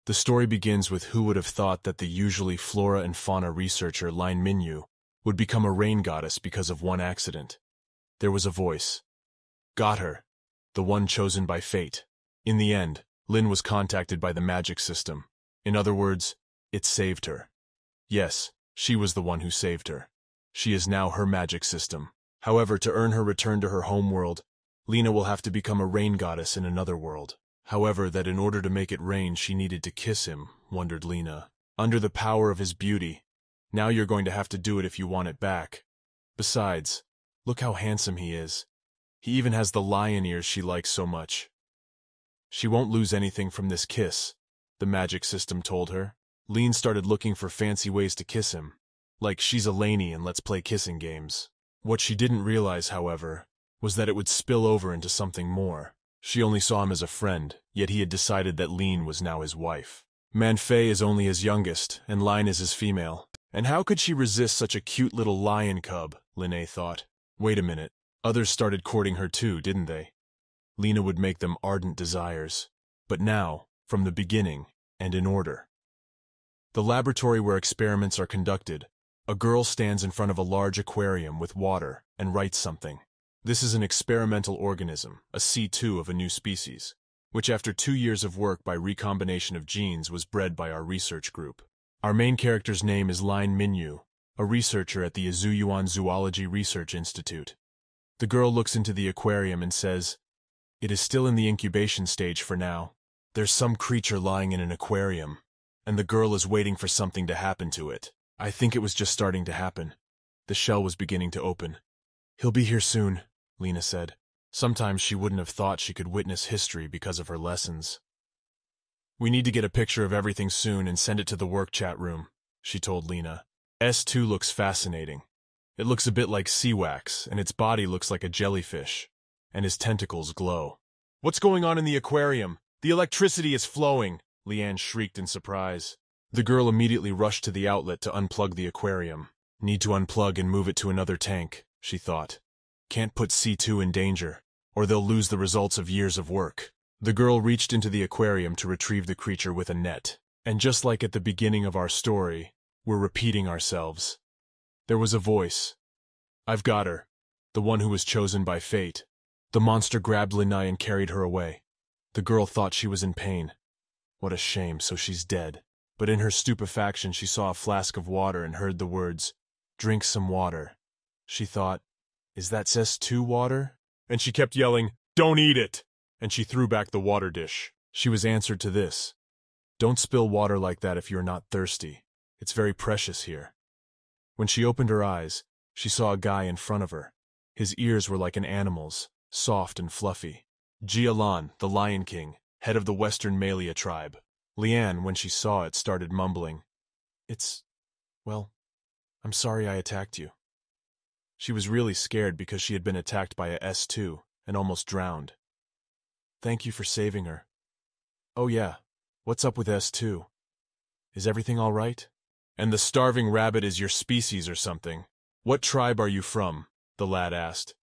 The story begins with who would have thought that the usually flora and fauna researcher Line Minyu would become a rain goddess because of one accident. There was a voice. Got her. The one chosen by fate. In the end, Lin was contacted by the magic system. In other words, it saved her. Yes, she was the one who saved her. She is now her magic system. However, to earn her return to her home world, Lena will have to become a rain goddess in another world. However, that in order to make it rain, she needed to kiss him, wondered Lena. Under the power of his beauty. Now you're going to have to do it if you want it back. Besides, look how handsome he is. He even has the lion ears she likes so much. She won't lose anything from this kiss, the magic system told her. Lene started looking for fancy ways to kiss him. Like she's a laney and let's play kissing games. What she didn't realize, however, was that it would spill over into something more. She only saw him as a friend, yet he had decided that Lene was now his wife. Manfei is only his youngest, and Line is his female. And how could she resist such a cute little lion cub, Lene thought. Wait a minute, others started courting her too, didn't they? Lena would make them ardent desires. But now, from the beginning, and in order. The laboratory where experiments are conducted, a girl stands in front of a large aquarium with water and writes something. This is an experimental organism, a C2 of a new species, which after 2 years of work by recombination of genes was bred by our research group. Our main character's name is Line Minyu, a researcher at the Izuyuan Zoology Research Institute. The girl looks into the aquarium and says, "It is still in the incubation stage for now. There's some creature lying in an aquarium, and the girl is waiting for something to happen to it. I think it was just starting to happen. The shell was beginning to open. He'll be here soon," Lena said. Sometimes she wouldn't have thought she could witness history because of her lessons. "We need to get a picture of everything soon and send it to the work chat room," she told Lena. S2 looks fascinating. It looks a bit like sea wax, and its body looks like a jellyfish, and his tentacles glow. "What's going on in the aquarium? The electricity is flowing!" Leanne shrieked in surprise. The girl immediately rushed to the outlet to unplug the aquarium. Need to unplug and move it to another tank, she thought. Can't put C2 in danger, or they'll lose the results of years of work. The girl reached into the aquarium to retrieve the creature with a net. And just like at the beginning of our story, we're repeating ourselves. There was a voice. "I've got her, the one who was chosen by fate." The monster grabbed Linai and carried her away. The girl thought she was in pain. What a shame, so she's dead. But in her stupefaction she saw a flask of water and heard the words, "Drink some water." She thought, is that S2 water? And she kept yelling, "Don't eat it!" And she threw back the water dish. She was answered to this. "Don't spill water like that if you're not thirsty. It's very precious here." When she opened her eyes, she saw a guy in front of her. His ears were like an animal's, soft and fluffy. Jialan, the Lion King, head of the Western Malia tribe. Leanne, when she saw it, started mumbling, Well, I'm sorry I attacked you." She was really scared because she had been attacked by a S2 and almost drowned. "Thank you for saving her." "Oh yeah, what's up with S2? Is everything all right?" "And the starving rabbit is your species or something. What tribe are you from?" the lad asked.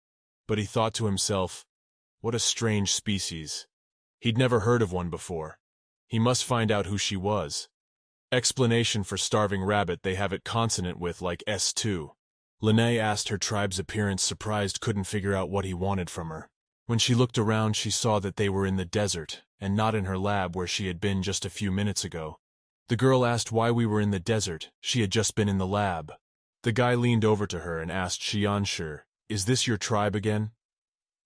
But he thought to himself, what a strange species. He'd never heard of one before. He must find out who she was. Explanation for starving rabbit, they have it consonant with like S2. Lene asked her tribe's appearance, surprised, couldn't figure out what he wanted from her. When she looked around, she saw that they were in the desert, and not in her lab where she had been just a few minutes ago. The girl asked why we were in the desert. She had just been in the lab. The guy leaned over to her and asked Xianshi, "Is this your tribe again?"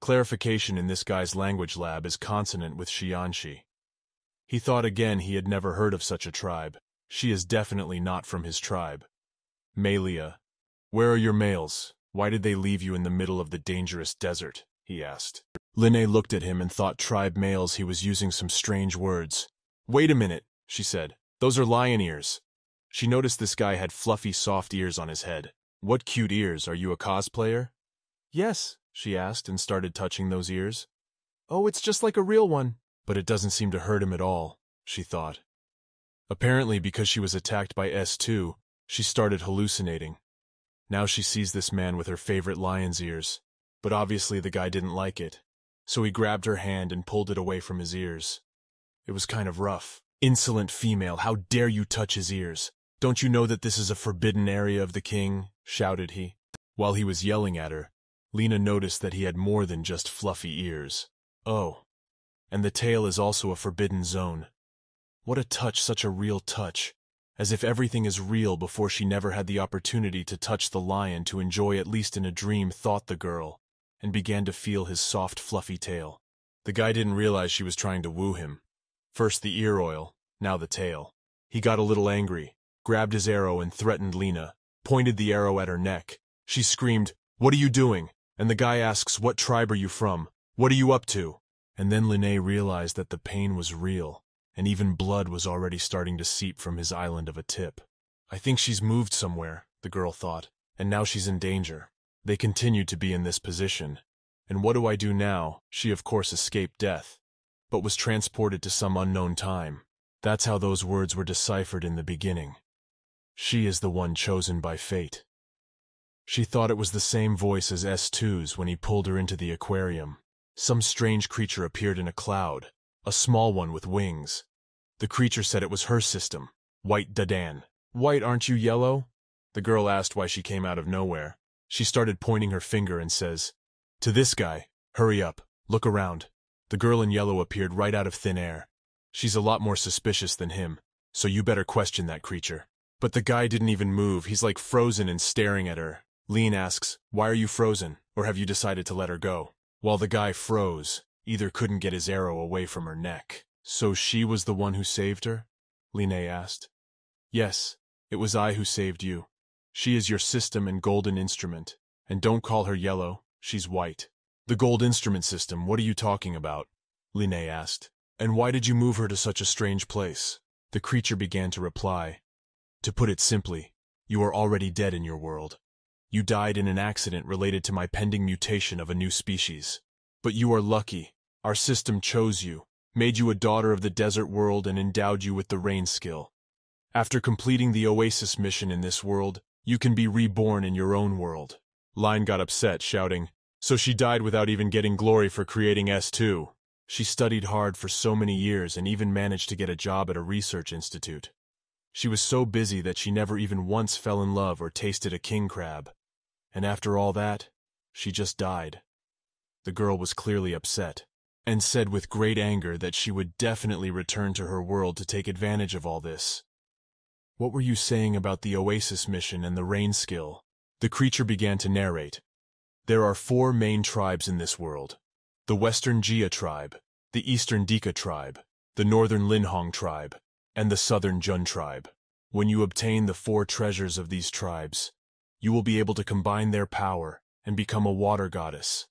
Clarification in this guy's language lab is consonant with Xianshi. He thought again he had never heard of such a tribe. She is definitely not from his tribe. "Malia, where are your males? Why did they leave you in the middle of the dangerous desert?" he asked. Lene looked at him and thought tribe males he was using some strange words. "Wait a minute," she said. "Those are lion ears." She noticed this guy had fluffy, soft ears on his head. "What cute ears, are you a cosplayer?" "Yes," she asked and started touching those ears. "Oh, it's just like a real one." But it doesn't seem to hurt him at all, she thought. Apparently, because she was attacked by S2, she started hallucinating. Now she sees this man with her favorite lion's ears. But obviously the guy didn't like it. So he grabbed her hand and pulled it away from his ears. It was kind of rough. "Insolent female, how dare you touch his ears? Don't you know that this is a forbidden area of the king?" shouted he. While he was yelling at her, Lena noticed that he had more than just fluffy ears. Oh, and the tail is also a forbidden zone. What a touch, such a real touch. As if everything is real before she never had the opportunity to touch the lion to enjoy at least in a dream, thought the girl, and began to feel his soft, fluffy tail. The guy didn't realize she was trying to woo him. First the ear oil, now the tail. He got a little angry, grabbed his arrow and threatened Lena, pointed the arrow at her neck. She screamed, "What are you doing?" And the guy asks, "What tribe are you from? What are you up to?" And then Lene realized that the pain was real, and even blood was already starting to seep from his island of a tip. "I think she's moved somewhere," the girl thought, "and now she's in danger." They continued to be in this position. And what do I do now? She of course escaped death, but was transported to some unknown time. That's how those words were deciphered in the beginning. She is the one chosen by fate. She thought it was the same voice as S2's when he pulled her into the aquarium. Some strange creature appeared in a cloud, a small one with wings. The creature said it was her system, White Dadan. "White, aren't you yellow?" The girl asked why she came out of nowhere. She started pointing her finger and says, "To this guy, hurry up, look around." The girl in yellow appeared right out of thin air. "She's a lot more suspicious than him, so you better question that creature." But the guy didn't even move, he's like frozen and staring at her. Lean asks, "Why are you frozen, or have you decided to let her go?" While the guy froze, either couldn't get his arrow away from her neck. "So she was the one who saved her?" Line asked. "Yes, it was I who saved you. She is your system and golden instrument, and don't call her yellow, she's white." "The gold instrument system, what are you talking about?" Line asked. "And why did you move her to such a strange place?" The creature began to reply. "To put it simply, you are already dead in your world. You died in an accident related to my pending mutation of a new species. But you are lucky. Our system chose you, made you a daughter of the desert world, and endowed you with the rain skill. After completing the Oasis mission in this world, you can be reborn in your own world." Line got upset, shouting, "So she died without even getting glory for creating S2. She studied hard for so many years and even managed to get a job at a research institute. She was so busy that she never even once fell in love or tasted a king crab. And after all that, she just died." The girl was clearly upset, and said with great anger that she would definitely return to her world to take advantage of all this. "What were you saying about the Oasis mission and the rain skill?" The creature began to narrate. "There are 4 main tribes in this world. The Western Jia tribe, the Eastern Dika tribe, the Northern Linhong tribe, and the Southern Jun tribe. When you obtain the 4 treasures of these tribes, you will be able to combine their power and become a water goddess.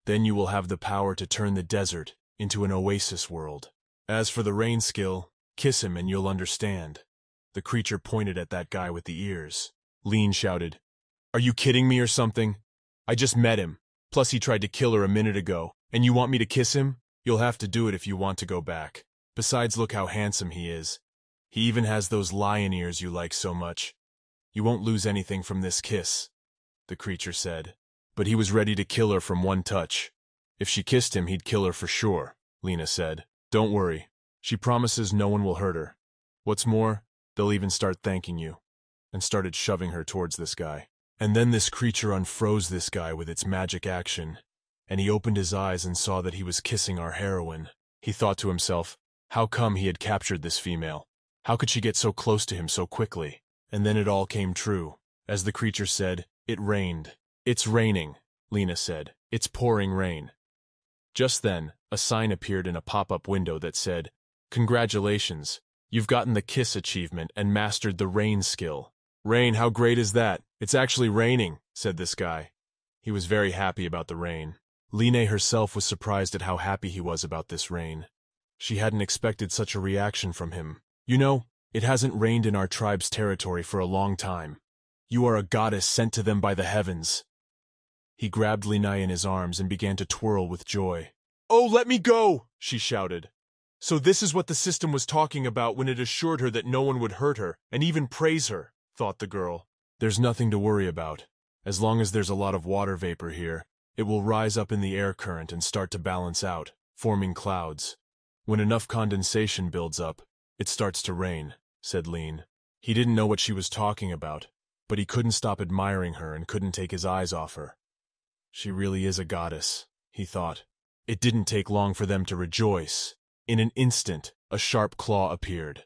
Then you will have the power to turn the desert into an oasis world. As for the rain skill, kiss him and you'll understand." The creature pointed at that guy with the ears. Lean shouted, "Are you kidding me or something? I just met him. Plus he tried to kill her a minute ago, and you want me to kiss him? You'll have to do it if you want to go back. Besides, look how handsome he is. He even has those lion ears you like so much. You won't lose anything from this kiss," the creature said. But he was ready to kill her from one touch. If she kissed him, he'd kill her for sure, Lena said. "Don't worry. She promises no one will hurt her. What's more, they'll even start thanking you," and started shoving her towards this guy. And then this creature unfroze this guy with its magic action, and he opened his eyes and saw that he was kissing our heroine. He thought to himself, how come he had captured this female? How could she get so close to him so quickly? And then it all came true. As the creature said, it rained. "It's raining," Lena said. "It's pouring rain." Just then, a sign appeared in a pop-up window that said, "Congratulations, you've gotten the kiss achievement and mastered the rain skill." "Rain, how great is that? It's actually raining," said this guy. He was very happy about the rain. Lene herself was surprised at how happy he was about this rain. She hadn't expected such a reaction from him. "You know, it hasn't rained in our tribe's territory for a long time. You are a goddess sent to them by the heavens." He grabbed Lina in his arms and began to twirl with joy. "Oh, let me go!" she shouted. So this is what the system was talking about when it assured her that no one would hurt her, and even praise her, thought the girl. There's nothing to worry about. As long as there's a lot of water vapor here, it will rise up in the air current and start to balance out, forming clouds. When enough condensation builds up, It starts to rain, said Lean. He didn't know what she was talking about, but he couldn't stop admiring her and couldn't take his eyes off her. She really is a goddess, he thought. It didn't take long for them to rejoice. In an instant, a sharp claw appeared.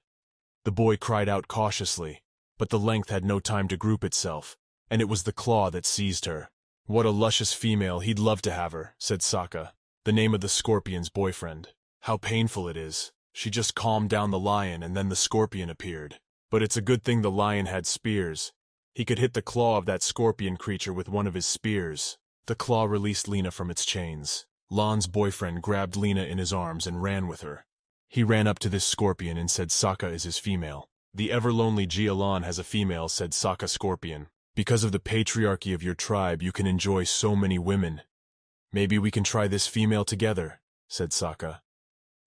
The boy cried out cautiously, but the length had no time to group itself, and it was the claw that seized her. What a luscious female, he'd love to have her, said Sokka, the name of the scorpion's boyfriend. How painful it is. She just calmed down the lion and then the scorpion appeared. But it's a good thing the lion had spears. He could hit the claw of that scorpion creature with one of his spears. The claw released Lena from its chains. Lan's boyfriend grabbed Lena in his arms and ran with her. He ran up to this scorpion and said Sokka is his female. The ever-lonely Lan has a female, said Sokka Scorpion. Because of the patriarchy of your tribe, you can enjoy so many women. Maybe we can try this female together, said Sokka.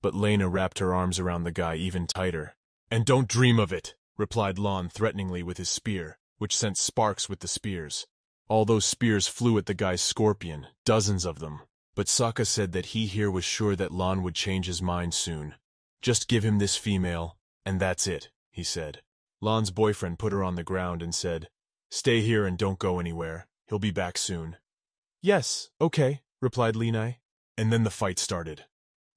But Lena wrapped her arms around the guy even tighter. And don't dream of it, replied Lan threateningly with his spear, which sent sparks with the spears. All those spears flew at the guy's scorpion, dozens of them. But Sokka said that he here was sure that Lan would change his mind soon. Just give him this female, and that's it, he said. Lan's boyfriend put her on the ground and said, Stay here and don't go anywhere. He'll be back soon. Yes, okay, replied Linai. And then the fight started.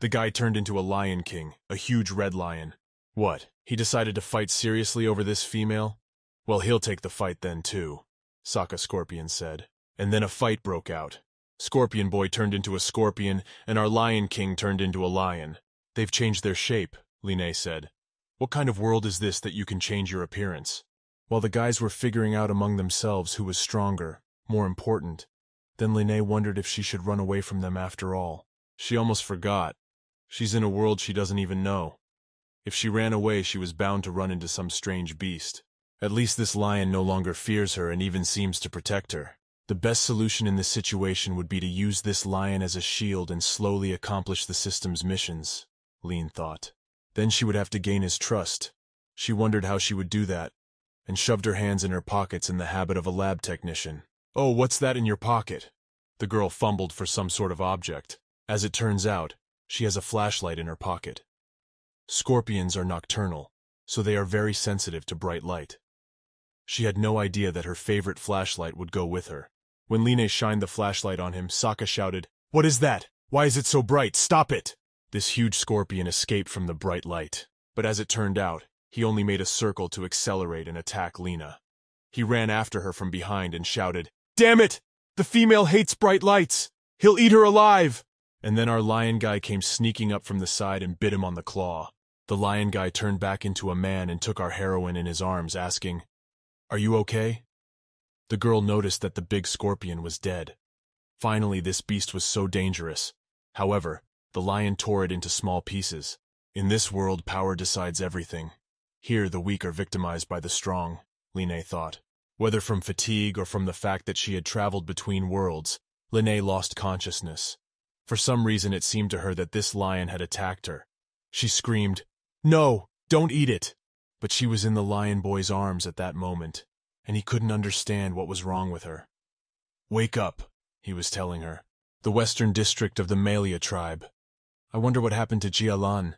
The guy turned into a lion king, a huge red lion. What, he decided to fight seriously over this female? Well, he'll take the fight then too, Sokka Scorpion said. And then a fight broke out. Scorpion Boy turned into a scorpion, and our Lion King turned into a lion. They've changed their shape, Linai said. What kind of world is this that you can change your appearance? While the guys were figuring out among themselves who was stronger, more important, then Linai wondered if she should run away from them after all. She almost forgot. She's in a world she doesn't even know. If she ran away, she was bound to run into some strange beast. At least this lion no longer fears her and even seems to protect her. The best solution in this situation would be to use this lion as a shield and slowly accomplish the system's missions, Lean thought. Then she would have to gain his trust. She wondered how she would do that, and shoved her hands in her pockets in the habit of a lab technician. Oh, what's that in your pocket? The girl fumbled for some sort of object. As it turns out, she has a flashlight in her pocket. Scorpions are nocturnal, so they are very sensitive to bright light. She had no idea that her favorite flashlight would go with her. When Linai shined the flashlight on him, Sokka shouted, What is that? Why is it so bright? Stop it! This huge scorpion escaped from the bright light. But as it turned out, he only made a circle to accelerate and attack Lena. He ran after her from behind and shouted, Damn it! The female hates bright lights! He'll eat her alive! And then our lion guy came sneaking up from the side and bit him on the claw. The lion guy turned back into a man and took our heroine in his arms, asking, Are you okay? The girl noticed that the big scorpion was dead. Finally, this beast was so dangerous. However, the lion tore it into small pieces. In this world, power decides everything. Here, the weak are victimized by the strong, Linai thought. Whether from fatigue or from the fact that she had traveled between worlds, Linai lost consciousness. For some reason, it seemed to her that this lion had attacked her. She screamed, No, don't eat it! But she was in the lion boy's arms at that moment, and he couldn't understand what was wrong with her. Wake up, he was telling her. The western district of the Malia tribe. I wonder what happened to Jialan.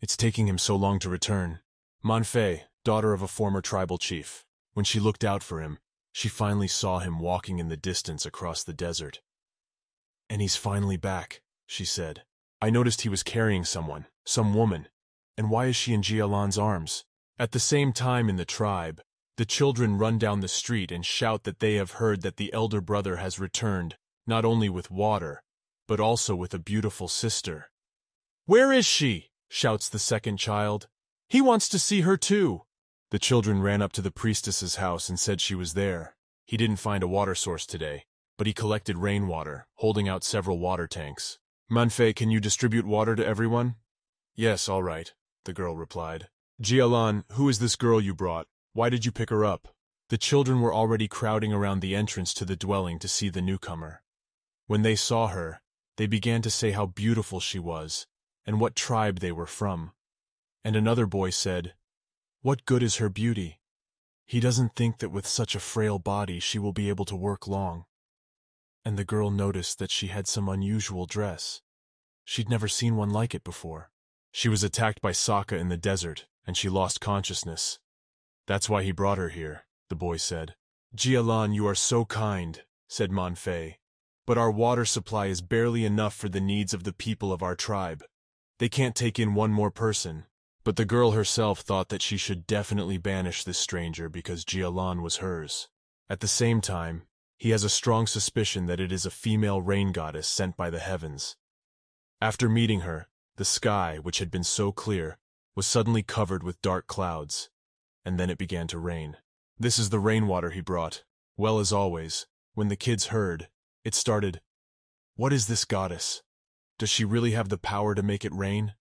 It's taking him so long to return. Manfei, daughter of a former tribal chief. When she looked out for him, she finally saw him walking in the distance across the desert. And he's finally back, she said. I noticed he was carrying someone, some woman. And why is she in Jialan's arms? At the same time in the tribe, the children run down the street and shout that they have heard that the elder brother has returned, not only with water, but also with a beautiful sister. Where is she? Shouts the second child. He wants to see her too. The children ran up to the priestess's house and said she was there. He didn't find a water source today, but he collected rainwater, holding out several water tanks. Manfei, can you distribute water to everyone? Yes, all right, the girl replied. Jialan, who is this girl you brought? Why did you pick her up? The children were already crowding around the entrance to the dwelling to see the newcomer. When they saw her, they began to say how beautiful she was, and what tribe they were from. And another boy said, What good is her beauty? He doesn't think that with such a frail body she will be able to work long. And the girl noticed that she had some unusual dress. She'd never seen one like it before. She was attacked by Sokka in the desert, and she lost consciousness. That's why he brought her here, the boy said. Jialan, you are so kind, said Manfei. But our water supply is barely enough for the needs of the people of our tribe. They can't take in one more person. But the girl herself thought that she should definitely banish this stranger because Jialan was hers. At the same time, he has a strong suspicion that it is a female rain goddess sent by the heavens. After meeting her, the sky, which had been so clear, was suddenly covered with dark clouds, and then it began to rain. This is the rainwater he brought. Well, as always, when the kids heard, it started, "What is this goddess? Does she really have the power to make it rain?"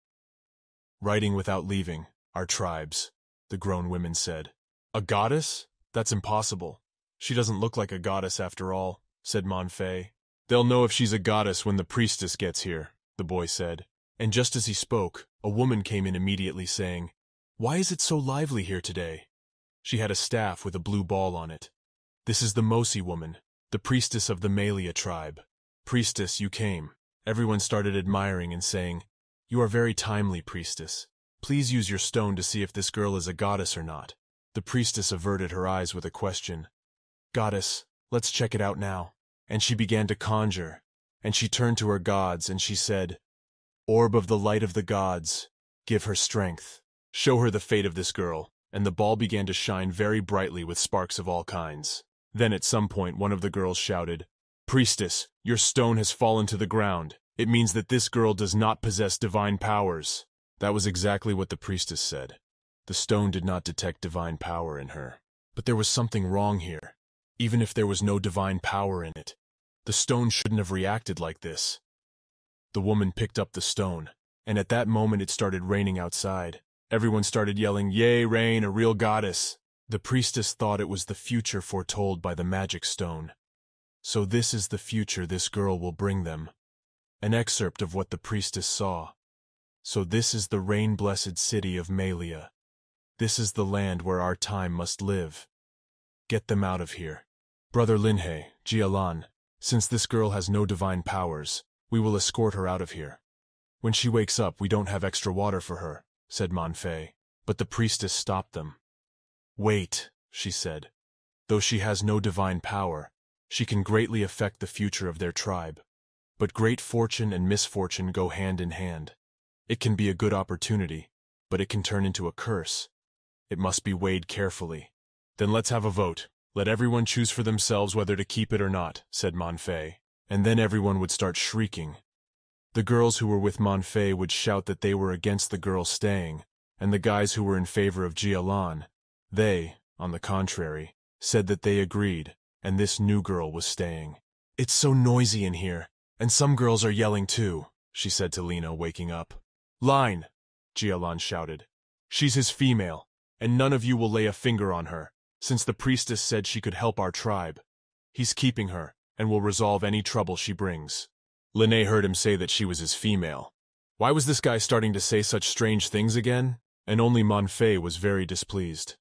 "Writing without leaving, our tribes," the grown women said. "A goddess? That's impossible. She doesn't look like a goddess after all," said Manfei. "They'll know if she's a goddess when the priestess gets here," the boy said. And just as he spoke, a woman came in immediately saying, "Why is it so lively here today?" She had a staff with a blue ball on it. "This is the Mosi woman, the priestess of the Malia tribe." "Priestess, you came." Everyone started admiring and saying, "You are very timely, priestess. Please use your stone to see if this girl is a goddess or not." The priestess averted her eyes with a question. "Goddess, let's check it out now." And she began to conjure, and she turned to her gods and she said, "Orb of the light of the gods, give her strength. Show her the fate of this girl." And the ball began to shine very brightly with sparks of all kinds. Then at some point one of the girls shouted, "Priestess, your stone has fallen to the ground. It means that this girl does not possess divine powers." That was exactly what the priestess said. The stone did not detect divine power in her. But there was something wrong here. Even if there was no divine power in it, the stone shouldn't have reacted like this. The woman picked up the stone, and at that moment it started raining outside. Everyone started yelling, "Yay, rain, a real goddess!" The priestess thought it was the future foretold by the magic stone. So this is the future this girl will bring them. An excerpt of what the priestess saw. So this is the rain-blessed city of Malia. This is the land where our time must live. Get them out of here. Brother Linhei, Jialan, since this girl has no divine powers, we will escort her out of here. When she wakes up, we don't have extra water for her, said Manfei, but the priestess stopped them. "Wait," she said. "Though she has no divine power, she can greatly affect the future of their tribe. But great fortune and misfortune go hand in hand. It can be a good opportunity, but it can turn into a curse. It must be weighed carefully." "Then let's have a vote. Let everyone choose for themselves whether to keep it or not," said Manfei. And then everyone would start shrieking. The girls who were with Manfei would shout that they were against the girl staying, and the guys who were in favor of Jialan, they, on the contrary, said that they agreed, and this new girl was staying. "It's so noisy in here, and some girls are yelling too," she said to Lena, waking up. "Line!" Jialan shouted. "She's his female, and none of you will lay a finger on her, since the priestess said she could help our tribe. He's keeping her, and will resolve any trouble she brings." Linne heard him say that she was his female. Why was this guy starting to say such strange things again? And only Manfei was very displeased.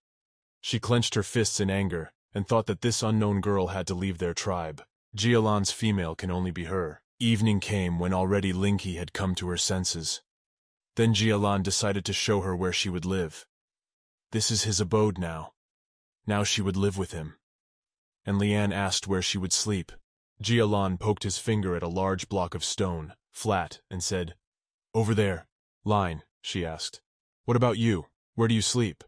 She clenched her fists in anger, and thought that this unknown girl had to leave their tribe. Jialan's female can only be her. Evening came when already Linky had come to her senses. Then Jialan decided to show her where she would live. This is his abode now. Now she would live with him. And Lian asked where she would sleep. Jialan poked his finger at a large block of stone, flat, and said, "Over there." "Line," she asked. "What about you? Where do you sleep?"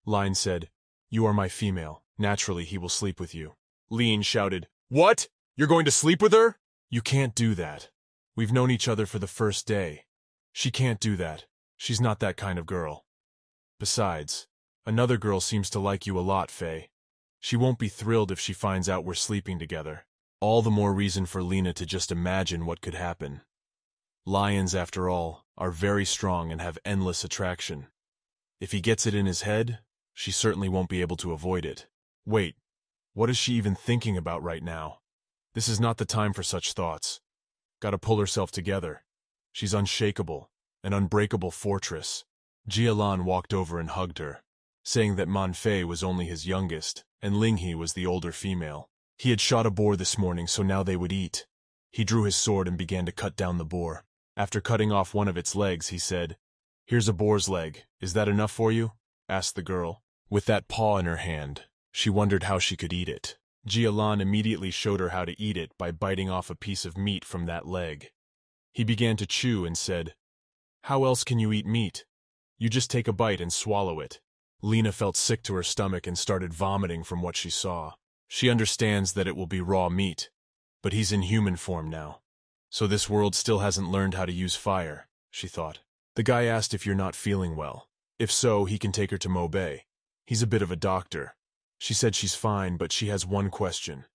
Line said, "You are my female. Naturally, he will sleep with you." Lin shouted, "What? You're going to sleep with her?" "You can't do that. We've known each other for the first day. She can't do that. She's not that kind of girl. Besides, another girl seems to like you a lot, Faye. She won't be thrilled if she finds out we're sleeping together." All the more reason for Lena to just imagine what could happen. Lions, after all, are very strong and have endless attraction. If he gets it in his head, she certainly won't be able to avoid it. Wait, what is she even thinking about right now? This is not the time for such thoughts. Gotta pull herself together. She's unshakable, an unbreakable fortress. Jialan walked over and hugged her, saying that Manfei was only his youngest, and Linghe was the older female. He had shot a boar this morning, so now they would eat. He drew his sword and began to cut down the boar. After cutting off one of its legs, he said, Here's a boar's leg. Is that enough for you? Asked the girl. With that paw in her hand, she wondered how she could eat it. Jialan immediately showed her how to eat it by biting off a piece of meat from that leg. He began to chew and said, "How else can you eat meat? You just take a bite and swallow it." Lena felt sick to her stomach and started vomiting from what she saw. She understands that it will be raw meat, but he's in human form now. So this world still hasn't learned how to use fire, she thought. The guy asked if you're not feeling well. If so, he can take her to Mobe. He's a bit of a doctor. She said she's fine, but she has one question.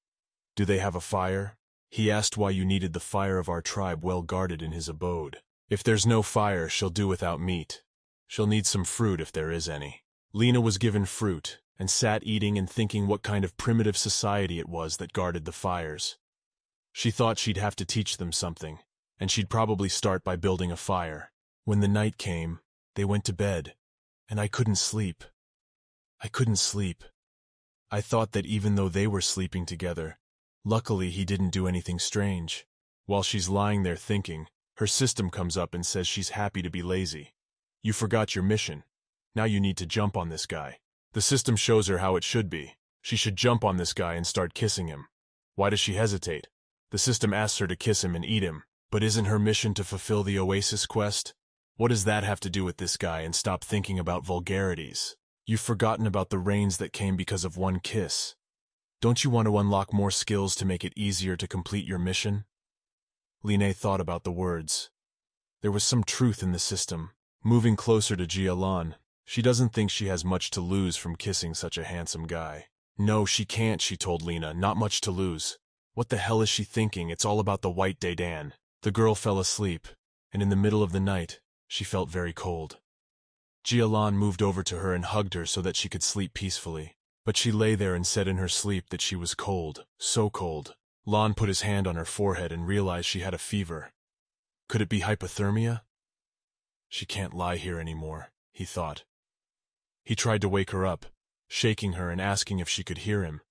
Do they have a fire? He asked why you needed the fire of our tribe well guarded in his abode. If there's no fire, she'll do without meat. She'll need some fruit if there is any. Lena was given fruit, and sat eating and thinking what kind of primitive society it was that guarded the fires. She thought she'd have to teach them something, and she'd probably start by building a fire. When the night came, they went to bed, and I couldn't sleep. I couldn't sleep. I thought that even though they were sleeping together, luckily he didn't do anything strange. While she's lying there thinking, her system comes up and says she's happy to be lazy. You forgot your mission. Now you need to jump on this guy. The system shows her how it should be. She should jump on this guy and start kissing him. Why does she hesitate? The system asks her to kiss him and eat him, but isn't her mission to fulfill the Oasis quest? What does that have to do with this guy? And stop thinking about vulgarities. You've forgotten about the rains that came because of one kiss. Don't you want to unlock more skills to make it easier to complete your mission? Line thought about the words. There was some truth in the system. Moving closer to Jialan, she doesn't think she has much to lose from kissing such a handsome guy. No, she can't, she told Lena, not much to lose. What the hell is she thinking? It's all about the white Dedan. The girl fell asleep, and in the middle of the night, she felt very cold. Jialan moved over to her and hugged her so that she could sleep peacefully. But she lay there and said in her sleep that she was cold, so cold. Lan put his hand on her forehead and realized she had a fever. Could it be hypothermia? She can't lie here anymore, he thought. He tried to wake her up, shaking her and asking if she could hear him,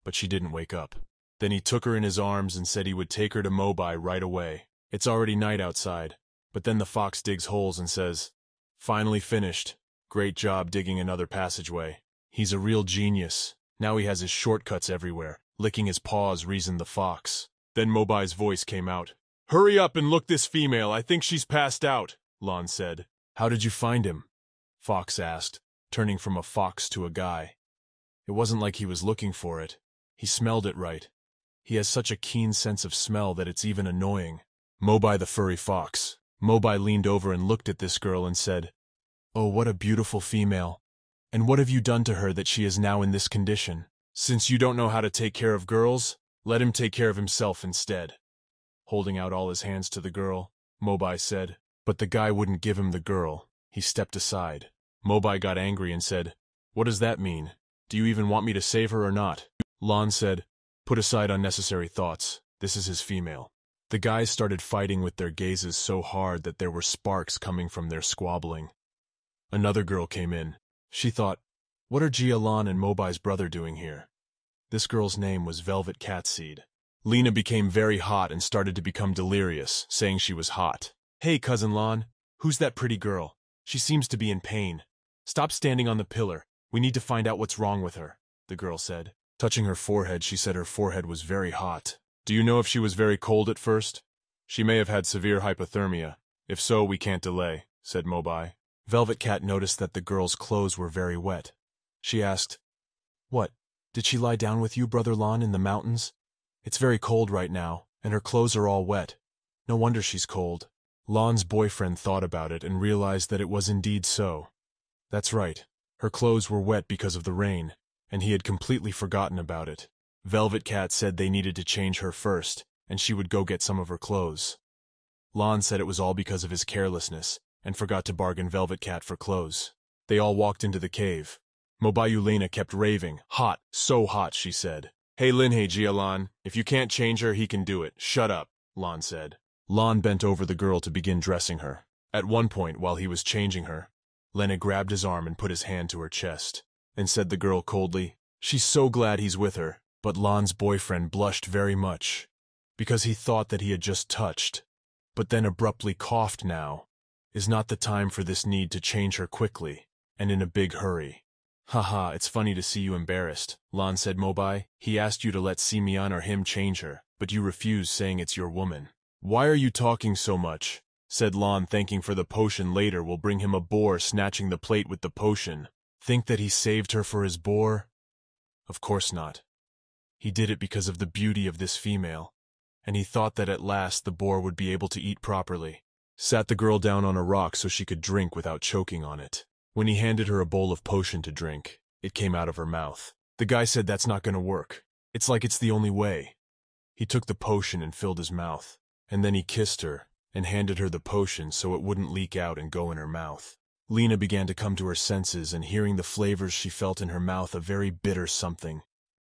but she didn't wake up. Then he took her in his arms and said he would take her to Mobai right away. It's already night outside, but then the fox digs holes and says, "Finally finished. Great job digging another passageway." He's a real genius. Now he has his shortcuts everywhere. Licking his paws, reasoned the fox. Then Mobai's voice came out. "Hurry up and look this female. I think she's passed out," Lon said. "How did you find him?" Fox asked, turning from a fox to a guy. It wasn't like he was looking for it. He smelled it right. He has such a keen sense of smell that it's even annoying. Mobai the furry fox. Mobai leaned over and looked at this girl and said, "Oh, what a beautiful female. And what have you done to her that she is now in this condition? Since you don't know how to take care of girls, let him take care of himself instead." Holding out all his hands to the girl, Mobai said, but the guy wouldn't give him the girl. He stepped aside. Mobai got angry and said, "What does that mean? Do you even want me to save her or not?" Lon said, "Put aside unnecessary thoughts. This is his female." The guys started fighting with their gazes so hard that there were sparks coming from their squabbling. Another girl came in. She thought, what are Jialan and Mobai's brother doing here? This girl's name was Velvet Catseed. Lena became very hot and started to become delirious, saying she was hot. "Hey, Cousin Lon, who's that pretty girl? She seems to be in pain. Stop standing on the pillar. We need to find out what's wrong with her," the girl said. Touching her forehead, she said her forehead was very hot. "Do you know if she was very cold at first? She may have had severe hypothermia. If so, we can't delay," said Mobai. Velvet Cat noticed that the girl's clothes were very wet. She asked, "What, did she lie down with you, Brother Lon, in the mountains? It's very cold right now, and her clothes are all wet. No wonder she's cold." Lon's boyfriend thought about it and realized that it was indeed so. That's right, her clothes were wet because of the rain, and he had completely forgotten about it. Velvet Cat said they needed to change her first, and she would go get some of her clothes. Lon said it was all because of his carelessness, and forgot to bargain Velvet Cat for clothes. They all walked into the cave. Mobayulena kept raving. "Hot, so hot," she said. "Hey Linhei Jialan, if you can't change her, he can do it. Shut up," Lon said. Lon bent over the girl to begin dressing her. At one point, while he was changing her, Lena grabbed his arm and put his hand to her chest, and said the girl coldly, "She's so glad he's with her." But Lon's boyfriend blushed very much, because he thought that he had just touched, but then abruptly coughed now. is not the time for this need to change her quickly, and in a big hurry. Haha, it's funny to see you embarrassed, Lan said Mobai. He asked you to let Simian or him change her, but you refused, saying it's your woman. Why are you talking so much? Said Lan, thanking for the potion later will bring him a boar, snatching the plate with the potion. Think that he saved her for his boar? Of course not. He did it because of the beauty of this female, and he thought that at last the boar would be able to eat properly. Sat the girl down on a rock so she could drink without choking on it. When he handed her a bowl of potion to drink, it came out of her mouth. The guy said that's not gonna work. It's like it's the only way. He took the potion and filled his mouth, and then he kissed her and handed her the potion so it wouldn't leak out and go in her mouth. Lena began to come to her senses, and hearing the flavors she felt in her mouth, a very bitter something.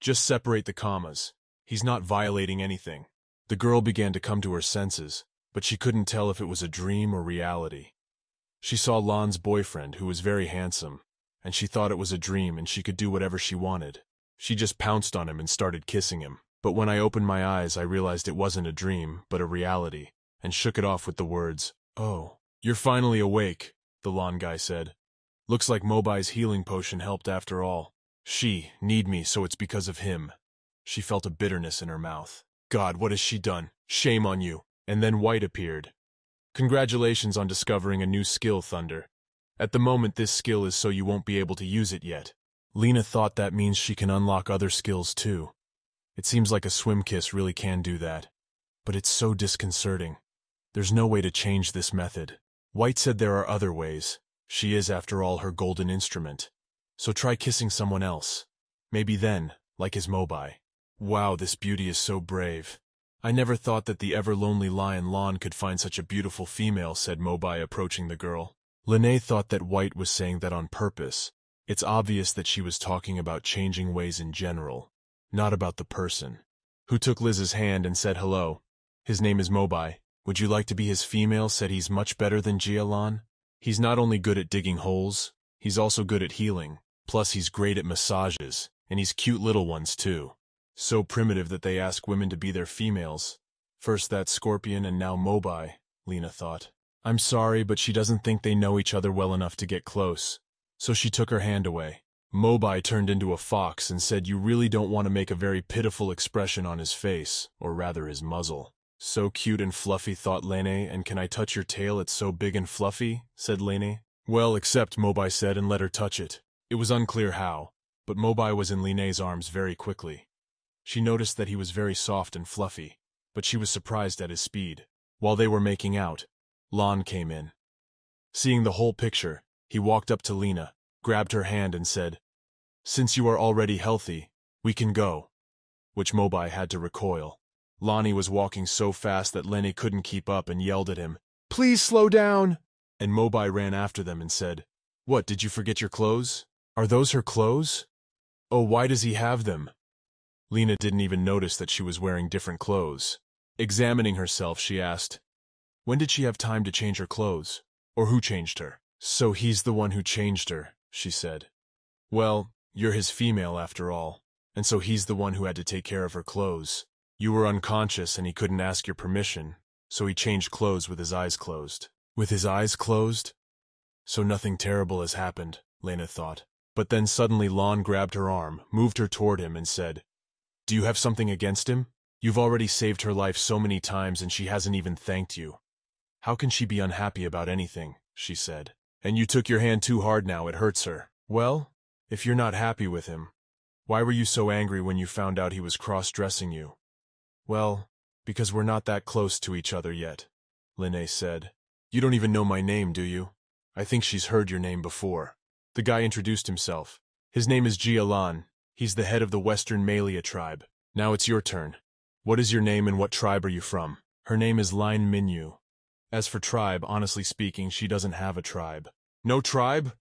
Just separate the commas. He's not violating anything. The girl began to come to her senses, but she couldn't tell if it was a dream or reality. She saw Lan's boyfriend, who was very handsome, and she thought it was a dream and she could do whatever she wanted. She just pounced on him and started kissing him. But when I opened my eyes, I realized it wasn't a dream, but a reality, and shook it off with the words, "Oh, you're finally awake," the Lan guy said. Looks like Mobai's healing potion helped after all. She need me, so it's because of him. She felt a bitterness in her mouth. God, what has she done? Shame on you. And then White appeared. Congratulations on discovering a new skill, Thunder. At the moment, this skill is so you won't be able to use it yet. Lena thought that means she can unlock other skills too. It seems like a swim kiss really can do that. But it's so disconcerting. There's no way to change this method. White said there are other ways. She is, after all, her golden instrument. So try kissing someone else. Maybe then, like his Mobai. Wow, this beauty is so brave. I never thought that the ever-lonely lion Lan could find such a beautiful female, said Mobai, approaching the girl. Lene thought that White was saying that on purpose. It's obvious that she was talking about changing ways in general, not about the person. Who took Liz's hand and said hello. His name is Mobai. Would you like to be his female? Said he's much better than Lan. He's not only good at digging holes, he's also good at healing. Plus he's great at massages, and he's cute little ones too. So primitive that they ask women to be their females. First that scorpion and now Mobai, Lena thought. I'm sorry, but she doesn't think they know each other well enough to get close. So she took her hand away. Mobai turned into a fox and said you really don't want to make a very pitiful expression on his face, or rather his muzzle. So cute and fluffy, thought Lene, and can I touch your tail? It's so big and fluffy, said Lene. Well, accept, Mobai said, and let her touch it. It was unclear how, but Mobai was in Lene's arms very quickly. She noticed that he was very soft and fluffy, but she was surprised at his speed. While they were making out, Lan came in. Seeing the whole picture, he walked up to Lena, grabbed her hand and said, Since you are already healthy, we can go. Which Mobai had to recoil. Lonnie was walking so fast that Lenny couldn't keep up and yelled at him, Please slow down! And Mobai ran after them and said, What, did you forget your clothes? Are those her clothes? Oh, why does he have them? Lena didn't even notice that she was wearing different clothes. Examining herself, she asked, When did she have time to change her clothes? Or who changed her? So he's the one who changed her, she said. Well, you're his female after all, and so he's the one who had to take care of her clothes. You were unconscious and he couldn't ask your permission, so he changed clothes with his eyes closed. With his eyes closed? So nothing terrible has happened, Lena thought. But then suddenly Lan grabbed her arm, moved her toward him and said, Do you have something against him? You've already saved her life so many times and she hasn't even thanked you. How can she be unhappy about anything? She said. And you took your hand too hard now, it hurts her. Well, if you're not happy with him, why were you so angry when you found out he was cross-dressing you? Well, because we're not that close to each other yet, Lene said. You don't even know my name, do you? I think she's heard your name before. The guy introduced himself. His name is Lan. He's the head of the Western Malia tribe. Now it's your turn. What is your name and what tribe are you from? Her name is Line Minyu. As for tribe, honestly speaking, she doesn't have a tribe. No tribe?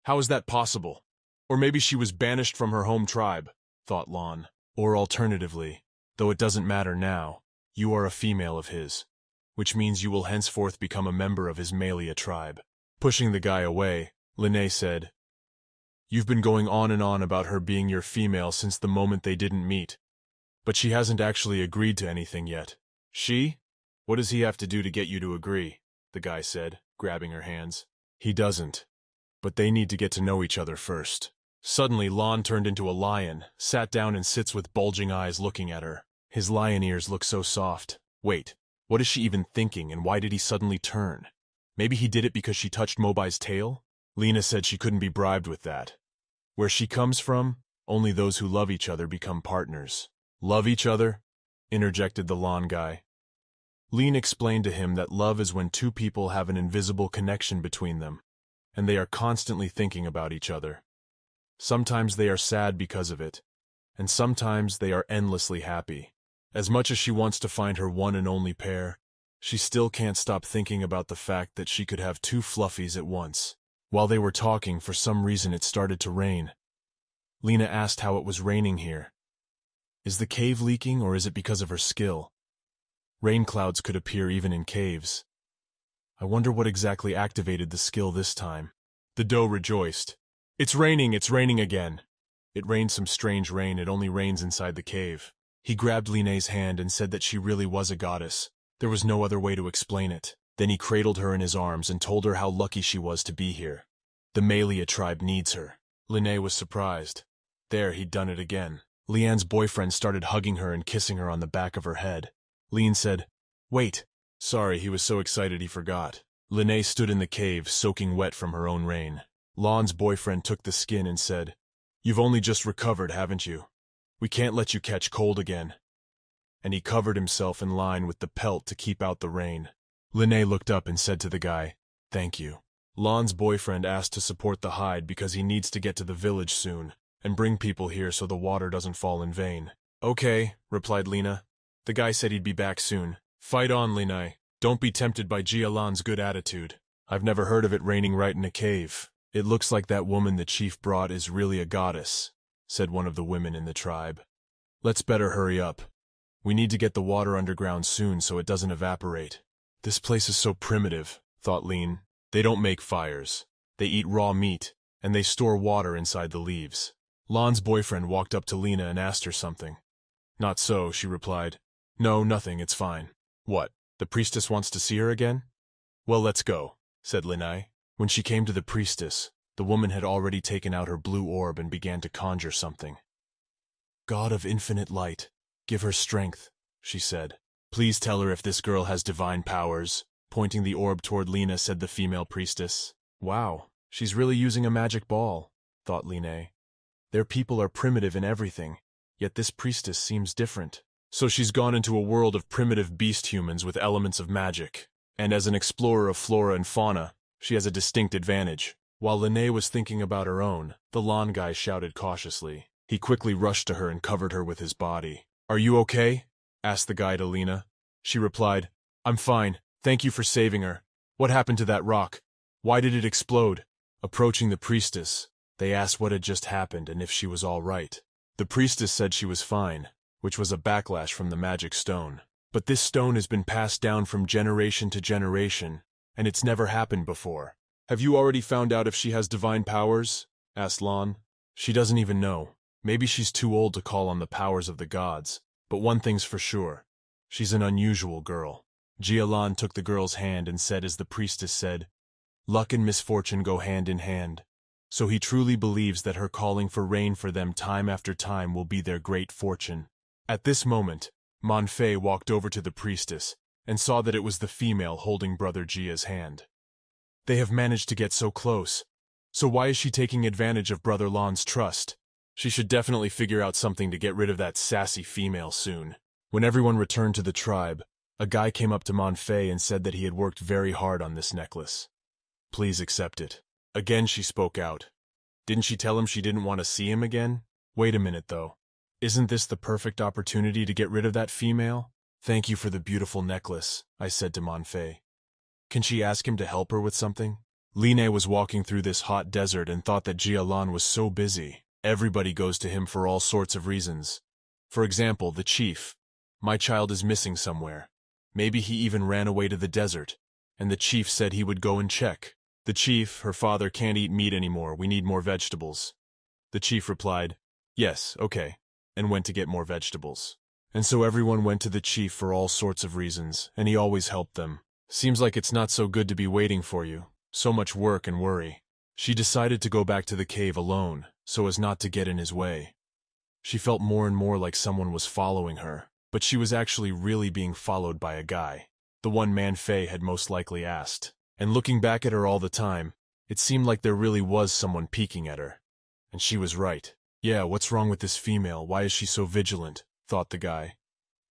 How is that possible? Or maybe she was banished from her home tribe, thought Lan. Or alternatively, though it doesn't matter now, you are a female of his, which means you will henceforth become a member of his Malia tribe. Pushing the guy away, Lene said, You've been going on and on about her being your female since the moment they didn't meet. But she hasn't actually agreed to anything yet. She? What does he have to do to get you to agree? The guy said. grabbing her hands. He doesn't. But they need to get to know each other first. Suddenly, Lon turned into a lion, sat down and sits with bulging eyes looking at her. His lion ears look so soft. Wait, what is she even thinking, and why did he suddenly turn? Maybe he did it because she touched Mobi's tail? Lena said she couldn't be bribed with that. Where she comes from, only those who love each other become partners. Love each other? Interjected the Lon guy. Lena explained to him that love is when two people have an invisible connection between them, and they are constantly thinking about each other. Sometimes they are sad because of it, and sometimes they are endlessly happy. As much as she wants to find her one and only pair, she still can't stop thinking about the fact that she could have two fluffies at once. While they were talking, for some reason it started to rain. Lena asked how it was raining here. Is the cave leaking, or is it because of her skill? Rain clouds could appear even in caves. I wonder what exactly activated the skill this time. The doe rejoiced. It's raining again. It rained some strange rain, it only rains inside the cave. He grabbed Lene's hand and said that she really was a goddess. There was no other way to explain it. Then he cradled her in his arms and told her how lucky she was to be here. The Malia tribe needs her. Lene was surprised. There, he'd done it again. Leanne's boyfriend started hugging her and kissing her on the back of her head. Leanne said, "Wait." Sorry, he was so excited he forgot. Lene stood in the cave, soaking wet from her own rain. Lon's boyfriend took the skin and said, "You've only just recovered, haven't you? We can't let you catch cold again." And he covered himself in line with the pelt to keep out the rain. Lene looked up and said to the guy, "Thank you." Lon's boyfriend asked to support the hide because he needs to get to the village soon and bring people here so the water doesn't fall in vain. "Okay," replied Lena. The guy said he'd be back soon. "Fight on, Lene. Don't be tempted by Jialan's good attitude. I've never heard of it raining right in a cave. It looks like that woman the chief brought is really a goddess," said one of the women in the tribe. "Let's better hurry up. We need to get the water underground soon so it doesn't evaporate." This place is so primitive, thought Lean. They don't make fires. They eat raw meat, and they store water inside the leaves. Lon's boyfriend walked up to Lena and asked her something. "Not so," she replied. "No, nothing, it's fine." "What, the priestess wants to see her again?" "Well, let's go," said Linai. When she came to the priestess, the woman had already taken out her blue orb and began to conjure something. "God of infinite light, give her strength," she said. "Please tell her if this girl has divine powers," pointing the orb toward Lena, said the female priestess. "Wow, she's really using a magic ball," thought Lene. "Their people are primitive in everything, yet this priestess seems different. So she's gone into a world of primitive beast humans with elements of magic, and as an explorer of flora and fauna, she has a distinct advantage." While Lene was thinking about her own, the lawn guy shouted cautiously. He quickly rushed to her and covered her with his body. "Are you okay?" asked the guy to Lena. She replied, "I'm fine. Thank you for saving her. What happened to that rock? Why did it explode?" Approaching the priestess, they asked what had just happened and if she was all right. The priestess said she was fine, which was a backlash from the magic stone. "But this stone has been passed down from generation to generation, and it's never happened before." "Have you already found out if she has divine powers?" asked Lon. "She doesn't even know. Maybe she's too old to call on the powers of the gods. But one thing's for sure. She's an unusual girl." Jialan took the girl's hand and said, as the priestess said, "Luck and misfortune go hand in hand. So he truly believes that her calling for rain for them time after time will be their great fortune." At this moment, Manfei walked over to the priestess and saw that it was the female holding Brother Jia's hand. "They have managed to get so close. So why is she taking advantage of Brother Lon's trust? She should definitely figure out something to get rid of that sassy female soon." When everyone returned to the tribe, a guy came up to Manfei and said that he had worked very hard on this necklace. "Please accept it." Again she spoke out. Didn't she tell him she didn't want to see him again? Wait a minute, though. Isn't this the perfect opportunity to get rid of that female? "Thank you for the beautiful necklace," I said to Manfei. "Can she ask him to help her with something?" Line was walking through this hot desert and thought that Jialan was so busy. Everybody goes to him for all sorts of reasons. For example, the chief. "My child is missing somewhere. Maybe he even ran away to the desert, and the chief said he would go and check. The chief, her father, can't eat meat anymore, we need more vegetables." The chief replied, "Yes, okay," and went to get more vegetables. And so everyone went to the chief for all sorts of reasons, and he always helped them. Seems like it's not so good to be waiting for you. So much work and worry. She decided to go back to the cave alone, so as not to get in his way. She felt more and more like someone was following her, but she was actually really being followed by a guy. The one Man Fei had most likely asked. And looking back at her all the time, it seemed like there really was someone peeking at her. And she was right. Yeah, what's wrong with this female? Why is she so vigilant? Thought the guy.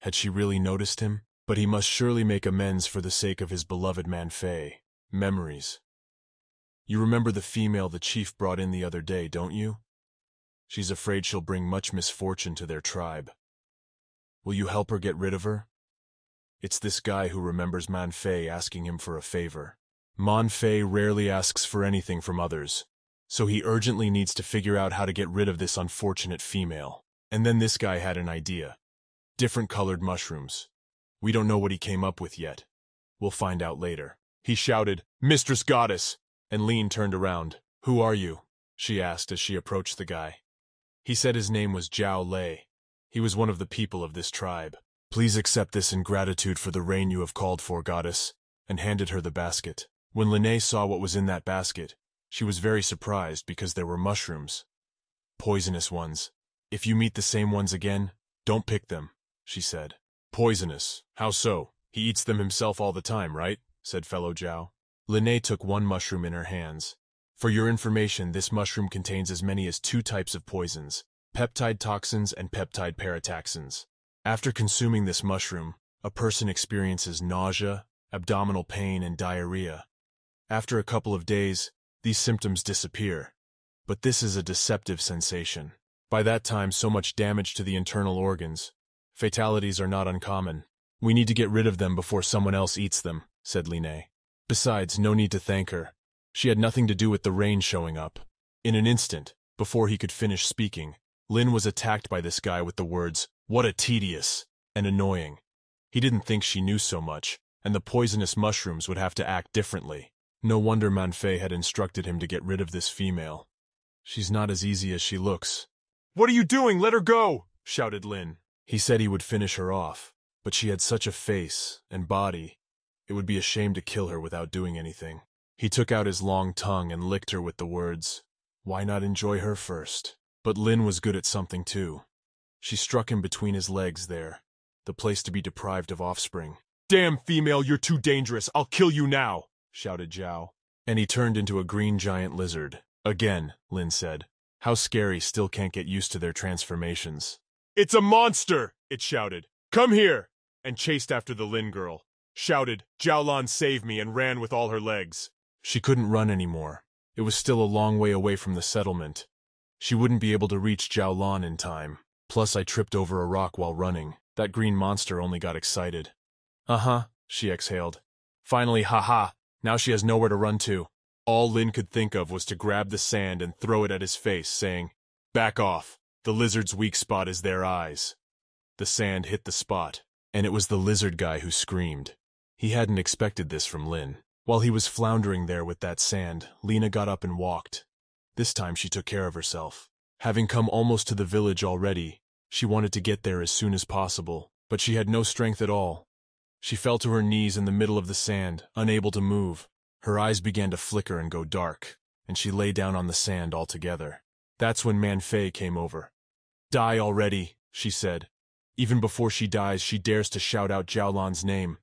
Had she really noticed him? But he must surely make amends for the sake of his beloved Man Fei. Memories. You remember the female the chief brought in the other day, don't you? She's afraid she'll bring much misfortune to their tribe. Will you help her get rid of her? It's this guy who remembers Man Fei asking him for a favor. Man Fei rarely asks for anything from others, so he urgently needs to figure out how to get rid of this unfortunate female. And then this guy had an idea. Different colored mushrooms. We don't know what he came up with yet. We'll find out later. He shouted, "Mistress Goddess!" And Lin turned around. "Who are you?" she asked as she approached the guy. He said his name was Zhao Lei. He was one of the people of this tribe. "Please accept this in gratitude for the rain you have called for, Goddess," and handed her the basket. When Lin saw what was in that basket, she was very surprised because there were mushrooms. Poisonous ones. "If you meet the same ones again, don't pick them," she said. "Poisonous? How so? He eats them himself all the time, right?" said fellow Zhao. Lin took one mushroom in her hands. "For your information, this mushroom contains as many as 2 types of poisons, peptide toxins and peptide parataxins. After consuming this mushroom, a person experiences nausea, abdominal pain, and diarrhea. After a couple of days, these symptoms disappear. But this is a deceptive sensation. By that time, so much damage to the internal organs. Fatalities are not uncommon. We need to get rid of them before someone else eats them," said Lin. Besides, no need to thank her. She had nothing to do with the rain showing up. In an instant, before he could finish speaking, Lin was attacked by this guy with the words, "What a tedious," and annoying. He didn't think she knew so much, and the poisonous mushrooms would have to act differently. No wonder Man Fei had instructed him to get rid of this female. "She's not as easy as she looks." "What are you doing? Let her go!" shouted Lin. He said he would finish her off, but she had such a face and body, it would be a shame to kill her without doing anything. He took out his long tongue and licked her with the words, "Why not enjoy her first?" But Lin was good at something too. She struck him between his legs there, the place to be deprived of offspring. "Damn female, you're too dangerous! I'll kill you now!" shouted Zhao. And he turned into a green giant lizard. "Again," Lin said. "How scary, still can't get used to their transformations." "It's a monster!" it shouted. "Come here!" and chased after the Lin girl. Shouted, "Zhaolan, save me," and ran with all her legs. She couldn't run anymore. It was still a long way away from the settlement. She wouldn't be able to reach Zhaolan in time. Plus, I tripped over a rock while running. That green monster only got excited. "Uh-huh," she exhaled. "Finally, ha-ha, now she has nowhere to run to." All Lin could think of was to grab the sand and throw it at his face, saying, "Back off. The lizard's weak spot is their eyes." The sand hit the spot, and it was the lizard guy who screamed. He hadn't expected this from Lin. While he was floundering there with that sand, Lena got up and walked. This time she took care of herself. Having come almost to the village already, she wanted to get there as soon as possible, but she had no strength at all. She fell to her knees in the middle of the sand, unable to move. Her eyes began to flicker and go dark, and she lay down on the sand altogether. That's when Man Fei came over. "Die already," she said. Even before she dies, she dares to shout out Zhaolan's name.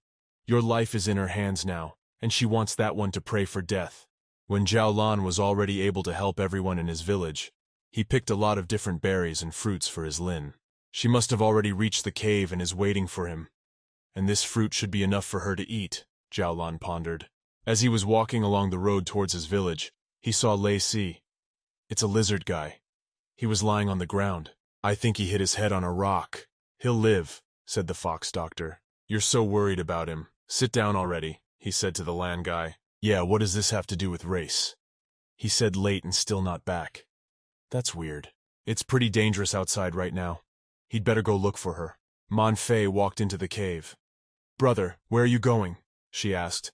Your life is in her hands now, and she wants that one to pray for death. When Zhaolan was already able to help everyone in his village, he picked a lot of different berries and fruits for his Lin. She must have already reached the cave and is waiting for him. And this fruit should be enough for her to eat, Zhaolan pondered. As he was walking along the road towards his village, he saw Lei Si. It's a lizard guy. He was lying on the ground. "I think he hit his head on a rock. He'll live," said the fox doctor. "You're so worried about him. Sit down already," he said to the land guy. "Yeah, what does this have to do with race?" He said late and still not back. "That's weird. It's pretty dangerous outside right now. He'd better go look for her." Man Fei walked into the cave. "Brother, where are you going?" she asked.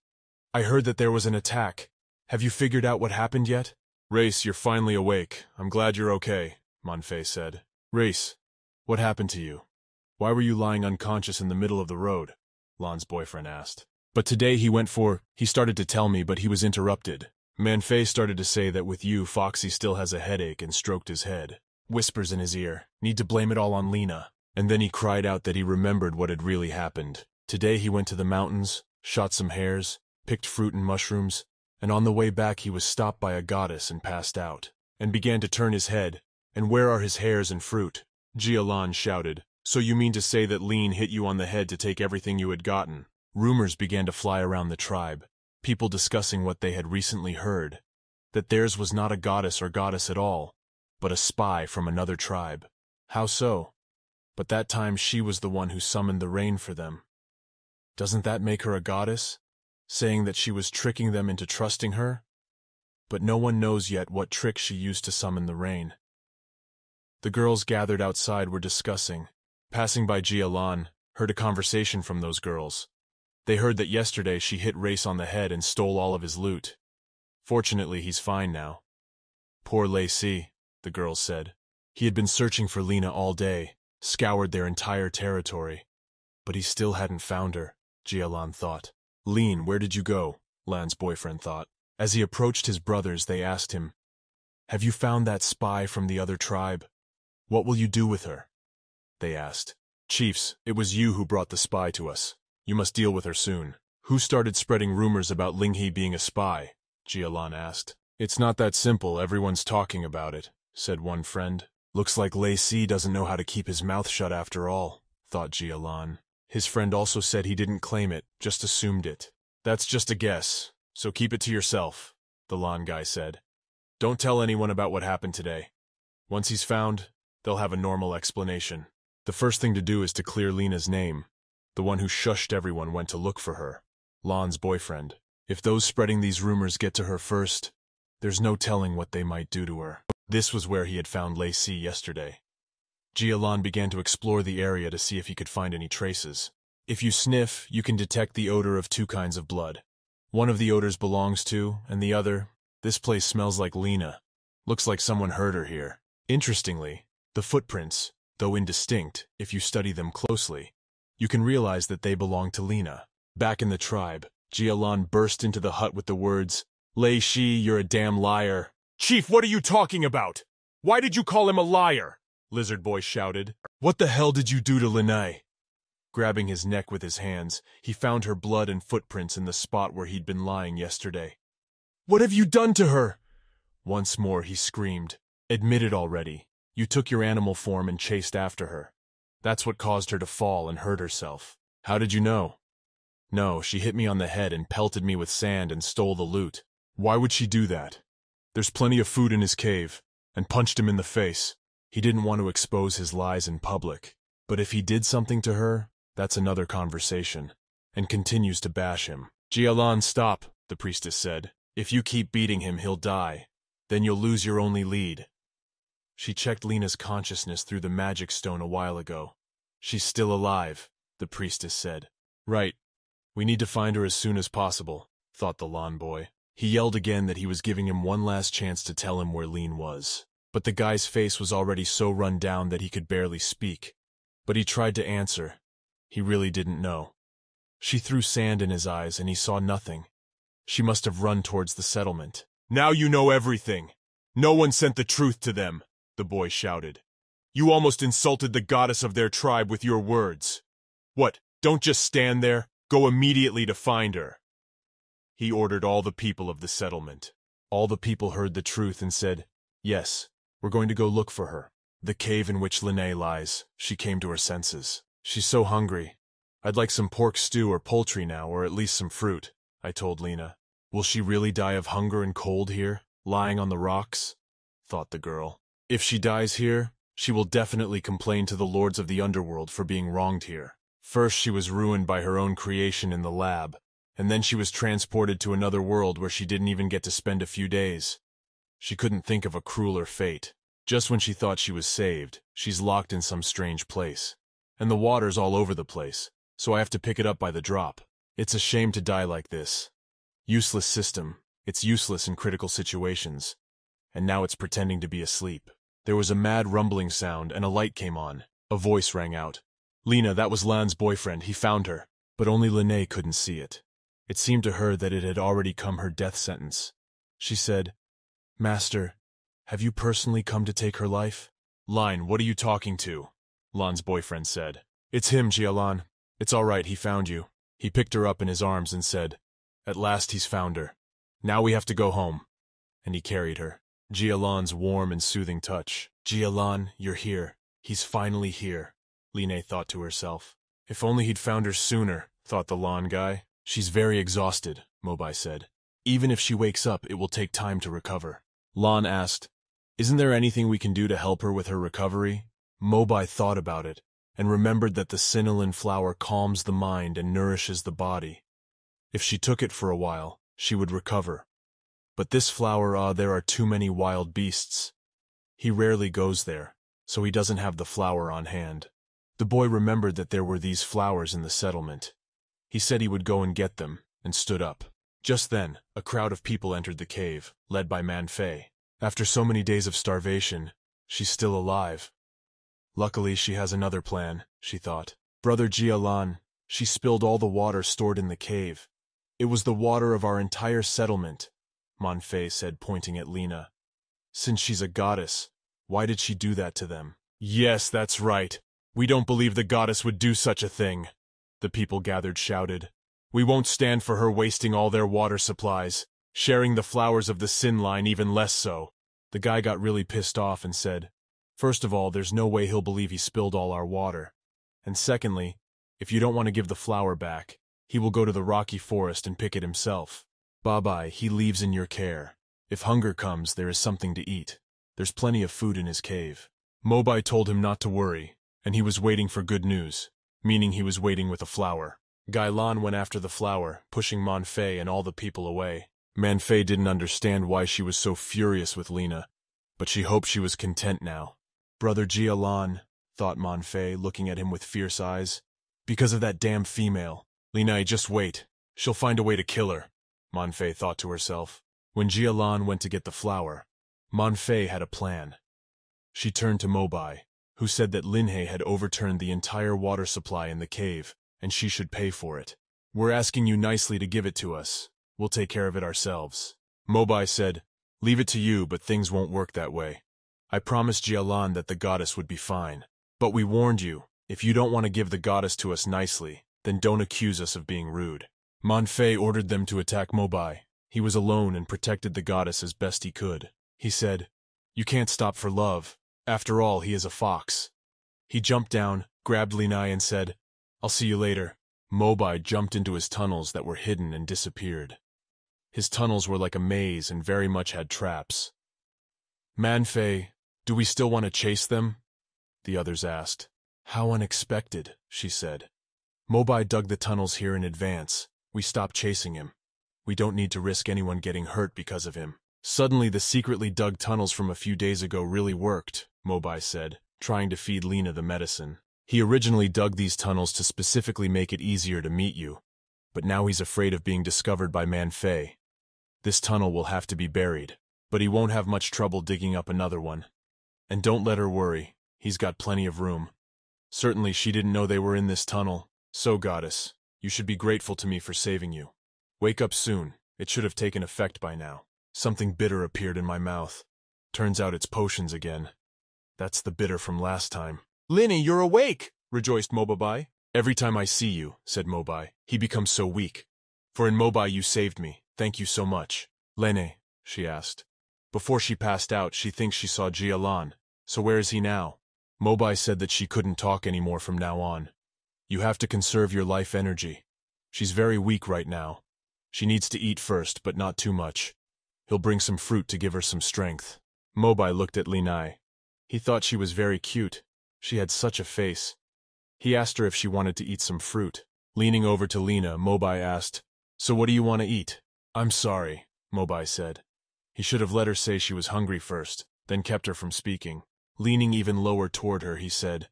"I heard that there was an attack. Have you figured out what happened yet?" "Race, you're finally awake. I'm glad you're okay," Man Fei said. "Race, what happened to you? Why were you lying unconscious in the middle of the road?" Lan's boyfriend asked. But today he started to tell me, but he was interrupted. Manfei started to say that with you, Foxy still has a headache and stroked his head. Whispers in his ear, need to blame it all on Lena. And then he cried out that he remembered what had really happened. Today he went to the mountains, shot some hares, picked fruit and mushrooms, and on the way back he was stopped by a goddess and passed out, and began to turn his head. And where are his hares and fruit? Jialan shouted. So you mean to say that Lin hit you on the head to take everything you had gotten? Rumors began to fly around the tribe, people discussing what they had recently heard, that theirs was not a goddess or goddess at all, but a spy from another tribe. How so? But that time she was the one who summoned the rain for them. Doesn't that make her a goddess? Saying that she was tricking them into trusting her? But no one knows yet what trick she used to summon the rain. The girls gathered outside were discussing. Passing by Jialan, heard a conversation from those girls. They heard that yesterday she hit Race on the head and stole all of his loot. Fortunately, he's fine now. Poor Lacey, the girls said. He had been searching for Lena all day, scoured their entire territory. But he still hadn't found her, Jialan thought. Lin, where did you go? Lan's boyfriend thought. As he approached his brothers, they asked him, have you found that spy from the other tribe? What will you do with her? They asked. Chiefs, it was you who brought the spy to us. You must deal with her soon. Who started spreading rumors about Linghe being a spy? Jialan asked. It's not that simple, everyone's talking about it, said one friend. Looks like Lacey doesn't know how to keep his mouth shut after all, thought Jialan. His friend also said he didn't claim it, just assumed it. That's just a guess, so keep it to yourself, the Lan guy said. Don't tell anyone about what happened today. Once he's found, they'll have a normal explanation. The first thing to do is to clear Lena's name. The one who shushed everyone went to look for her. Lan's boyfriend. If those spreading these rumors get to her first, there's no telling what they might do to her. This was where he had found Lacey yesterday. Jialan began to explore the area to see if he could find any traces. If you sniff, you can detect the odor of two kinds of blood. One of the odors belongs to, and the other, this place smells like Lena. Looks like someone hurt her here. Interestingly, the footprints, though indistinct, if you study them closely, you can realize that they belong to Lena. Back in the tribe, Jialan burst into the hut with the words, Lei Shi, you're a damn liar. Chief, what are you talking about? Why did you call him a liar? Lizard Boy shouted. What the hell did you do to Linai? Grabbing his neck with his hands, he found her blood and footprints in the spot where he'd been lying yesterday. What have you done to her? Once more he screamed. Admit it already. You took your animal form and chased after her. That's what caused her to fall and hurt herself. How did you know? No, she hit me on the head and pelted me with sand and stole the loot. Why would she do that? There's plenty of food in his cave, and punched him in the face. He didn't want to expose his lies in public. But if he did something to her, that's another conversation. And continues to bash him. Jialan, stop, the priestess said. If you keep beating him, he'll die. Then you'll lose your only lead. She checked Lena's consciousness through the magic stone a while ago. She's still alive, the priestess said. Right. We need to find her as soon as possible, thought the Lan boy. He yelled again that he was giving him one last chance to tell him where Lin was. But the guy's face was already so run down that he could barely speak. But he tried to answer. He really didn't know. She threw sand in his eyes and he saw nothing. She must have run towards the settlement. Now you know everything. No one sent the truth to them, the boy shouted. You almost insulted the goddess of their tribe with your words. What, don't just stand there? Go immediately to find her. He ordered all the people of the settlement. All the people heard the truth and said, yes, we're going to go look for her. The cave in which Linnae lies, she came to her senses. She's so hungry. I'd like some pork stew or poultry now, or at least some fruit, I told Lena. Will she really die of hunger and cold here, lying on the rocks? Thought the girl. If she dies here, she will definitely complain to the lords of the underworld for being wronged here. First she was ruined by her own creation in the lab, and then she was transported to another world where she didn't even get to spend a few days. She couldn't think of a crueler fate. Just when she thought she was saved, she's locked in some strange place. And the water's all over the place, so I have to pick it up by the drop. It's a shame to die like this. Useless system. It's useless in critical situations. And now it's pretending to be asleep. There was a mad rumbling sound and a light came on. A voice rang out. Lena, that was Lan's boyfriend. He found her. But only Linnae couldn't see it. It seemed to her that it had already come her death sentence. She said, "Master, have you personally come to take her life?" "Line, what are you talking to?" Lan's boyfriend said. "It's him, Jia-Lan. It's all right, he found you." He picked her up in his arms and said, "At last he's found her. Now we have to go home." And he carried her. Jia-Lan's warm and soothing touch. "Jia-Lan, you're here. He's finally here," Line thought to herself. If only he'd found her sooner, thought the Lan guy. "She's very exhausted," Mobai said. "Even if she wakes up, it will take time to recover." Lan asked, "Isn't there anything we can do to help her with her recovery?" Mobai thought about it, and remembered that the cinnalin flower calms the mind and nourishes the body. If she took it for a while, she would recover. But this flower, there are too many wild beasts. He rarely goes there, so he doesn't have the flower on hand. The boy remembered that there were these flowers in the settlement. He said he would go and get them, and stood up. Just then, a crowd of people entered the cave, led by Man Fei. After so many days of starvation, she's still alive. Luckily, she has another plan, she thought. Brother Jia-Lan, she spilled all the water stored in the cave. It was the water of our entire settlement, Man Fei said, pointing at Lena. Since she's a goddess, why did she do that to them? Yes, that's right. We don't believe the goddess would do such a thing, the people gathered shouted. We won't stand for her wasting all their water supplies, sharing the flowers of the Sin line even less so. The guy got really pissed off and said, "First of all, there's no way he'll believe he spilled all our water. And secondly, if you don't want to give the flower back, he will go to the rocky forest and pick it himself. Bye-bye, he leaves in your care. If hunger comes, there is something to eat. There's plenty of food in his cave." Mobai told him not to worry, and he was waiting for good news, meaning he was waiting with a flower. Gailan went after the flower, pushing Man Fei and all the people away. Man Fei didn't understand why she was so furious with Lena, but she hoped she was content now. Brother Jia-Lan, thought Man Fei, looking at him with fierce eyes. Because of that damn female. Lena, just wait. She'll find a way to kill her, Man Fei thought to herself. When Jia-Lan went to get the flower, Man Fei had a plan. She turned to Mobai, who said that Linhei had overturned the entire water supply in the cave, and she should pay for it. We're asking you nicely to give it to us. We'll take care of it ourselves. Mobai said, Leave it to you, but things won't work that way. I promised Jia-Lan that the goddess would be fine. But we warned you, if you don't want to give the goddess to us nicely, then don't accuse us of being rude. Man Fei ordered them to attack Mobai. He was alone and protected the goddess as best he could. He said, You can't stop for love. After all, he is a fox. He jumped down, grabbed Linai and said, I'll see you later. Mobai jumped into his tunnels that were hidden and disappeared. His tunnels were like a maze and very much had traps. Man Fei, do we still want to chase them? The others asked. How unexpected, she said. Mobai dug the tunnels here in advance. We stopped chasing him. We don't need to risk anyone getting hurt because of him. Suddenly the secretly dug tunnels from a few days ago really worked, Mobai said, trying to feed Lena the medicine. He originally dug these tunnels to specifically make it easier to meet you, but now he's afraid of being discovered by Man Fei. This tunnel will have to be buried, but he won't have much trouble digging up another one. And don't let her worry, he's got plenty of room. Certainly she didn't know they were in this tunnel, so goddess, you should be grateful to me for saving you. Wake up soon, it should have taken effect by now. Something bitter appeared in my mouth. Turns out it's potions again. That's the bitter from last time. Linny, you're awake, rejoiced Mobai. Every time I see you, said Mobai, he becomes so weak. For in Mobai you saved me, thank you so much. Lene, she asked. Before she passed out, she thinks she saw Jia-Lan. So where is he now? Mobai said that she couldn't talk anymore from now on. You have to conserve your life energy. She's very weak right now. She needs to eat first, but not too much. He'll bring some fruit to give her some strength. Mobai looked at Linai. He thought she was very cute. She had such a face. He asked her if she wanted to eat some fruit. Leaning over to Lena, Mobai asked, So what do you want to eat? I'm sorry, Mobai said. He should have let her say she was hungry first, then kept her from speaking. Leaning even lower toward her, he said,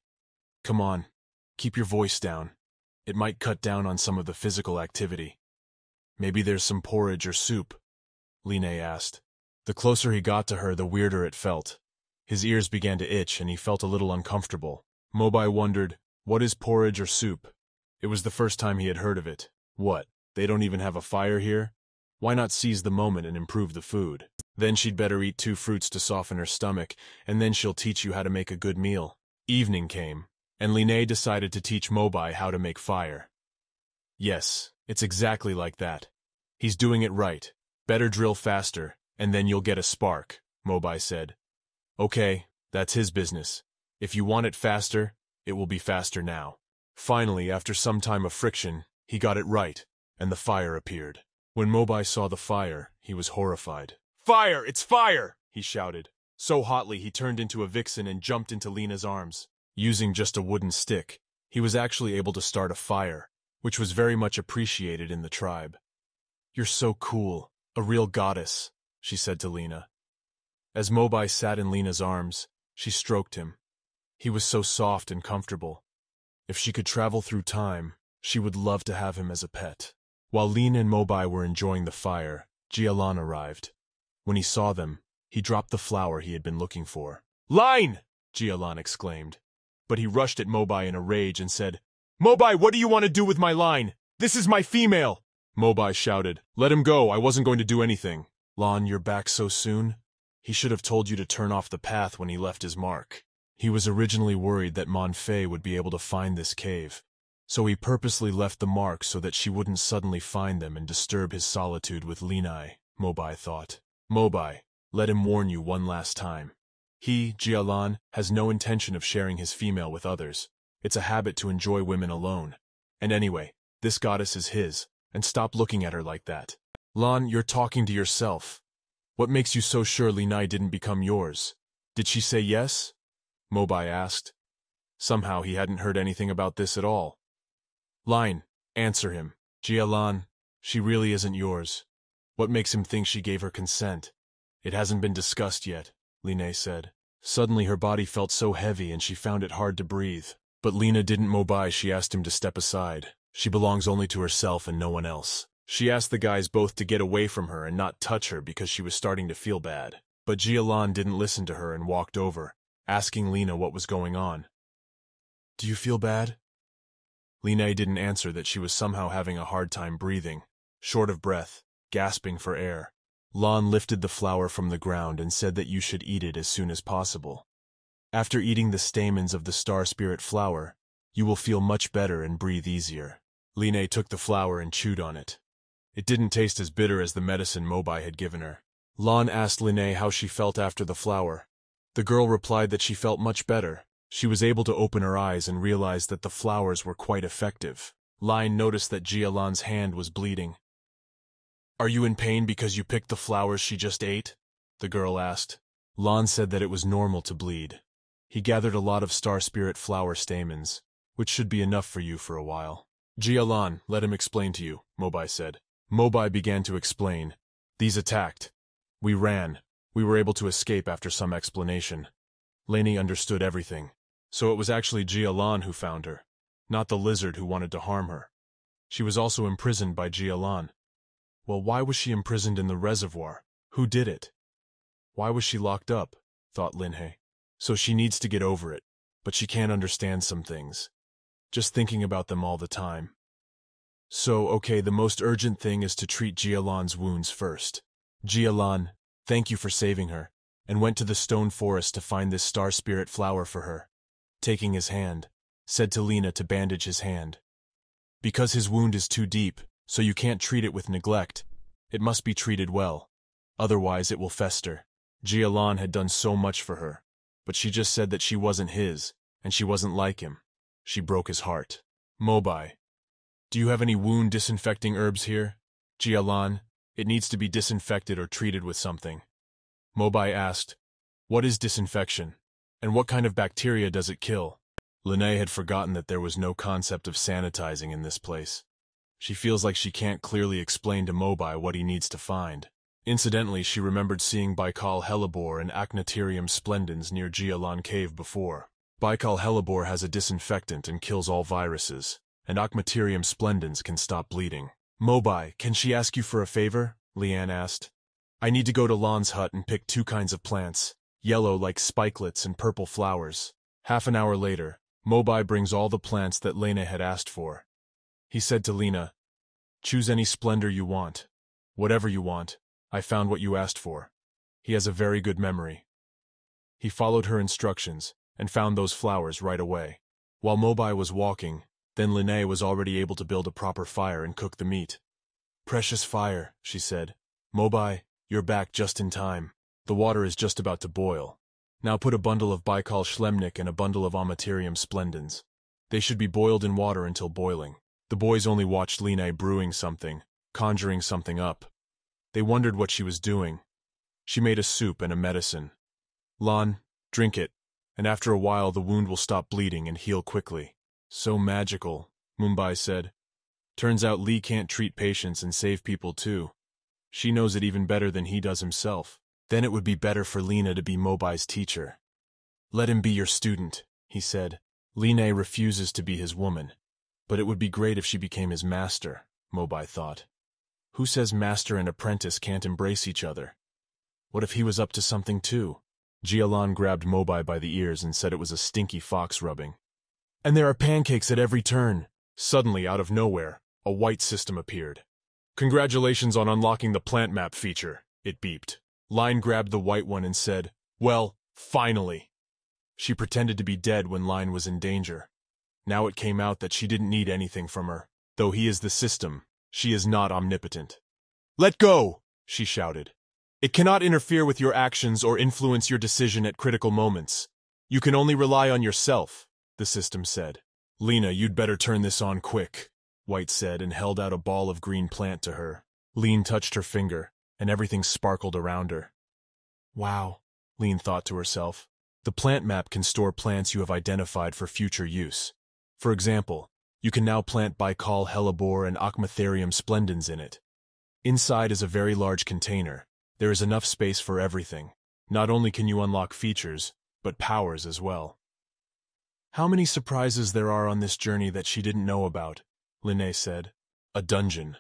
Come on, keep your voice down. It might cut down on some of the physical activity. Maybe there's some porridge or soup, Linai asked. The closer he got to her, the weirder it felt. His ears began to itch and he felt a little uncomfortable. Mobai wondered, what is porridge or soup? It was the first time he had heard of it. What? They don't even have a fire here? Why not seize the moment and improve the food? Then she'd better eat 2 fruits to soften her stomach, and then she'll teach you how to make a good meal. Evening came, and Linnae decided to teach Mobai how to make fire. Yes, it's exactly like that. He's doing it right. Better drill faster, and then you'll get a spark, Mobai said. Okay, that's his business. If you want it faster, it will be faster now. Finally, after some time of friction, he got it right, and the fire appeared. When Mobai saw the fire, he was horrified. Fire! It's fire! He shouted. So hotly he turned into a vixen and jumped into Lena's arms. Using just a wooden stick, he was actually able to start a fire, which was very much appreciated in the tribe. You're so cool, a real goddess, she said to Lena. As Mobai sat in Lena's arms, she stroked him. He was so soft and comfortable. If she could travel through time, she would love to have him as a pet. While Lena and Mobai were enjoying the fire, Jialan arrived. When he saw them, he dropped the flower he had been looking for. Line! Jialan exclaimed. But he rushed at Mobai in a rage and said, Mobai, what do you want to do with my line? This is my female! Mobai shouted, Let him go, I wasn't going to do anything. Lan, you're back so soon? He should have told you to turn off the path when he left his mark. He was originally worried that Monfei would be able to find this cave, so he purposely left the mark so that she wouldn't suddenly find them and disturb his solitude with Linai, Mobai thought. Mobai, let him warn you one last time. He, Jialan, has no intention of sharing his female with others. It's a habit to enjoy women alone. And anyway, this goddess is his, and stop looking at her like that. Lan, you're talking to yourself. What makes you so sure Linai didn't become yours? Did she say yes? Mobai asked. Somehow he hadn't heard anything about this at all. Line, answer him. Jialan, she really isn't yours. What makes him think she gave her consent? It hasn't been discussed yet, Linnae said. Suddenly her body felt so heavy and she found it hard to breathe. But Lena didn't Mobai, she asked him to step aside. She belongs only to herself and no one else. She asked the guys both to get away from her and not touch her because she was starting to feel bad. But Jialan didn't listen to her and walked over, asking Lena what was going on. Do you feel bad? Linnae didn't answer that she was somehow having a hard time breathing, short of breath, gasping for air. Lan lifted the flower from the ground and said that you should eat it as soon as possible. After eating the stamens of the star spirit flower, you will feel much better and breathe easier. Linnae took the flower and chewed on it. It didn't taste as bitter as the medicine Mobai had given her. Lan asked Linnae how she felt after the flower. The girl replied that she felt much better. She was able to open her eyes and realized that the flowers were quite effective. Line noticed that Jialan's hand was bleeding. Are you in pain because you picked the flowers she just ate? The girl asked. Lan said that it was normal to bleed. He gathered a lot of star spirit flower stamens, which should be enough for you for a while. Jialan, let him explain to you, Mobai said. Mobai began to explain. These attacked. We ran. We were able to escape after some explanation. Lainey understood everything. So it was actually Jialan who found her, not the lizard who wanted to harm her. She was also imprisoned by Jialan. Well, why was she imprisoned in the reservoir? Who did it? Why was she locked up? Thought Linhei. So she needs to get over it, but she can't understand some things. Just thinking about them all the time. So, okay, the most urgent thing is to treat Jialan's wounds first. Jialan, thank you for saving her, and went to the stone forest to find this star spirit flower for her. Taking his hand, said to Lena to bandage his hand. Because his wound is too deep, so you can't treat it with neglect. It must be treated well. Otherwise it will fester. Jialan had done so much for her, but she just said that she wasn't his, and she wasn't like him. She broke his heart. Mobai, do you have any wound disinfecting herbs here? Jialan, it needs to be disinfected or treated with something. Mobai asked, what is disinfection, and what kind of bacteria does it kill? Linnae had forgotten that there was no concept of sanitizing in this place. She feels like she can't clearly explain to Mobai what he needs to find. Incidentally, she remembered seeing Baikal hellebore and Achnatirium splendens near Jialan Cave before. Baikal hellebore has a disinfectant and kills all viruses, and Achnatirium splendens can stop bleeding. Mobai, can she ask you for a favor? Leanne asked. I need to go to Lan's hut and pick 2 kinds of plants, yellow like spikelets and purple flowers. Half an hour later, Mobai brings all the plants that Lena had asked for. He said to Lena, Choose any splendor you want. Whatever you want, I found what you asked for. He has a very good memory. He followed her instructions and found those flowers right away. While Mobai was walking, then Linnae was already able to build a proper fire and cook the meat. Precious fire, she said. Mobai, you're back just in time. The water is just about to boil. Now put a bundle of Baikal Schlemnik and a bundle of Amaterium splendens. They should be boiled in water until boiling. The boys only watched Linnae brewing something, conjuring something up. They wondered what she was doing. She made a soup and a medicine. Lan, drink it, and after a while the wound will stop bleeding and heal quickly. So magical, Mumbai said. Turns out Lee can't treat patients and save people too. She knows it even better than he does himself. Then it would be better for Lena to be Mobai's teacher. Let him be your student, he said. Linnae refuses to be his woman. But it would be great if she became his master, Mobai thought. Who says master and apprentice can't embrace each other? What if he was up to something too? Jialan grabbed Mobai by the ears and said it was a stinky fox rubbing. And there are pancakes at every turn. Suddenly, out of nowhere, a white system appeared. Congratulations on unlocking the plant map feature, it beeped. Line grabbed the white one and said, well, finally. She pretended to be dead when Line was in danger. Now it came out that she didn't need anything from her. Though he is the system, she is not omnipotent. Let go, she shouted. It cannot interfere with your actions or influence your decision at critical moments. You can only rely on yourself, the system said. Lena, you'd better turn this on quick, White said and held out a ball of green plant to her. Lean touched her finger, and everything sparkled around her. Wow, Lean thought to herself. The plant map can store plants you have identified for future use. For example, you can now plant Baikal hellebore and Ochmatherium splendens in it. Inside is a very large container. There is enough space for everything. Not only can you unlock features, but powers as well. How many surprises there are on this journey that she didn't know about, Linnae said. A dungeon.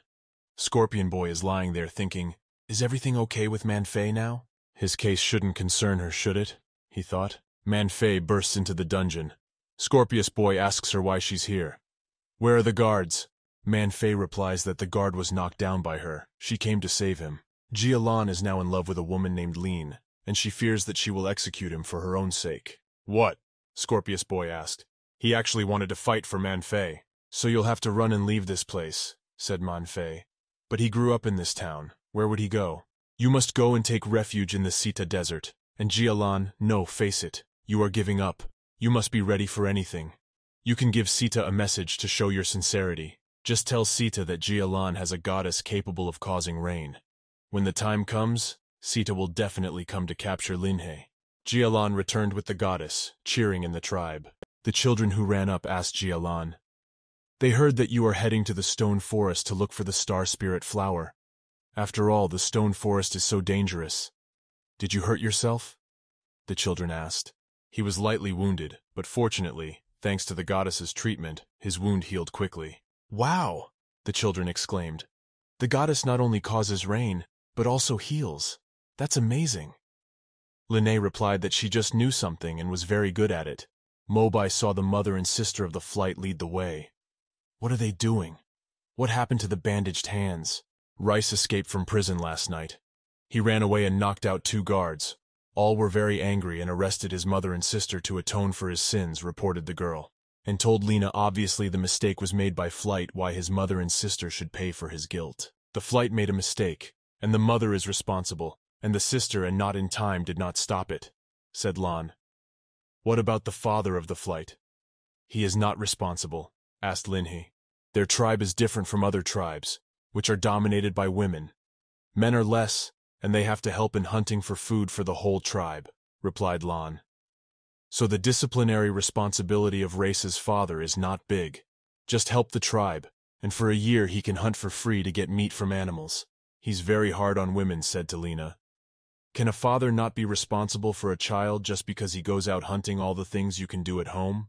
Scorpion Boy is lying there thinking, is everything okay with Manfei now? His case shouldn't concern her, should it? He thought. Manfei bursts into the dungeon. Scorpius Boy asks her why she's here. Where are the guards? Manfei replies that the guard was knocked down by her. She came to save him. Jialan is now in love with a woman named Lean, and she fears that she will execute him for her own sake. What? Scorpius Boy asked. He actually wanted to fight for Manfei. So you'll have to run and leave this place, said Manfei. But he grew up in this town. Where would he go? You must go and take refuge in the Sita desert. And Jialan, no, face it. You are giving up. You must be ready for anything. You can give Sita a message to show your sincerity. Just tell Sita that Jialan has a goddess capable of causing rain. When the time comes, Sita will definitely come to capture Linhei. Jialan returned with the goddess, cheering in the tribe. The children who ran up asked Jialan, they heard that you are heading to the stone forest to look for the star spirit flower. After all, the stone forest is so dangerous. Did you hurt yourself? The children asked. He was lightly wounded, but fortunately, thanks to the goddess's treatment, his wound healed quickly. Wow! The children exclaimed. The goddess not only causes rain, but also heals. That's amazing. Linnae replied that she just knew something and was very good at it. Mobai saw the mother and sister of the flight lead the way. What are they doing? What happened to the bandaged hands? Rice escaped from prison last night. He ran away and knocked out 2 guards. All were very angry and arrested his mother and sister to atone for his sins, reported the girl, and told Lena obviously the mistake was made by Flight, why his mother and sister should pay for his guilt. The Flight made a mistake, and the mother is responsible, and the sister and not in time did not stop it, said Lan. What about the father of the Flight? He is not responsible, asked Linhei. Their tribe is different from other tribes, which are dominated by women. Men are less, and they have to help in hunting for food for the whole tribe, replied Lan. So the disciplinary responsibility of Race's father is not big. Just help the tribe, and for a year he can hunt for free to get meat from animals. He's very hard on women, said to Lena. Can a father not be responsible for a child just because he goes out hunting all the things you can do at home?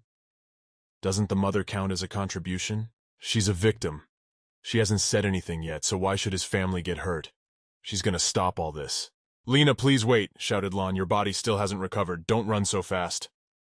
Doesn't the mother count as a contribution? She's a victim. She hasn't said anything yet, so why should his family get hurt? She's gonna stop all this. Lena, please wait, shouted Lon. Your body still hasn't recovered. Don't run so fast.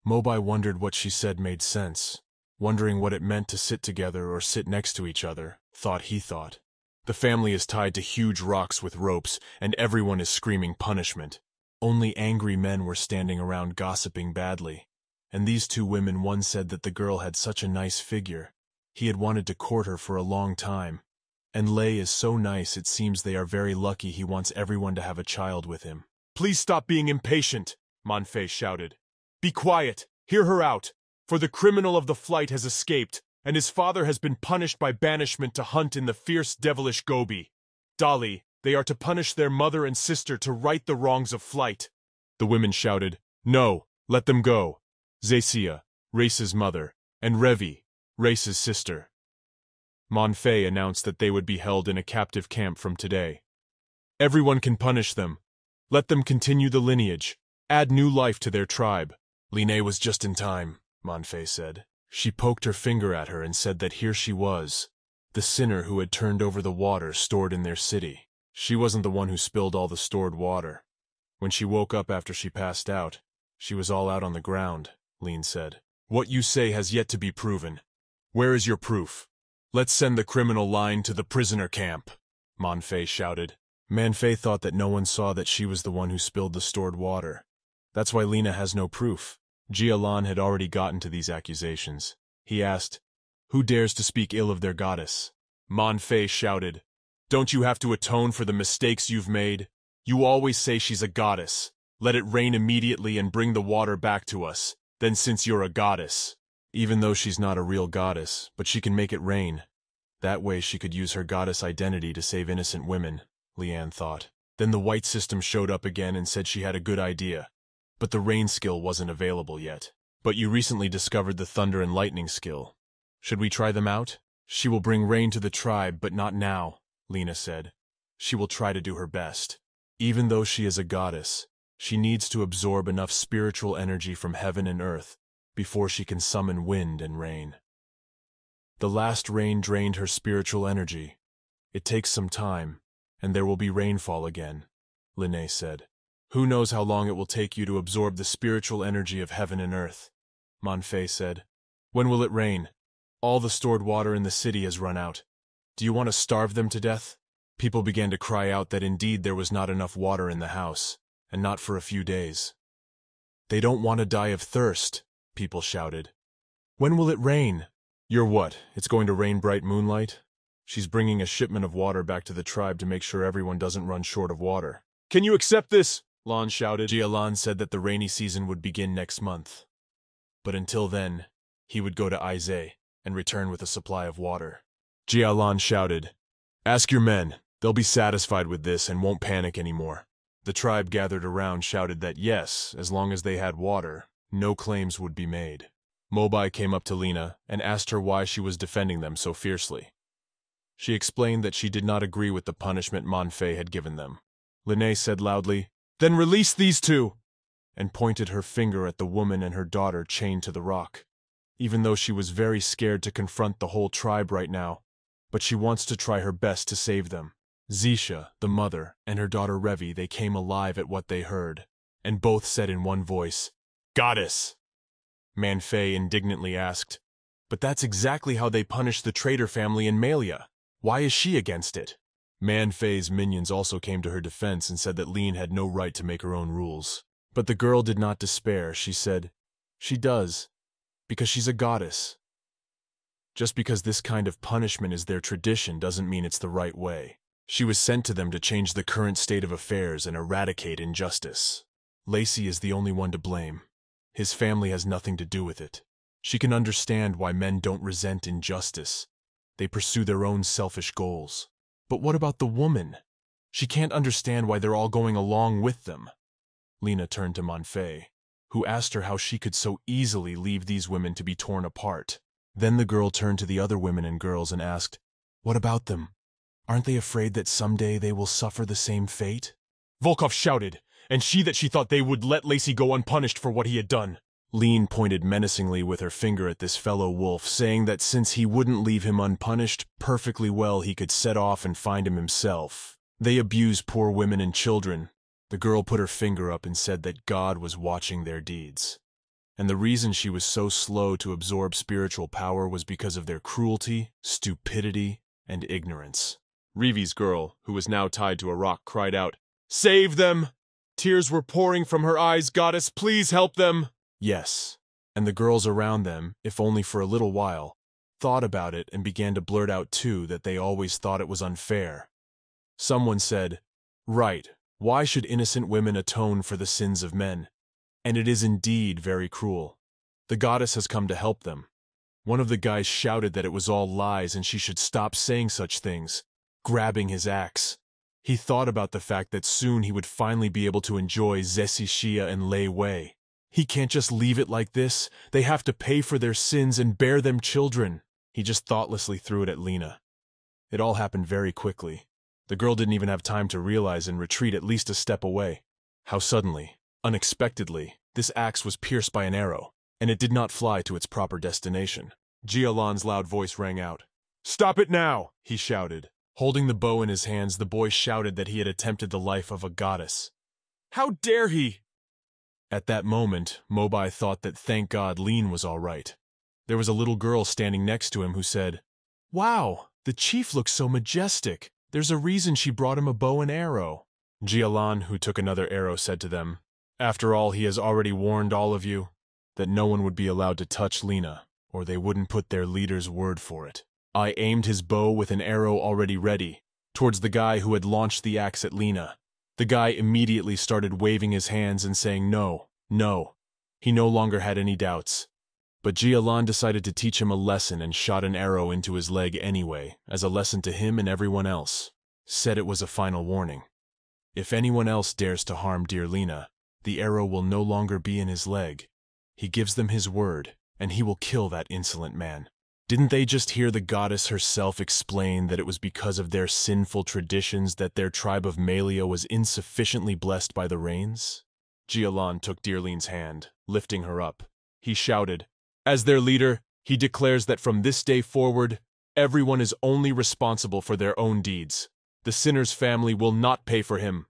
Mobai wondered what she said made sense. Wondering what it meant to sit together or sit next to each other, thought. The family is tied to huge rocks with ropes, and everyone is screaming punishment. Only angry men were standing around gossiping badly. And these two women, one said that the girl had such a nice figure. He had wanted to court her for a long time. And Lei is so nice, it seems they are very lucky. He wants everyone to have a child with him. Please stop being impatient, Manfei shouted. Be quiet, hear her out, for the criminal of the flight has escaped, and his father has been punished by banishment to hunt in the fierce devilish Gobi. Dali, they are to punish their mother and sister to right the wrongs of flight. The women shouted, No, let them go. Zesia, Race's mother, and Revi, Race's sister. Manfei announced that they would be held in a captive camp from today. Everyone can punish them. Let them continue the lineage, add new life to their tribe. Linne was just in time, Manfei said. She poked her finger at her and said that here she was, the sinner who had turned over the water stored in their city. She wasn't the one who spilled all the stored water. When she woke up after she passed out, she was all out on the ground, Lin said. What you say has yet to be proven. Where is your proof? Let's send the criminal line to the prisoner camp, Manfei shouted. Manfei thought that no one saw that she was the one who spilled the stored water. That's why Lina has no proof. Jialan had already gotten to these accusations. He asked, Who dares to speak ill of their goddess? Manfei shouted, Don't you have to atone for the mistakes you've made? You always say she's a goddess. Let it rain immediately and bring the water back to us. Then since you're a goddess. Even though she's not a real goddess, but she can make it rain. That way she could use her goddess identity to save innocent women, Lian thought. Then the white system showed up again and said she had a good idea. But the rain skill wasn't available yet. But you recently discovered the thunder and lightning skill. Should we try them out? She will bring rain to the tribe, but not now, Lina said. She will try to do her best. Even though she is a goddess, she needs to absorb enough spiritual energy from heaven and earth before she can summon wind and rain. The last rain drained her spiritual energy. It takes some time, and there will be rainfall again, Linne said. Who knows how long it will take you to absorb the spiritual energy of heaven and earth, Manfei said. When will it rain? All the stored water in the city has run out. Do you want to starve them to death? People began to cry out that indeed there was not enough water in the house, and not for a few days. They don't want to die of thirst, people shouted. When will it rain? You're what, it's going to rain bright moonlight? She's bringing a shipment of water back to the tribe to make sure everyone doesn't run short of water. Can you accept this? Lan shouted. Jialan said that the rainy season would begin next month. But until then, he would go to Aize and return with a supply of water. Jialan shouted, Ask your men, they'll be satisfied with this and won't panic anymore. The tribe gathered around shouted that yes, as long as they had water, no claims would be made. Mobai came up to Lina and asked her why she was defending them so fiercely. She explained that she did not agree with the punishment Manfei had given them. Linne said loudly, Then release these two, and pointed her finger at the woman and her daughter chained to the rock. Even though she was very scared to confront the whole tribe right now, but she wants to try her best to save them. Zisha, the mother, and her daughter Revi, they came alive at what they heard, and both said in one voice, Goddess! Manfei indignantly asked, But that's exactly how they punished the traitor family in Malia. Why is she against it? Manfei's minions also came to her defense and said that Lin had no right to make her own rules. But the girl did not despair. She said, She does, because she's a goddess. Just because this kind of punishment is their tradition doesn't mean it's the right way. She was sent to them to change the current state of affairs and eradicate injustice. Lacey is the only one to blame. His family has nothing to do with it. She can understand why men don't resent injustice. They pursue their own selfish goals. But what about the woman? She can't understand why they're all going along with them. Lina turned to Manfei, who asked her how she could so easily leave these women to be torn apart. Then the girl turned to the other women and girls and asked, What about them? Aren't they afraid that someday they will suffer the same fate? Volkov shouted, and she thought they would let Lacey go unpunished for what he had done. Lin pointed menacingly with her finger at this fellow wolf, saying that since he wouldn't leave him unpunished, perfectly well he could set off and find him himself. They abuse poor women and children. The girl put her finger up and said that God was watching their deeds. And the reason she was so slow to absorb spiritual power was because of their cruelty, stupidity, and ignorance. Rivi's girl, who was now tied to a rock, cried out, "Save them!" Tears were pouring from her eyes. "Goddess, please help them!" Yes, and the girls around them, if only for a little while, thought about it and began to blurt out too that they always thought it was unfair. Someone said, "Right, why should innocent women atone for the sins of men? And it is indeed very cruel. The goddess has come to help them." One of the guys shouted that it was all lies and she should stop saying such things, grabbing his axe. He thought about the fact that soon he would finally be able to enjoy Zesi Shia and Lei Wei. He can't just leave it like this. They have to pay for their sins and bear them children. He just thoughtlessly threw it at Lena. It all happened very quickly. The girl didn't even have time to realize and retreat at least a step away. How suddenly, unexpectedly, this axe was pierced by an arrow, and it did not fly to its proper destination. Jialan's loud voice rang out. "Stop it now!" he shouted. Holding the bow in his hands, the boy shouted that he had attempted the life of a goddess. "How dare he!" At that moment, Mobai thought that thank God Lean was all right. There was a little girl standing next to him who said, "Wow, the chief looks so majestic. There's a reason she brought him a bow and arrow." Jialan, who took another arrow, said to them, "After all, he has already warned all of you that no one would be allowed to touch Lena, or they wouldn't put their leader's word for it." I aimed his bow with an arrow already ready, towards the guy who had launched the axe at Lena. The guy immediately started waving his hands and saying no, no. He no longer had any doubts. But Jialan decided to teach him a lesson and shot an arrow into his leg anyway, as a lesson to him and everyone else. Said it was a final warning. If anyone else dares to harm dear Lena, the arrow will no longer be in his leg. He gives them his word, and he will kill that insolent man. Didn't they just hear the goddess herself explain that it was because of their sinful traditions that their tribe of Malia was insufficiently blessed by the rains? Jialan took Deerleen's hand, lifting her up. He shouted, "As their leader, he declares that from this day forward, everyone is only responsible for their own deeds. The sinner's family will not pay for him."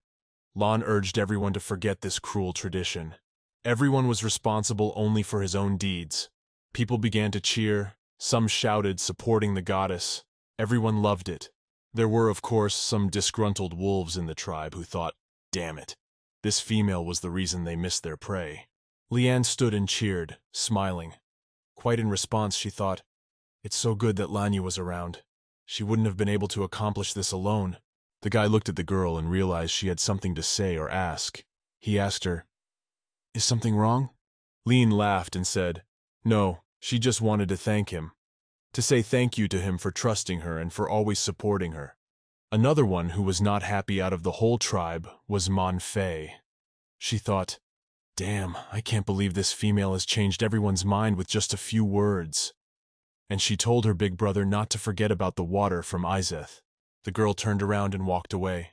Lan urged everyone to forget this cruel tradition. Everyone was responsible only for his own deeds. People began to cheer. Some shouted, supporting the goddess. Everyone loved it. There were, of course, some disgruntled wolves in the tribe who thought, "Damn it, this female was the reason they missed their prey." Leanne stood and cheered, smiling. Quite in response, she thought, "It's so good that Lanyu was around. She wouldn't have been able to accomplish this alone." The guy looked at the girl and realized she had something to say or ask. He asked her, "Is something wrong?" Lean laughed and said, "No. She just wanted to thank him. To say thank you to him for trusting her and for always supporting her." Another one who was not happy out of the whole tribe was Mon Fei. She thought, "Damn, I can't believe this female has changed everyone's mind with just a few words." And she told her big brother not to forget about the water from Izeth. The girl turned around and walked away.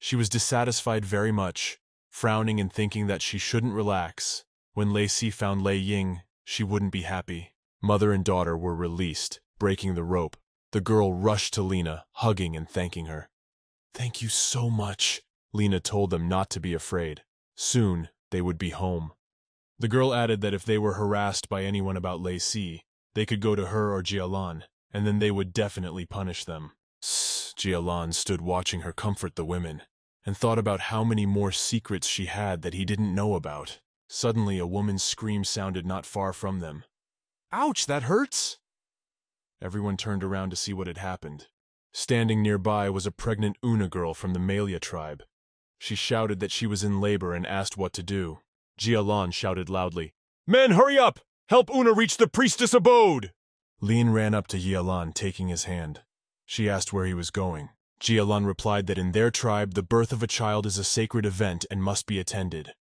She was dissatisfied very much, frowning and thinking that she shouldn't relax. When Lei Si found Lei Ying, she wouldn't be happy. Mother and daughter were released, breaking the rope. The girl rushed to Lena, hugging and thanking her. "Thank you so much." Lena told them not to be afraid. Soon, they would be home. The girl added that if they were harassed by anyone about Lei Si, they could go to her or Jialan, and then they would definitely punish them. Jialan stood watching her comfort the women, and thought about how many more secrets she had that he didn't know about. Suddenly, a woman's scream sounded not far from them. "Ouch, that hurts!" Everyone turned around to see what had happened. Standing nearby was a pregnant Una girl from the Malia tribe. She shouted that she was in labor and asked what to do. Jialan shouted loudly, "Men, hurry up! Help Una reach the priestess abode!" Lin ran up to Jialan, taking his hand. She asked where he was going. Jialan replied that in their tribe, the birth of a child is a sacred event and must be attended.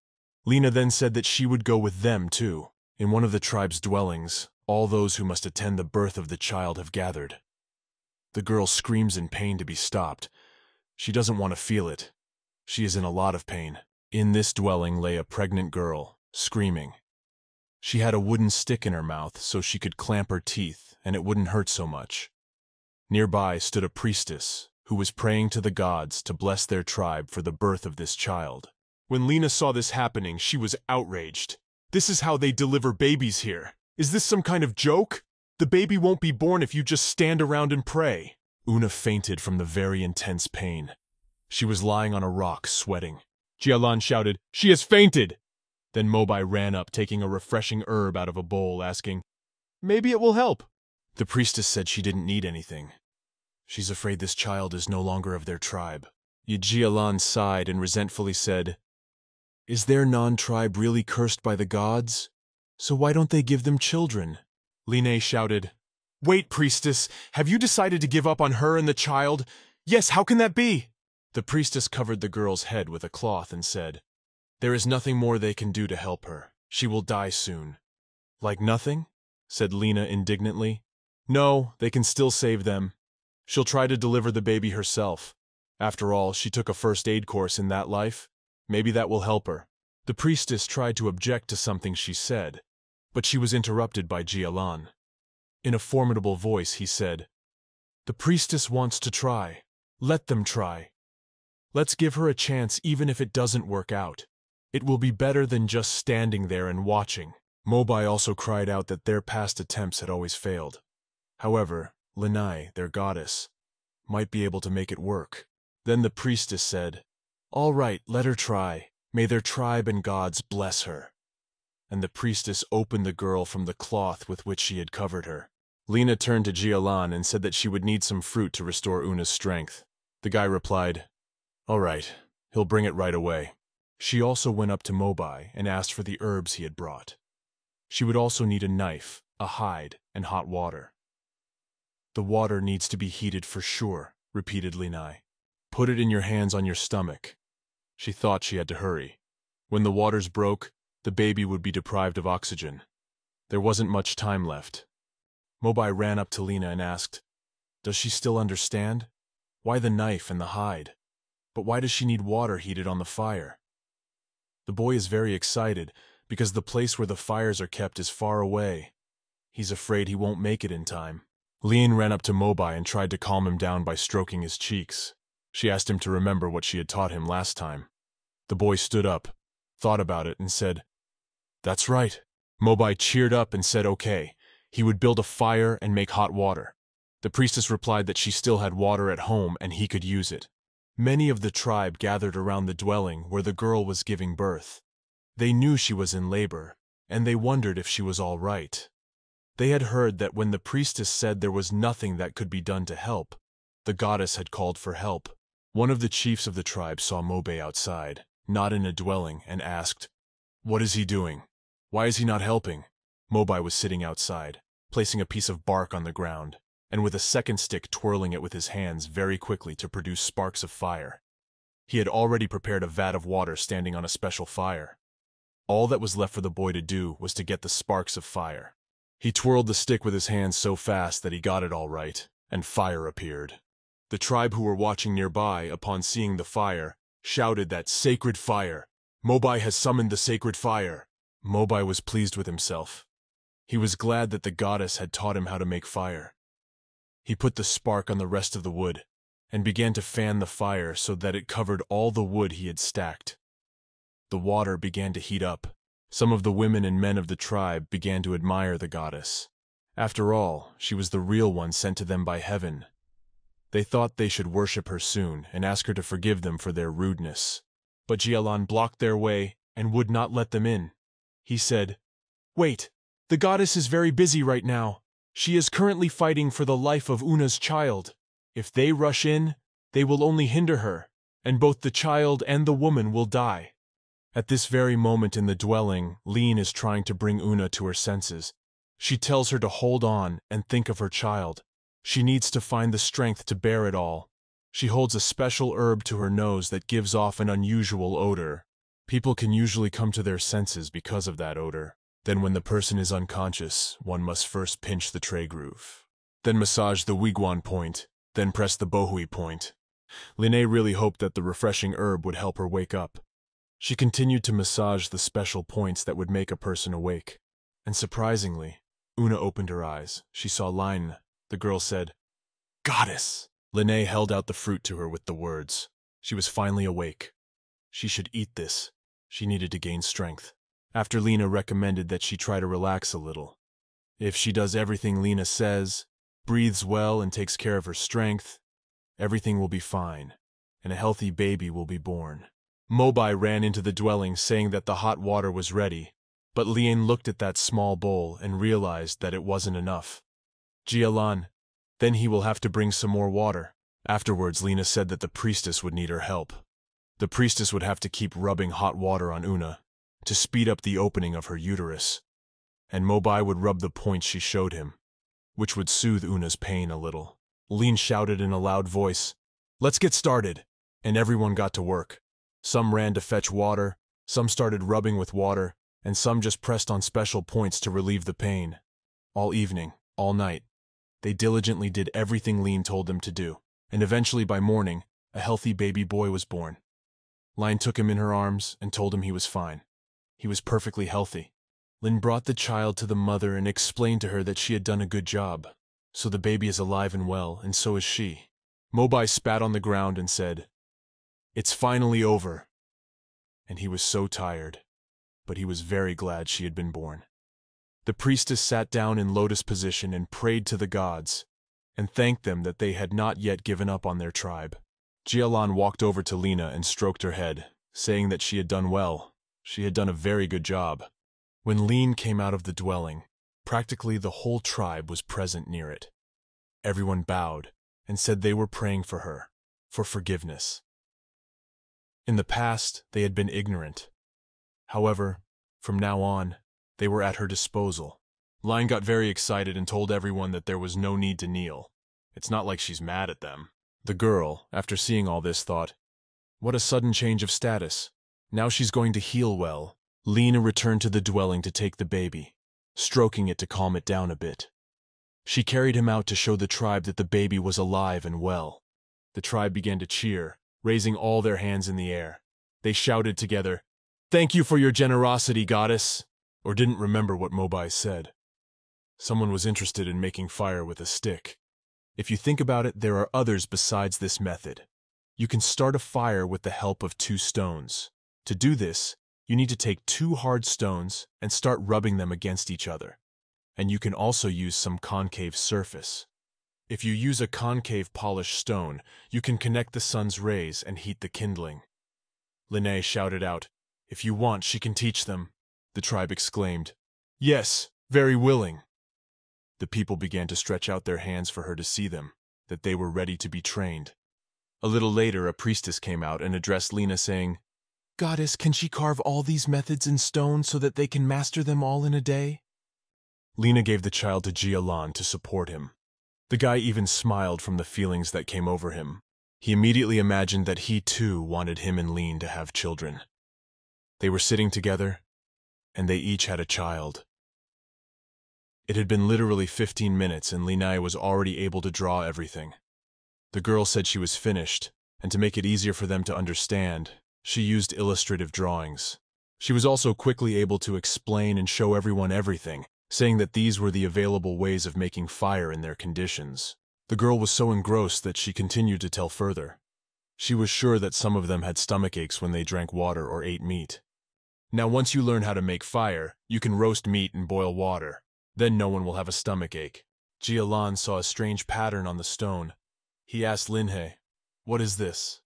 Lena then said that she would go with them, too. In one of the tribe's dwellings, all those who must attend the birth of the child have gathered. The girl screams in pain to be stopped. She doesn't want to feel it. She is in a lot of pain. In this dwelling lay a pregnant girl, screaming. She had a wooden stick in her mouth so she could clamp her teeth and it wouldn't hurt so much. Nearby stood a priestess who was praying to the gods to bless their tribe for the birth of this child. When Lena saw this happening, she was outraged. "This is how they deliver babies here. Is this some kind of joke? The baby won't be born if you just stand around and pray." Una fainted from the very intense pain. She was lying on a rock, sweating. Jialan shouted, "She has fainted!" Then Mobai ran up, taking a refreshing herb out of a bowl, asking, "Maybe it will help." The priestess said she didn't need anything. She's afraid this child is no longer of their tribe. Jialan sighed and resentfully said, "Is their non-tribe really cursed by the gods? So why don't they give them children?" Line shouted, "Wait, priestess, have you decided to give up on her and the child? Yes, how can that be?" The priestess covered the girl's head with a cloth and said, "There is nothing more they can do to help her. She will die soon." "Like nothing?" said Lena indignantly. "No, they can still save them. She'll try to deliver the baby herself. After all, she took a first aid course in that life. Maybe that will help her." The priestess tried to object to something she said, but she was interrupted by Jialan. In a formidable voice, he said, "The priestess wants to try. Let them try. Let's give her a chance even if it doesn't work out. It will be better than just standing there and watching." Mobai also cried out that their past attempts had always failed. However, Lanai, their goddess, might be able to make it work. Then the priestess said, "All right, let her try. May their tribe and gods bless her." And the priestess opened the girl from the cloth with which she had covered her. Lena turned to Jialan and said that she would need some fruit to restore Una's strength. The guy replied, "All right, he'll bring it right away." She also went up to Mobai and asked for the herbs he had brought. She would also need a knife, a hide, and hot water. "The water needs to be heated for sure," repeated Linai. "Put it in your hands on your stomach." She thought she had to hurry. When the waters broke, the baby would be deprived of oxygen. There wasn't much time left. Mobai ran up to Lena and asked, "Does she still understand? Why the knife and the hide? But why does she need water heated on the fire?" The boy is very excited because the place where the fires are kept is far away. He's afraid he won't make it in time. Lien ran up to Mobai and tried to calm him down by stroking his cheeks. She asked him to remember what she had taught him last time. The boy stood up, thought about it, and said, "That's right." Mobai cheered up and said okay. He would build a fire and make hot water. The priestess replied that she still had water at home and he could use it. Many of the tribe gathered around the dwelling where the girl was giving birth. They knew she was in labor, and they wondered if she was all right. They had heard that when the priestess said there was nothing that could be done to help, the goddess had called for help. One of the chiefs of the tribe saw Mobai outside, not in a dwelling, and asked, "What is he doing? Why is he not helping?" Mobai was sitting outside, placing a piece of bark on the ground, and with a second stick twirling it with his hands very quickly to produce sparks of fire. He had already prepared a vat of water standing on a special fire. All that was left for the boy to do was to get the sparks of fire. He twirled the stick with his hands so fast that he got it all right, and fire appeared. The tribe who were watching nearby, upon seeing the fire, shouted that "Sacred fire! Mobai has summoned the sacred fire!" Mobai was pleased with himself. He was glad that the goddess had taught him how to make fire. He put the spark on the rest of the wood, and began to fan the fire so that it covered all the wood he had stacked. The water began to heat up. Some of the women and men of the tribe began to admire the goddess. After all, she was the real one sent to them by heaven. They thought they should worship her soon and ask her to forgive them for their rudeness. But Jialan blocked their way and would not let them in. He said, "Wait, the goddess is very busy right now. She is currently fighting for the life of Una's child. If they rush in, they will only hinder her, and both the child and the woman will die." At this very moment in the dwelling, Lien is trying to bring Una to her senses. She tells her to hold on and think of her child. She needs to find the strength to bear it all. She holds a special herb to her nose that gives off an unusual odor. People can usually come to their senses because of that odor. Then when the person is unconscious, one must first pinch the tray groove. Then massage the wigwam point. Then press the bohui point. Linnae really hoped that the refreshing herb would help her wake up. She continued to massage the special points that would make a person awake. And surprisingly, Una opened her eyes. She saw Line. The girl said, "Goddess!" Linnae held out the fruit to her with the words. She was finally awake. She should eat this. She needed to gain strength. After Lena recommended that she try to relax a little. If she does everything Lena says, breathes well and takes care of her strength, everything will be fine, and a healthy baby will be born. Mobai ran into the dwelling saying that the hot water was ready, but Lien looked at that small bowl and realized that it wasn't enough. Jialan, then he will have to bring some more water. Afterwards, Lena said that the priestess would need her help. The priestess would have to keep rubbing hot water on Una to speed up the opening of her uterus, and Mobai would rub the points she showed him, which would soothe Una's pain a little. Lien shouted in a loud voice, "Let's get started!" And everyone got to work. Some ran to fetch water, some started rubbing with water, and some just pressed on special points to relieve the pain. All evening, all night, they diligently did everything Lien told them to do, and eventually by morning, a healthy baby boy was born. Lien took him in her arms and told him he was fine. He was perfectly healthy. Lin brought the child to the mother and explained to her that she had done a good job. So the baby is alive and well, and so is she. Mobai spat on the ground and said, "It's finally over." And he was so tired, but he was very glad she had been born. The priestess sat down in lotus position and prayed to the gods, and thanked them that they had not yet given up on their tribe. Jialan walked over to Lena and stroked her head, saying that she had done well. She had done a very good job. When Lien came out of the dwelling, practically the whole tribe was present near it. Everyone bowed and said they were praying for her, for forgiveness. In the past, they had been ignorant. However, from now on, they were at her disposal. Lien got very excited and told everyone that there was no need to kneel. It's not like she's mad at them. The girl, after seeing all this, thought, "What a sudden change of status. Now she's going to heal well." Lena returned to the dwelling to take the baby, stroking it to calm it down a bit. She carried him out to show the tribe that the baby was alive and well. The tribe began to cheer, raising all their hands in the air. They shouted together, "Thank you for your generosity, goddess," or didn't remember what Mobai said. Someone was interested in making fire with a stick. If you think about it, there are others besides this method. You can start a fire with the help of 2 stones. To do this, you need to take 2 hard stones and start rubbing them against each other. And you can also use some concave surface. If you use a concave polished stone, you can connect the sun's rays and heat the kindling. Linnae shouted out, "If you want, she can teach them." The tribe exclaimed, "Yes, very willing." The people began to stretch out their hands for her to see them, that they were ready to be trained. A little later, a priestess came out and addressed Lena saying, "Goddess, can she carve all these methods in stone so that they can master them all in a day?" Lena gave the child to Jialan to support him. The guy even smiled from the feelings that came over him. He immediately imagined that he too wanted him and Lien to have children. They were sitting together, and they each had a child. It had been literally 15 minutes and Linai was already able to draw everything. The girl said she was finished, and to make it easier for them to understand, she used illustrative drawings. She was also quickly able to explain and show everyone everything, saying that these were the available ways of making fire in their conditions. The girl was so engrossed that she continued to tell further. She was sure that some of them had stomach aches when they drank water or ate meat. Now once you learn how to make fire, you can roast meat and boil water. Then no one will have a stomach ache. Jialan saw a strange pattern on the stone. He asked Linhe, "What is this?"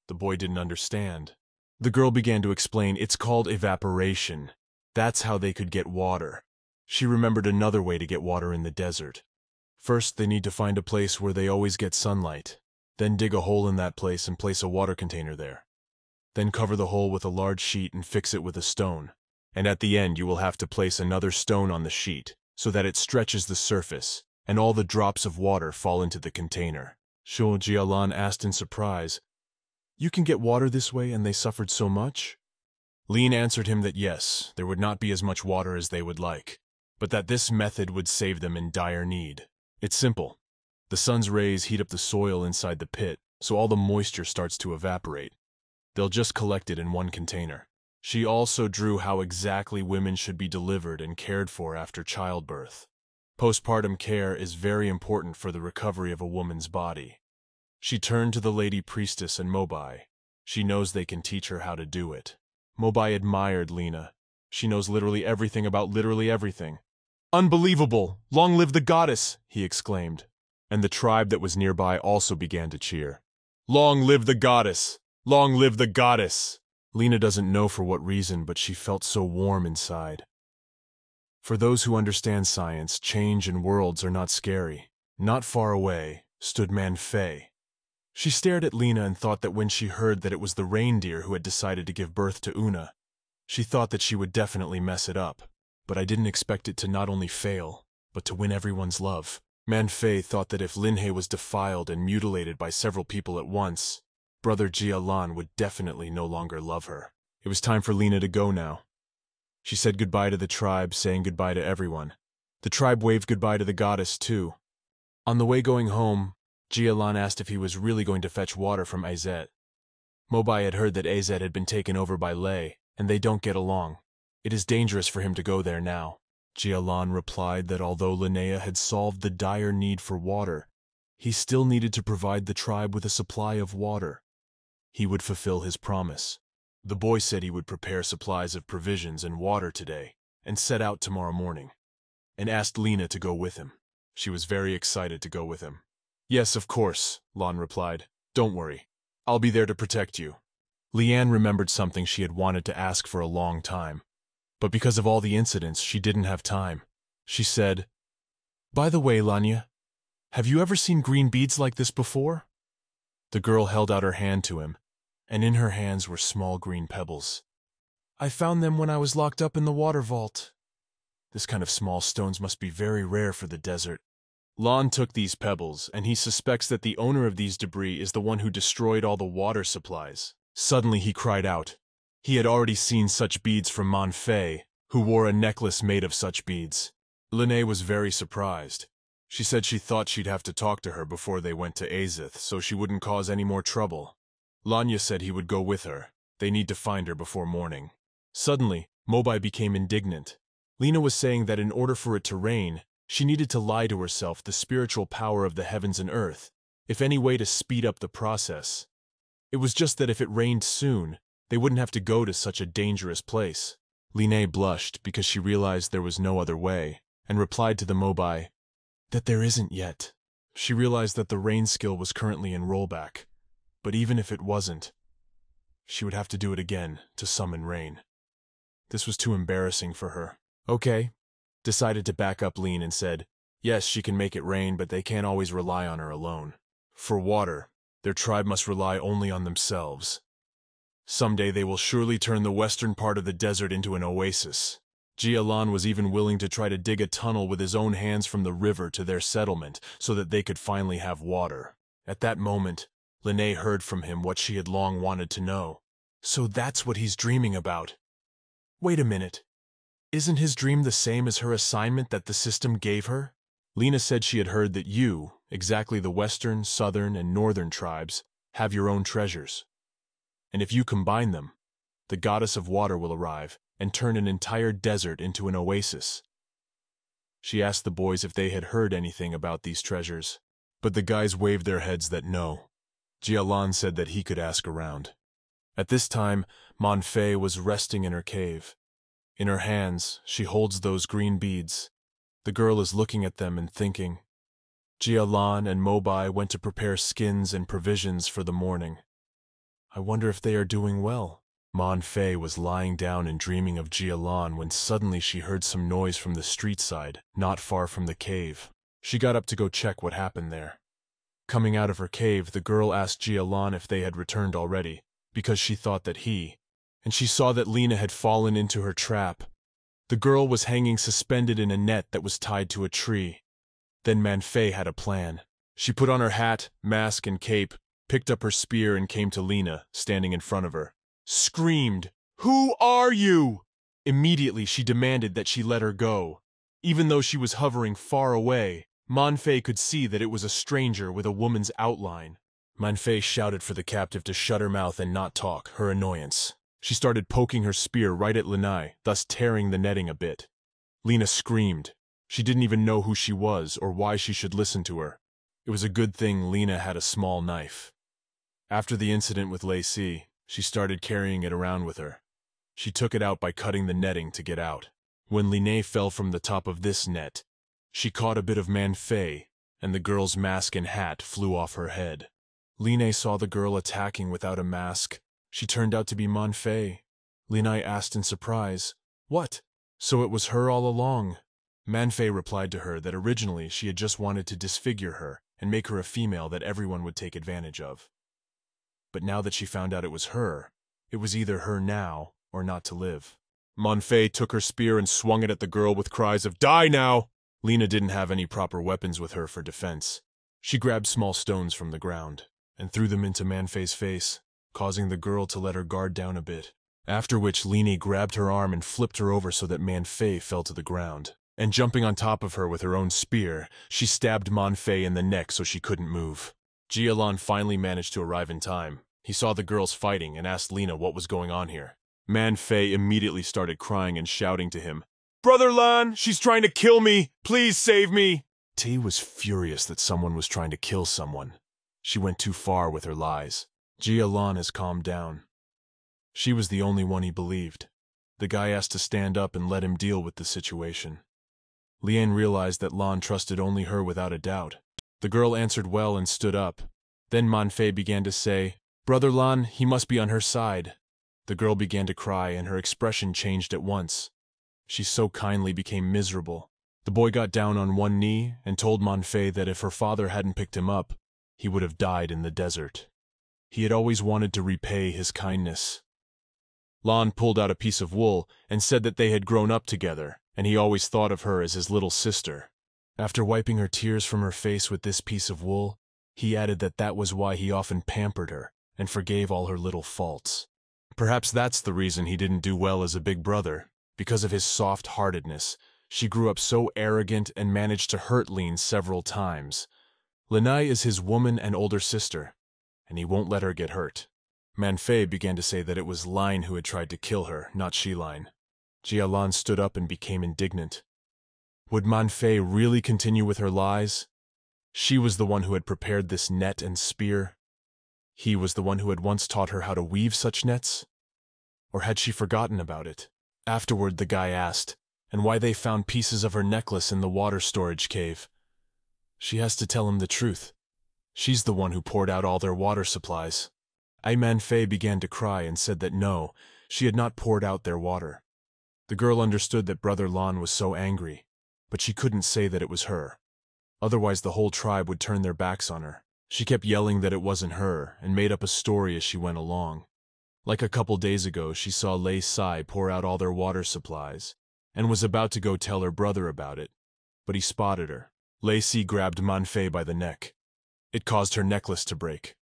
The boy didn't understand. The girl began to explain, "It's called evaporation. That's how they could get water." She remembered another way to get water in the desert. First, they need to find a place where they always get sunlight. Then dig a hole in that place and place a water container there. Then cover the hole with a large sheet and fix it with a stone. And at the end you will have to place another stone on the sheet, so that it stretches the surface, and all the drops of water fall into the container. Sho Jialan asked in surprise, "You can get water this way and they suffered so much?" Lin answered him that yes, there would not be as much water as they would like, but that this method would save them in dire need. It's simple. The sun's rays heat up the soil inside the pit, so all the moisture starts to evaporate. They'll just collect it in one container. She also drew how exactly women should be delivered and cared for after childbirth. Postpartum care is very important for the recovery of a woman's body. She turned to the lady priestess and Mobai. She knows they can teach her how to do it. Mobai admired Lena. She knows literally everything about literally everything. Unbelievable! Long live the goddess! He exclaimed. And the tribe that was nearby also began to cheer. Long live the goddess! Long live the goddess! Lena doesn't know for what reason, but she felt so warm inside. For those who understand science, change and worlds are not scary. Not far away stood Manhwa. She stared at Lena and thought that when she heard that it was the reindeer who had decided to give birth to Una, she thought that she would definitely mess it up. But I didn't expect it to not only fail, but to win everyone's love. Manhwa thought that if Linhei was defiled and mutilated by several people at once, Brother Jia-lan would definitely no longer love her. It was time for Lena to go now. She said goodbye to the tribe, saying goodbye to everyone. The tribe waved goodbye to the goddess, too. On the way going home, Jia-lan asked if he was really going to fetch water from Azet. Mobai had heard that Azet had been taken over by Lei, and they don't get along. It is dangerous for him to go there now. Jia-lan replied that although Linnea had solved the dire need for water, he still needed to provide the tribe with a supply of water. He would fulfill his promise. The boy said he would prepare supplies of provisions and water today and set out tomorrow morning, and asked Lena to go with him. She was very excited to go with him. Yes, of course, Lan replied. Don't worry. I'll be there to protect you. Leanne remembered something she had wanted to ask for a long time. But because of all the incidents, she didn't have time. She said, By the way, Lanya, have you ever seen green beads like this before? The girl held out her hand to him, and in her hands were small green pebbles. I found them when I was locked up in the water vault. This kind of small stones must be very rare for the desert. Lan took these pebbles, and he suspects that the owner of these debris is the one who destroyed all the water supplies. Suddenly he cried out. He had already seen such beads from Manhwa, who wore a necklace made of such beads. Lene was very surprised. She said she thought she'd have to talk to her before they went to Azeth, so she wouldn't cause any more trouble. Lanya said he would go with her. They need to find her before morning. Suddenly, Mobai became indignant. Lena was saying that in order for it to rain, she needed to lie to herself the spiritual power of the heavens and earth, if any way to speed up the process. It was just that if it rained soon, they wouldn't have to go to such a dangerous place. Lene blushed because she realized there was no other way, and replied to the Mobai that there isn't yet. She realized that the rain skill was currently in rollback, but even if it wasn't, she would have to do it again to summon rain. This was too embarrassing for her. Okay, decided to back up Lean and said, yes, she can make it rain, but they can't always rely on her alone. For water, their tribe must rely only on themselves. Someday they will surely turn the western part of the desert into an oasis. Jia-lan was even willing to try to dig a tunnel with his own hands from the river to their settlement so that they could finally have water. At that moment, Lene heard from him what she had long wanted to know. So that's what he's dreaming about. Wait a minute. Isn't his dream the same as her assignment that the system gave her? Lena said she had heard that you, exactly the western, southern, and northern tribes, have your own treasures. And if you combine them, the goddess of water will arrive and turn an entire desert into an oasis. She asked the boys if they had heard anything about these treasures, but the guys waved their heads that no. Jia-lan said that he could ask around. At this time, Manhwa was resting in her cave. In her hands, she holds those green beads. The girl is looking at them and thinking. Jia-lan and Mobai went to prepare skins and provisions for the morning. I wonder if they are doing well. Manhwa was lying down and dreaming of Jia-lan when suddenly she heard some noise from the street side, not far from the cave. She got up to go check what happened there. Coming out of her cave, the girl asked Jia-lan if they had returned already, because she thought that and she saw that Lena had fallen into her trap. The girl was hanging suspended in a net that was tied to a tree. Then Manhwa had a plan. She put on her hat, mask, and cape, picked up her spear and came to Lena, standing in front of her. Screamed, "Who are you?" Immediately she demanded that she let her go. Even though she was hovering far away, Manhwa could see that it was a stranger with a woman's outline. Manhwa shouted for the captive to shut her mouth and not talk, her annoyance. She started poking her spear right at Lenai, thus tearing the netting a bit. Lena screamed. She didn't even know who she was or why she should listen to her. It was a good thing Lena had a small knife. After the incident with Lacey, she started carrying it around with her. She took it out by cutting the netting to get out. When Linne fell from the top of this net, she caught a bit of Manfei, and the girl's mask and hat flew off her head. Linne saw the girl attacking without a mask. She turned out to be Manfei. Linne asked in surprise, "What? So it was her all along?" Manfei replied to her that originally she had just wanted to disfigure her and make her a female that everyone would take advantage of. But now that she found out it was her, it was either her now or not to live. Manfei took her spear and swung it at the girl with cries of, "Die now!" Lina didn't have any proper weapons with her for defense. She grabbed small stones from the ground and threw them into Manfei's face, causing the girl to let her guard down a bit. After which Lini grabbed her arm and flipped her over so that Manfei fell to the ground. And jumping on top of her with her own spear, she stabbed Manfei in the neck so she couldn't move. Jialan finally managed to arrive in time. He saw the girls fighting and asked Lina what was going on here. Manfei immediately started crying and shouting to him, "Brother Lan, she's trying to kill me! Please save me!" T was furious that someone was trying to kill someone. She went too far with her lies. Jialan has calmed down. She was the only one he believed. The guy asked to stand up and let him deal with the situation. Lian realized that Lan trusted only her without a doubt. The girl answered well and stood up. Then Manfei began to say, "Brother Lan, he must be on her side." The girl began to cry and her expression changed at once. She so kindly became miserable. The boy got down on one knee and told Manfei that if her father hadn't picked him up, he would have died in the desert. He had always wanted to repay his kindness. Lan pulled out a piece of wool and said that they had grown up together, and he always thought of her as his little sister. After wiping her tears from her face with this piece of wool, he added that that was why he often pampered her and forgave all her little faults. Perhaps that's the reason he didn't do well as a big brother. Because of his soft-heartedness, she grew up so arrogant and managed to hurt Lin several times. Linai is his woman and older sister, and he won't let her get hurt. Manfei began to say that it was Line who had tried to kill her, not Shiline. Jialan stood up and became indignant. Would Manfei really continue with her lies? She was the one who had prepared this net and spear. He was the one who had once taught her how to weave such nets? Or had she forgotten about it? Afterward, the guy asked, and why they found pieces of her necklace in the water storage cave. She has to tell him the truth. She's the one who poured out all their water supplies. Manfei began to cry and said that no, she had not poured out their water. The girl understood that Brother Lan was so angry, but she couldn't say that it was her. Otherwise the whole tribe would turn their backs on her. She kept yelling that it wasn't her and made up a story as she went along. Like a couple days ago, she saw Lei Sai pour out all their water supplies and was about to go tell her brother about it, but he spotted her. Lei Sai grabbed Manfei by the neck. It caused her necklace to break.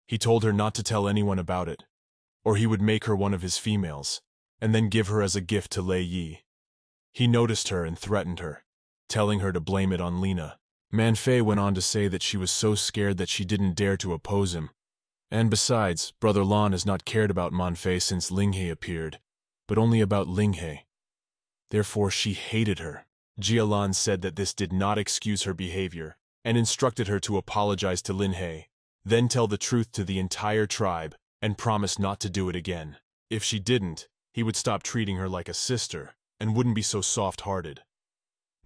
He told her not to tell anyone about it, or he would make her one of his females, and then give her as a gift to Lei Yi. He noticed her and threatened her, telling her to blame it on Lina. Manfei went on to say that she was so scared that she didn't dare to oppose him. And besides, Brother Lan has not cared about Manfei since Linghe appeared, but only about Linghe. Therefore she hated her. Jialan said that this did not excuse her behavior, and instructed her to apologize to Linhe, then tell the truth to the entire tribe, and promise not to do it again. If she didn't, he would stop treating her like a sister, and wouldn't be so soft-hearted.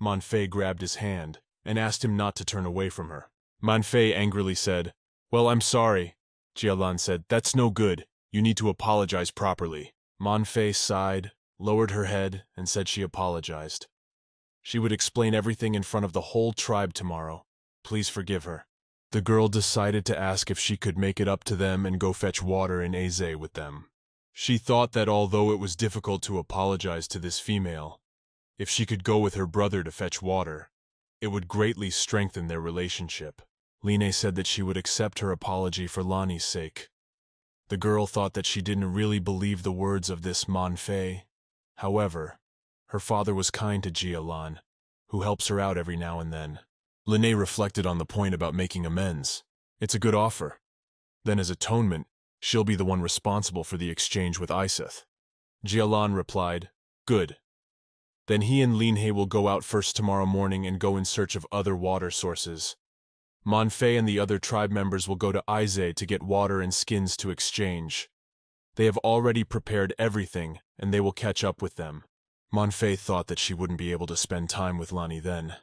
Manfei grabbed his hand, and asked him not to turn away from her. Manfei angrily said, "Well, I'm sorry." Jialan said, "That's no good. You need to apologize properly." Manfei sighed, lowered her head, and said she apologized. She would explain everything in front of the whole tribe tomorrow. Please forgive her. The girl decided to ask if she could make it up to them and go fetch water in Eze with them. She thought that although it was difficult to apologize to this female, if she could go with her brother to fetch water, it would greatly strengthen their relationship. Line said that she would accept her apology for Lani's sake. The girl thought that she didn't really believe the words of this Manfei. However, her father was kind to Jialan, who helps her out every now and then. Line reflected on the point about making amends. It's a good offer. Then as atonement, she'll be the one responsible for the exchange with Iseth. Jialan replied, "Good. Then he and Linhe will go out first tomorrow morning and go in search of other water sources. Manfei and the other tribe members will go to Aize to get water and skins to exchange. They have already prepared everything, and they will catch up with them. Manfei thought that she wouldn't be able to spend time with Lani then.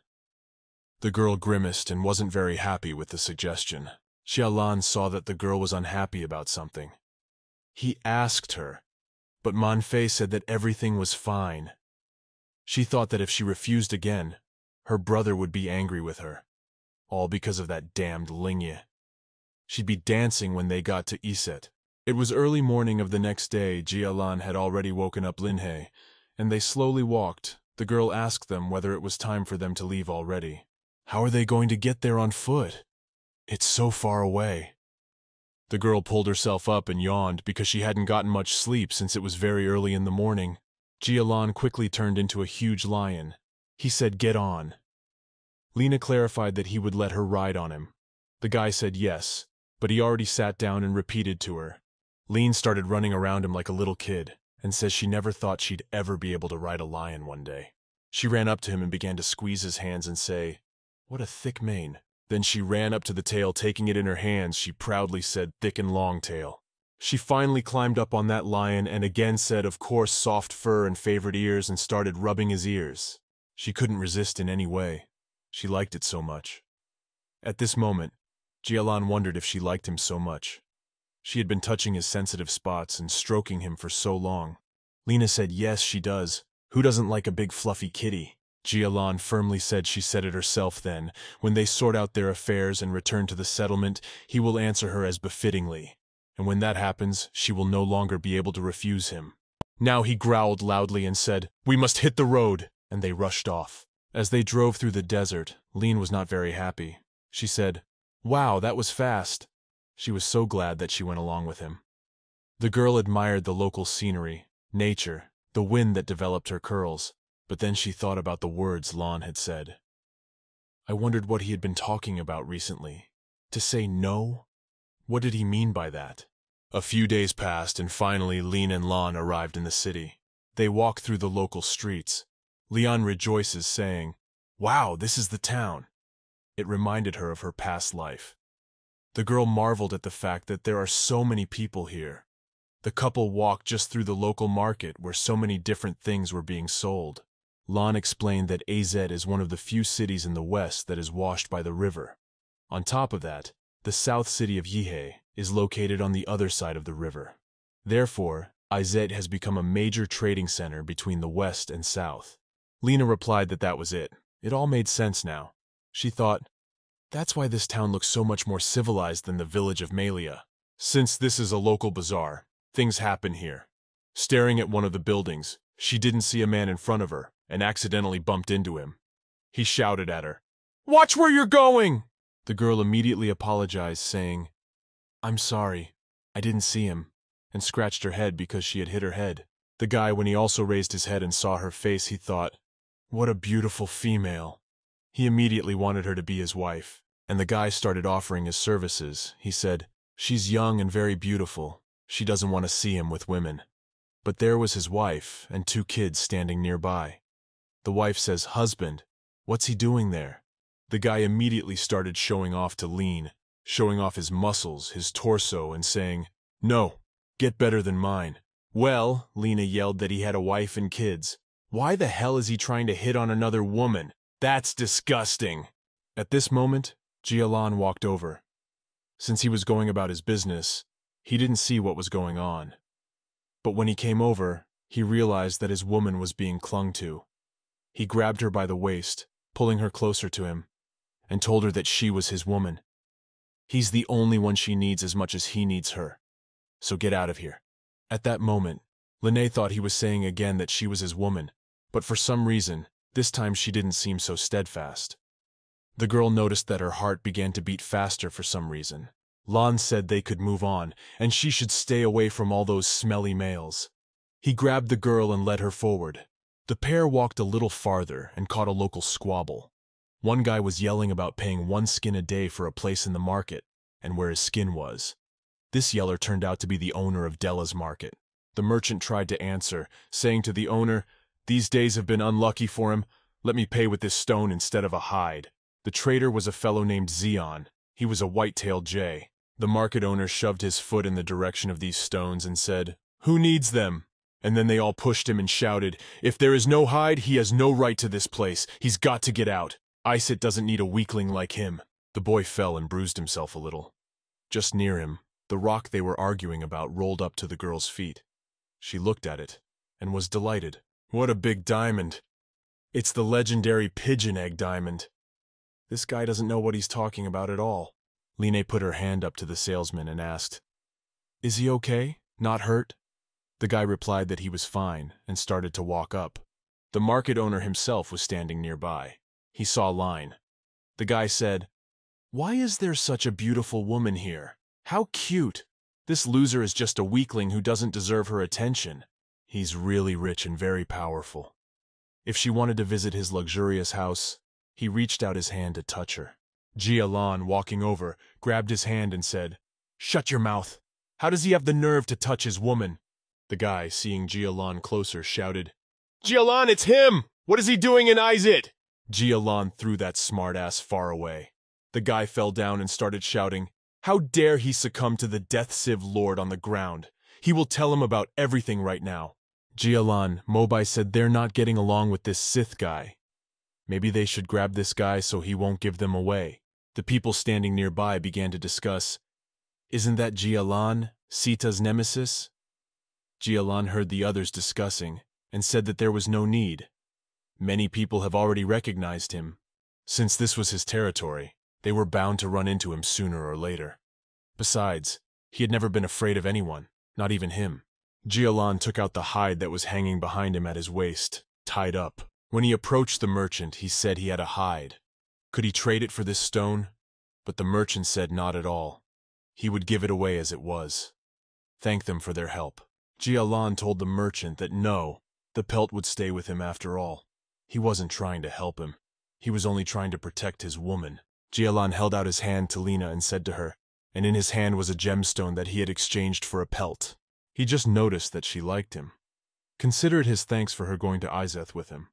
The girl grimaced and wasn't very happy with the suggestion. Xiaolan saw that the girl was unhappy about something. He asked her, but Manfei said that everything was fine. She thought that if she refused again, her brother would be angry with her, all because of that damned Lingye. She'd be dancing when they got to Iset. It was early morning of the next day. Jialan had already woken up Linhei, and they slowly walked. The girl asked them whether it was time for them to leave already. How are they going to get there on foot? It's so far away. The girl pulled herself up and yawned because she hadn't gotten much sleep since it was very early in the morning. Jialan quickly turned into a huge lion. He said, "Get on." Lena clarified that he would let her ride on him. The guy said yes, but he already sat down and repeated to her. Lene started running around him like a little kid, and says she never thought she'd ever be able to ride a lion one day. She ran up to him and began to squeeze his hands and say, "What a thick mane." Then she ran up to the tail, taking it in her hands. She proudly said, "Thick and long tail." She finally climbed up on that lion and again said, "Of course, soft fur and favorite ears," and started rubbing his ears. She couldn't resist in any way. She liked it so much. At this moment, Jialan wondered if she liked him so much. She had been touching his sensitive spots and stroking him for so long. Lena said, "Yes, she does. Who doesn't like a big fluffy kitty?" Jialan firmly said she said it herself then. When they sort out their affairs and return to the settlement, he will answer her as befittingly. And when that happens, she will no longer be able to refuse him. Now he growled loudly and said, "We must hit the road," and they rushed off. As they drove through the desert, Lene was not very happy. She said, "Wow, that was fast." She was so glad that she went along with him. The girl admired the local scenery, nature, the wind that developed her curls, but then she thought about the words Lon had said. I wondered what he had been talking about recently. To say no? What did he mean by that? A few days passed, and finally Lene and Lon arrived in the city. They walked through the local streets. Leon rejoices, saying, "Wow, this is the town." It reminded her of her past life. The girl marveled at the fact that there are so many people here. The couple walked just through the local market where so many different things were being sold. Lon explained that AZ is one of the few cities in the west that is washed by the river. On top of that, the south city of Yihei is located on the other side of the river. Therefore, AZ has become a major trading center between the west and south. Lena replied that that was it. It all made sense now. She thought, that's why this town looks so much more civilized than the village of Malia. Since this is a local bazaar, things happen here. Staring at one of the buildings, she didn't see a man in front of her and accidentally bumped into him. He shouted at her, "Watch where you're going!" The girl immediately apologized, saying, "I'm sorry, I didn't see him," and scratched her head because she had hit her head. The guy, when he also raised his head and saw her face, he thought, what a beautiful female. He immediately wanted her to be his wife, and the guy started offering his services. He said, "She's young and very beautiful. She doesn't want to see him with women." But there was his wife and 2 kids standing nearby. The wife says, "Husband, what's he doing there?" The guy immediately started showing off to Lene, showing off his muscles, his torso, and saying, "No, get better than mine." Well, Lena yelled that he had a wife and kids. Why the hell is he trying to hit on another woman? That's disgusting. At this moment, Jialan walked over. Since he was going about his business, he didn't see what was going on. But when he came over, he realized that his woman was being clung to. He grabbed her by the waist, pulling her closer to him, and told her that she was his woman. He's the only one she needs as much as he needs her. So get out of here. At that moment, Lene thought he was saying again that she was his woman, but for some reason, this time she didn't seem so steadfast. The girl noticed that her heart began to beat faster for some reason. Lon said they could move on, and she should stay away from all those smelly males. He grabbed the girl and led her forward. The pair walked a little farther and caught a local squabble. One guy was yelling about paying 1 skin a day for a place in the market, and where his skin was. This yeller turned out to be the owner of Della's market. The merchant tried to answer, saying to the owner, "These days have been unlucky for him. Let me pay with this stone instead of a hide." The trader was a fellow named Zeon. He was a white-tailed jay. The market owner shoved his foot in the direction of these stones and said, "Who needs them?" And then they all pushed him and shouted, "If there is no hide, he has no right to this place. He's got to get out. Isit doesn't need a weakling like him." The boy fell and bruised himself a little. Just near him, the rock they were arguing about rolled up to the girl's feet. She looked at it and was delighted. "What a big diamond! It's the legendary pigeon egg diamond. This guy doesn't know what he's talking about at all." Line put her hand up to the salesman and asked, "Is he okay? Not hurt?" The guy replied that he was fine and started to walk up. The market owner himself was standing nearby. He saw Line. The guy said, "Why is there such a beautiful woman here? How cute! This loser is just a weakling who doesn't deserve her attention. He's really rich and very powerful." If she wanted to visit his luxurious house, he reached out his hand to touch her. Jialan, walking over, grabbed his hand and said, "Shut your mouth! How does he have the nerve to touch his woman?" The guy, seeing Jialan closer, shouted, "Jialan, it's him! What is he doing in Isit?" Jialan threw that smartass far away. The guy fell down and started shouting, "How dare he succumb to the Death Sieve Lord on the ground? He will tell him about everything right now." Jialan, Mobai said they're not getting along with this Sith guy. Maybe they should grab this guy so he won't give them away. The people standing nearby began to discuss, "Isn't that Jialan, Sita's nemesis?" Jialan heard the others discussing and said that there was no need. Many people have already recognized him. Since this was his territory, they were bound to run into him sooner or later. Besides, he had never been afraid of anyone, not even him. Jialan took out the hide that was hanging behind him at his waist, tied up. When he approached the merchant, he said he had a hide. Could he trade it for this stone? But the merchant said not at all. He would give it away as it was. Thank them for their help. Jialan told the merchant that no, the pelt would stay with him after all. He wasn't trying to help him. He was only trying to protect his woman. Jialan held out his hand to Lina and said to her, and in his hand was a gemstone that he had exchanged for a pelt. He just noticed that she liked him. Consider it his thanks for her going to Izeth with him.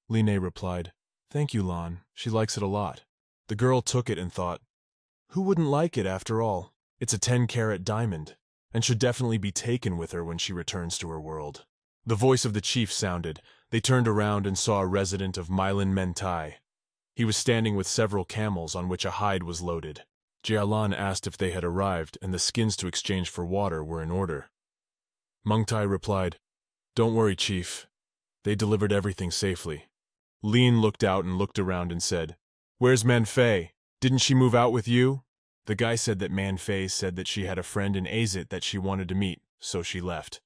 Line replied, "Thank you, Lan. She likes it a lot." The girl took it and thought, who wouldn't like it after all? It's a 10-carat diamond, and should definitely be taken with her when she returns to her world. The voice of the chief sounded. They turned around and saw a resident of Mylan Mentai. He was standing with several camels on which a hide was loaded. Jialan asked if they had arrived and the skins to exchange for water were in order. Mengtai replied, "Don't worry, chief. They delivered everything safely." Lin looked out and looked around and said, "Where's Manfei? Didn't she move out with you?" The guy said that Manfei said that she had a friend in Azit that she wanted to meet, so she left.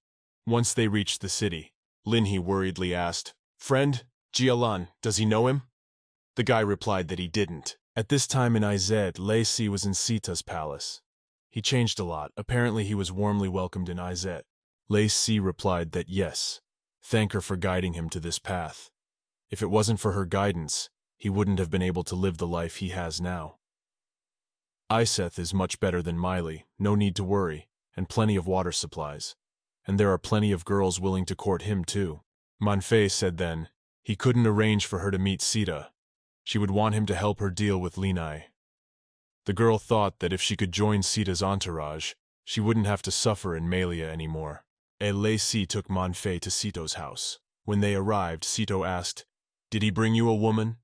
Once they reached the city, Linhe worriedly asked, "Friend, Jialan, does he know him?" The guy replied that he didn't. At this time in Izet, Lei Si was in Sita's palace. He changed a lot. Apparently he was warmly welcomed in Izet. Lei Si replied that yes, thank her for guiding him to this path. If it wasn't for her guidance, he wouldn't have been able to live the life he has now. Iseth is much better than Miley, no need to worry, and plenty of water supplies. And there are plenty of girls willing to court him too. Manfei said then, he couldn't arrange for her to meet Sita. She would want him to help her deal with Linai. The girl thought that if she could join Sita's entourage, she wouldn't have to suffer in Malia anymore. Lei Si took Manfei to Sito's house. When they arrived, Sito asked, "Did he bring you a woman?"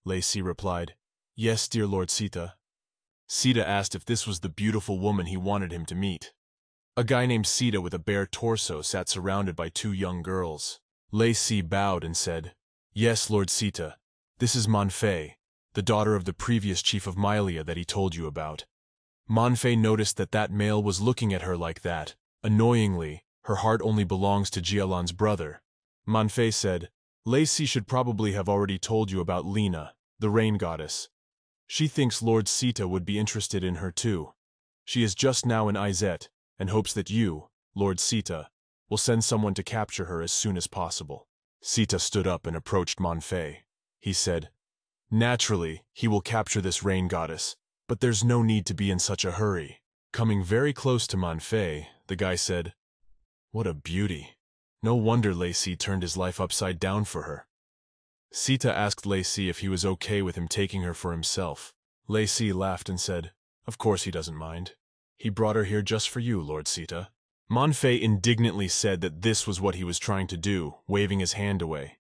Lei Si replied, "Yes, dear Lord Sita." Sita asked if this was the beautiful woman he wanted him to meet. A guy named Sita with a bare torso sat surrounded by two young girls. Lei Si bowed and said, "Yes, Lord Sita, this is Manfei, the daughter of the previous chief of Mylia that he told you about." Manfei noticed that that male was looking at her like that. Annoyingly, her heart only belongs to Jialan's brother. Manfei said, "Lei Si should probably have already told you about Lina, the rain goddess. She thinks Lord Sita would be interested in her too. She is just now in Izet, and hopes that you, Lord Sita, will send someone to capture her as soon as possible." Sita stood up and approached Manfei. He said, "Naturally, he will capture this rain goddess, but there's no need to be in such a hurry." Coming very close to Manfei, the guy said, "What a beauty. No wonder Lei Si turned his life upside down for her." Sita asked Lei Si if he was okay with him taking her for himself. Lei Si laughed and said, "Of course he doesn't mind. He brought her here just for you, Lord Sita." Manfei indignantly said that this was what he was trying to do, waving his hand away.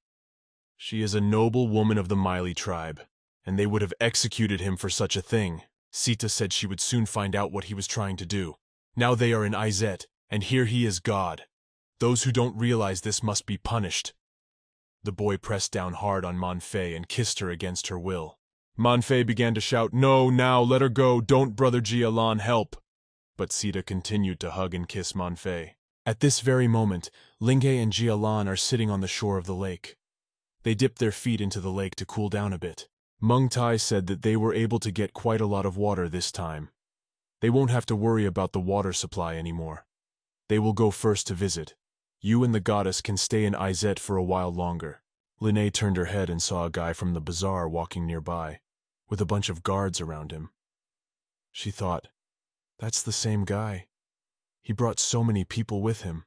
She is a noble woman of the Miley tribe, and they would have executed him for such a thing. Sita said she would soon find out what he was trying to do. Now they are in Izet, and here he is God. Those who don't realize this must be punished. The boy pressed down hard on Manfei and kissed her against her will. Manfei began to shout, "No, now, let her go, don't Brother Jialan, help!" But Sita continued to hug and kiss Manfei. At this very moment, Linghe and Jialan are sitting on the shore of the lake. They dipped their feet into the lake to cool down a bit. Meng Tai said that they were able to get quite a lot of water this time. They won't have to worry about the water supply anymore. They will go first to visit. You and the goddess can stay in Izet for a while longer. Linnae turned her head and saw a guy from the bazaar walking nearby, with a bunch of guards around him. She thought, that's the same guy. He brought so many people with him.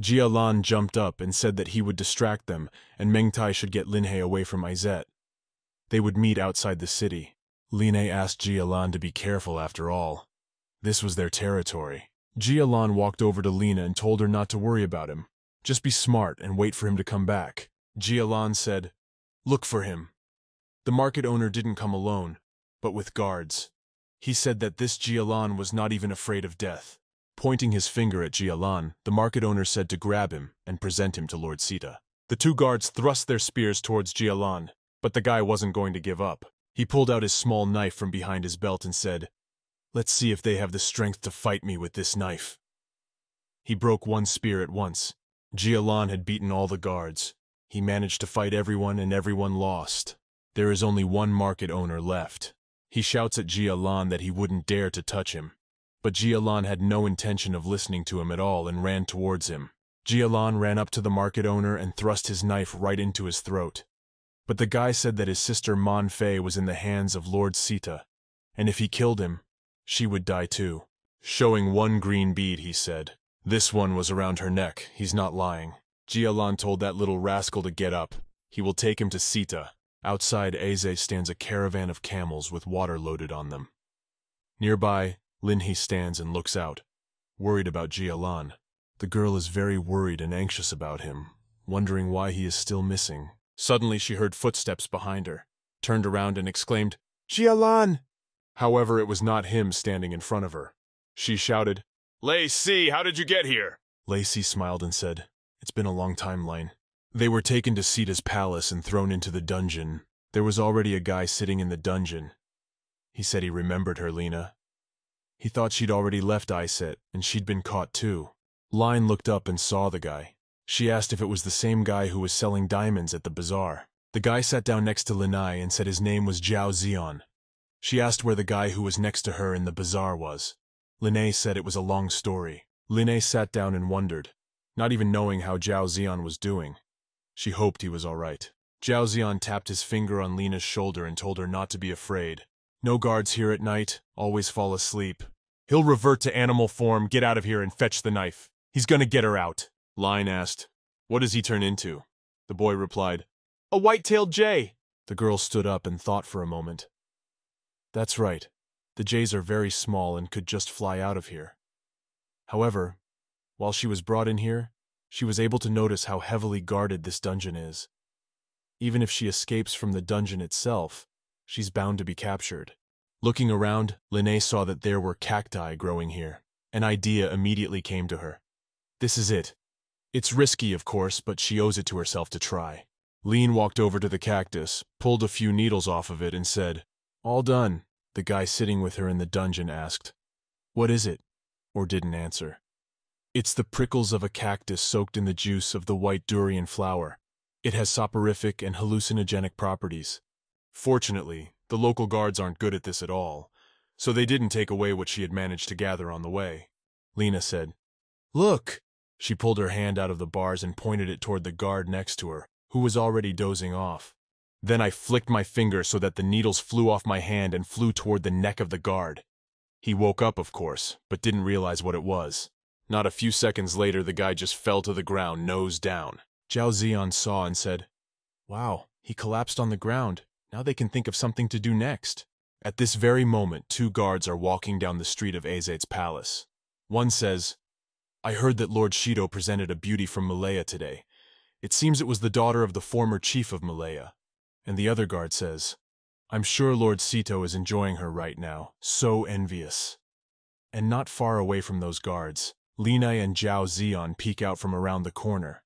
Jialan jumped up and said that he would distract them, and Meng Tai should get Linhe away from Izet. They would meet outside the city. Linhe asked Jialan to be careful after all. This was their territory. Jialan walked over to Lina and told her not to worry about him. Just be smart and wait for him to come back. Jialan said, "Look for him." The market owner didn't come alone, but with guards. He said that this Jialan was not even afraid of death. Pointing his finger at Jialan, the market owner said to grab him and present him to Lord Sita. The two guards thrust their spears towards Jialan, but the guy wasn't going to give up. He pulled out his small knife from behind his belt and said, "Let's see if they have the strength to fight me with this knife." He broke one spear at once. Jialan had beaten all the guards. He managed to fight everyone and everyone lost. There is only one market owner left. He shouts at Jialan that he wouldn't dare to touch him. But Jialan had no intention of listening to him at all and ran towards him. Jialan ran up to the market owner and thrust his knife right into his throat. But the guy said that his sister Manfei was in the hands of Lord Sita, and if he killed him, she would die too. Showing one green bead, he said. This one was around her neck, he's not lying. Jialan told that little rascal to get up. He will take him to Sita. Outside Eze stands a caravan of camels with water loaded on them. Nearby, Linhe stands and looks out, worried about Jialan. The girl is very worried and anxious about him, wondering why he is still missing. Suddenly she heard footsteps behind her, turned around and exclaimed, "Jialan!" However, it was not him standing in front of her. She shouted, "Lacey, how did you get here?" Lacey smiled and said, "It's been a long time, Lane." They were taken to Sita's palace and thrown into the dungeon. There was already a guy sitting in the dungeon. He said he remembered her, Lena. He thought she'd already left Iset, and she'd been caught too. Line looked up and saw the guy. She asked if it was the same guy who was selling diamonds at the bazaar. The guy sat down next to Linai and said his name was Zhao Zion. She asked where the guy who was next to her in the bazaar was. Linnae said it was a long story. Linnae sat down and wondered, not even knowing how Zhao Zion was doing. She hoped he was all right. Zhao Zion tapped his finger on Lena's shoulder and told her not to be afraid. No guards here at night, always fall asleep. He'll revert to animal form, get out of here and fetch the knife. He's gonna get her out. Line asked, "What does he turn into?" The boy replied, "A white-tailed jay." The girl stood up and thought for a moment. That's right. The jays are very small and could just fly out of here. However, while she was brought in here, she was able to notice how heavily guarded this dungeon is. Even if she escapes from the dungeon itself, she's bound to be captured. Looking around, Linnae saw that there were cacti growing here. An idea immediately came to her. This is it. It's risky, of course, but she owes it to herself to try. Lean walked over to the cactus, pulled a few needles off of it, and said, "All done." The guy sitting with her in the dungeon asked, "What is it?" or didn't answer. "It's the prickles of a cactus soaked in the juice of the white durian flower. It has soporific and hallucinogenic properties." Fortunately, the local guards aren't good at this at all, so they didn't take away what she had managed to gather on the way. Lena said, "Look!" She pulled her hand out of the bars and pointed it toward the guard next to her, who was already dozing off. Then I flicked my finger so that the needles flew off my hand and flew toward the neck of the guard. He woke up, of course, but didn't realize what it was. Not a few seconds later, the guy just fell to the ground, nose down. Zhao Zion saw and said, "Wow, he collapsed on the ground. Now they can think of something to do next." At this very moment, two guards are walking down the street of Azet's palace. One says, I heard that Lord Shido presented a beauty from Malaya today. It seems it was the daughter of the former chief of Malaya. And the other guard says, I'm sure Lord Sito is enjoying her right now. So envious. And not far away from those guards, Lina and Zhao Zion peek out from around the corner.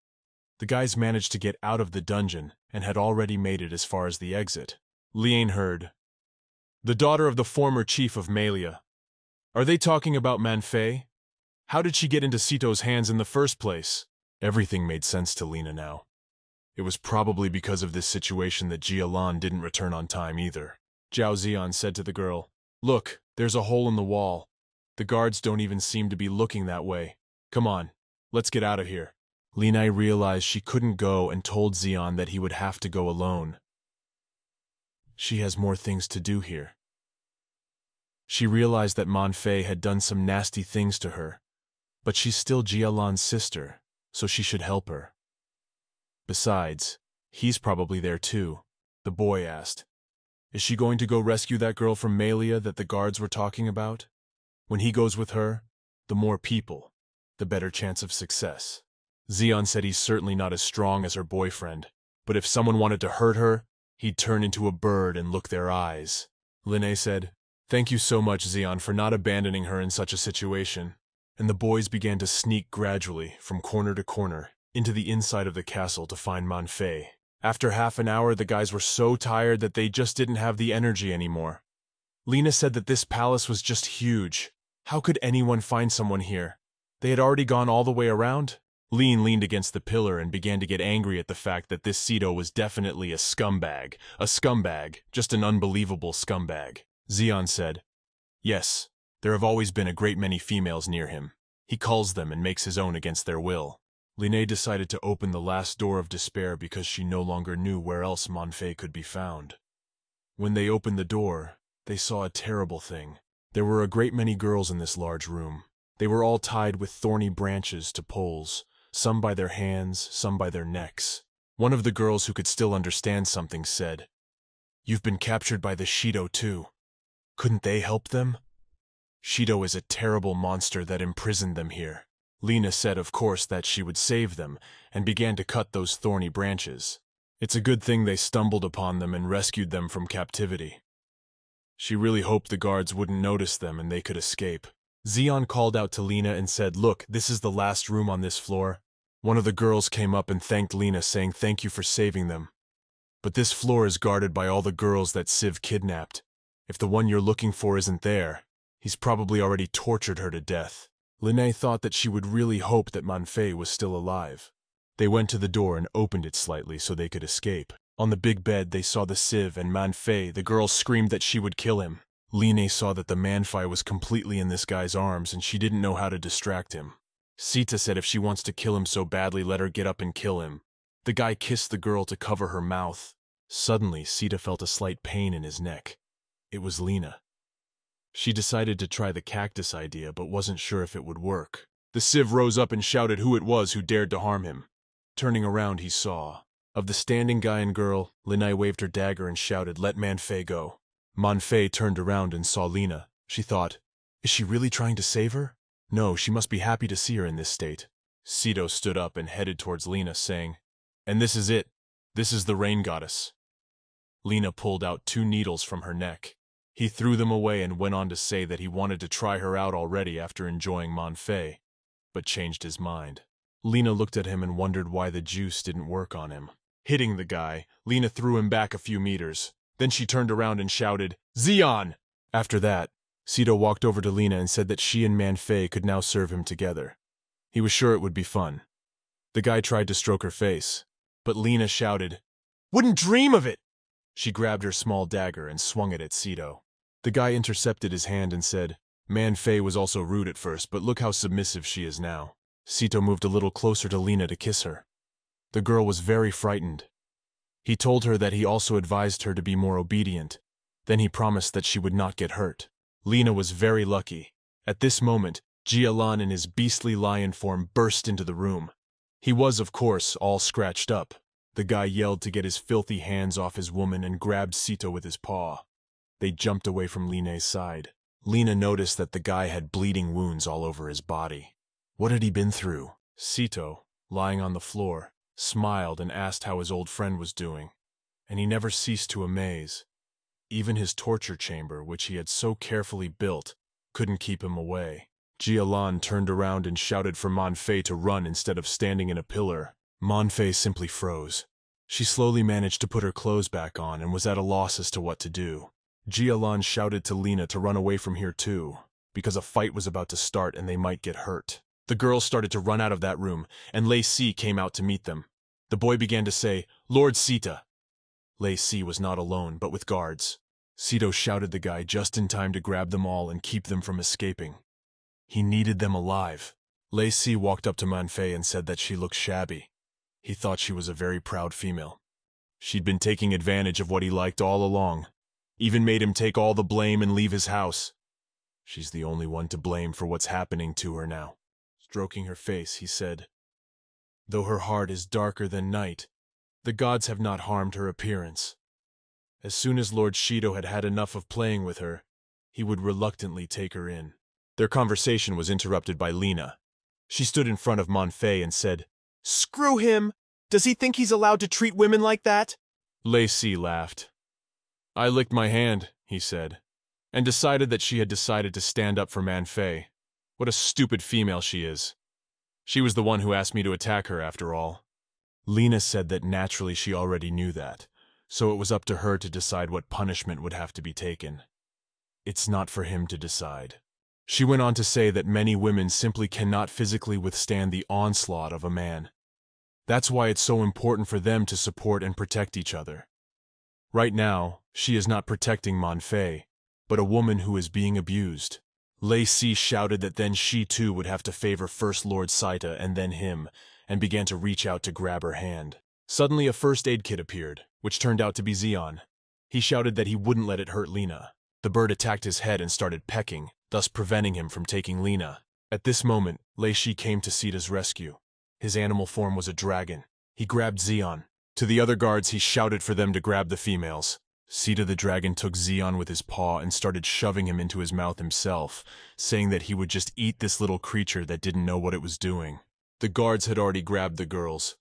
The guys managed to get out of the dungeon and had already made it as far as the exit. Liane heard, the daughter of the former chief of Malaya. Are they talking about Manfei? How did she get into Sito's hands in the first place? Everything made sense to Lina now. It was probably because of this situation that Jialan didn't return on time either. Zhao Zian said to the girl, Look, there's a hole in the wall. The guards don't even seem to be looking that way. Come on, let's get out of here. Lina realized she couldn't go and told Zion that he would have to go alone. She has more things to do here. She realized that Manfei had done some nasty things to her, but she's still Jialan's sister, so she should help her. Besides, he's probably there too, the boy asked. Is she going to go rescue that girl from Malaya that the guards were talking about? When he goes with her, the more people, the better chance of success. Zion said he's certainly not as strong as her boyfriend, but if someone wanted to hurt her, he'd turn into a bird and look their eyes. Lin said, Thank you so much, Zion, for not abandoning her in such a situation. And the boys began to sneak gradually, from corner to corner, into the inside of the castle to find Manfei. After half an hour, the guys were so tired that they just didn't have the energy anymore. Lina said that this palace was just huge. How could anyone find someone here? They had already gone all the way around? Lean leaned against the pillar and began to get angry at the fact that this Sito was definitely a scumbag. A scumbag, just an unbelievable scumbag. Zion said, Yes, there have always been a great many females near him. He culls them and makes his own against their will. Lin decided to open the last door of despair because she no longer knew where else Manfei could be found. When they opened the door, they saw a terrible thing. There were a great many girls in this large room. They were all tied with thorny branches to poles, some by their hands, some by their necks. One of the girls who could still understand something said, You've been captured by the Shido too. Couldn't they help them? Shido is a terrible monster that imprisoned them here. Lina said, of course, that she would save them, and began to cut those thorny branches. It's a good thing they stumbled upon them and rescued them from captivity. She really hoped the guards wouldn't notice them and they could escape. Zion called out to Lina and said, Look, this is the last room on this floor. One of the girls came up and thanked Lina, saying thank you for saving them. But this floor is guarded by all the girls that Civ kidnapped. If the one you're looking for isn't there, he's probably already tortured her to death. Lin thought that she would really hope that Manfei was still alive. They went to the door and opened it slightly so they could escape. On the big bed, they saw the Civ and Manfei. The girl screamed that she would kill him. Lin saw that the Manfei was completely in this guy's arms and she didn't know how to distract him. Sita said if she wants to kill him so badly, let her get up and kill him. The guy kissed the girl to cover her mouth. Suddenly, Sita felt a slight pain in his neck. It was Lina. She decided to try the cactus idea, but wasn't sure if it would work. The Civ rose up and shouted who it was who dared to harm him. Turning around, he saw. Of the standing guy and girl, Lin waved her dagger and shouted, Let Manfei go. Manfei turned around and saw Lina. She thought, Is she really trying to save her? No, she must be happy to see her in this state. Sito stood up and headed towards Lina, saying, And this is it. This is the rain goddess. Lina pulled out 2 needles from her neck. He threw them away and went on to say that he wanted to try her out already after enjoying Manfei, but changed his mind. Lina looked at him and wondered why the juice didn't work on him. Hitting the guy, Lina threw him back a few meters. Then she turned around and shouted, Zion! After that, Sito walked over to Lina and said that she and Manfei could now serve him together. He was sure it would be fun. The guy tried to stroke her face, but Lina shouted, Wouldn't dream of it! She grabbed her small dagger and swung it at Sito. The guy intercepted his hand and said, Manfei was also rude at first, but look how submissive she is now. Sito moved a little closer to Lina to kiss her. The girl was very frightened. He told her that he also advised her to be more obedient. Then he promised that she would not get hurt. Lina was very lucky. At this moment, Jialan in his beastly lion form burst into the room. He was, of course, all scratched up. The guy yelled to get his filthy hands off his woman and grabbed Sito with his paw. They jumped away from Lina's side. Lina noticed that the guy had bleeding wounds all over his body. What had he been through? Sito, lying on the floor, smiled and asked how his old friend was doing, and he never ceased to amaze. Even his torture chamber, which he had so carefully built, couldn't keep him away. Jialan turned around and shouted for Manfei to run instead of standing in a pillar. Manfei simply froze. She slowly managed to put her clothes back on and was at a loss as to what to do. Jialan shouted to Lina to run away from here too, because a fight was about to start and they might get hurt. The girls started to run out of that room, and Lei Si came out to meet them. The boy began to say, "Lord Sita." Lei Si was not alone, but with guards. Sito shouted the guy just in time to grab them all and keep them from escaping. He needed them alive. Lei Si walked up to Manfei and said that she looked shabby. He thought she was a very proud female. She'd been taking advantage of what he liked all along, even made him take all the blame and leave his house. She's the only one to blame for what's happening to her now. Stroking her face, he said, "Though her heart is darker than night, the gods have not harmed her appearance." As soon as Lord Shido had had enough of playing with her, he would reluctantly take her in. Their conversation was interrupted by Lina. She stood in front of Manfei and said, "Screw him! Does he think he's allowed to treat women like that?" Lei Si laughed. "I licked my hand," he said, and decided that she had decided to stand up for Manfei. What a stupid female she is. She was the one who asked me to attack her, after all. Lina said that naturally she already knew that, so it was up to her to decide what punishment would have to be taken. It's not for him to decide. She went on to say that many women simply cannot physically withstand the onslaught of a man. That's why it's so important for them to support and protect each other. Right now, she is not protecting Manfei, but a woman who is being abused. Lei Si shouted that then she too would have to favor first Lord Saita and then him, and began to reach out to grab her hand. Suddenly a first aid kit appeared, which turned out to be Xion. He shouted that he wouldn't let it hurt Lina. The bird attacked his head and started pecking, thus preventing him from taking Lina. At this moment, Lei Si came to Sita's rescue. His animal form was a dragon. He grabbed Xion. To the other guards, he shouted for them to grab the females. Sita the dragon took Xion with his paw and started shoving him into his mouth himself, saying that he would just eat this little creature that didn't know what it was doing. The guards had already grabbed the girls.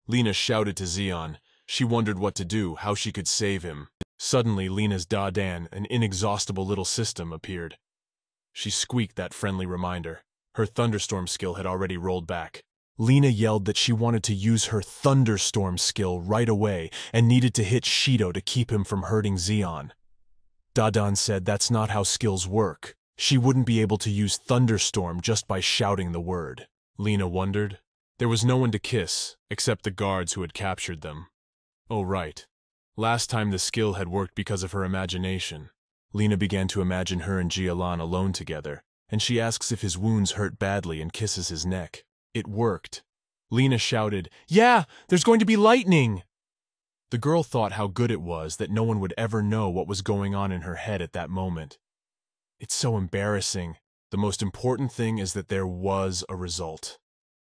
Lina shouted to Xion. She wondered what to do, how she could save him. Suddenly, Lina's Da-Dan, an inexhaustible little system, appeared. She squeaked that friendly reminder. Her thunderstorm skill had already rolled back. Lina yelled that she wanted to use her thunderstorm skill right away and needed to hit Shido to keep him from hurting Xion. Da-Dan said that's not how skills work. She wouldn't be able to use thunderstorm just by shouting the word. Lina wondered. There was no one to kiss, except the guards who had captured them. Oh right. Last time the skill had worked because of her imagination. Lina began to imagine her and Jialan alone together, and she asks if his wounds hurt badly and kisses his neck. It worked. Lina shouted, "Yeah, there's going to be lightning!" The girl thought how good it was that no one would ever know what was going on in her head at that moment. It's so embarrassing. The most important thing is that there was a result.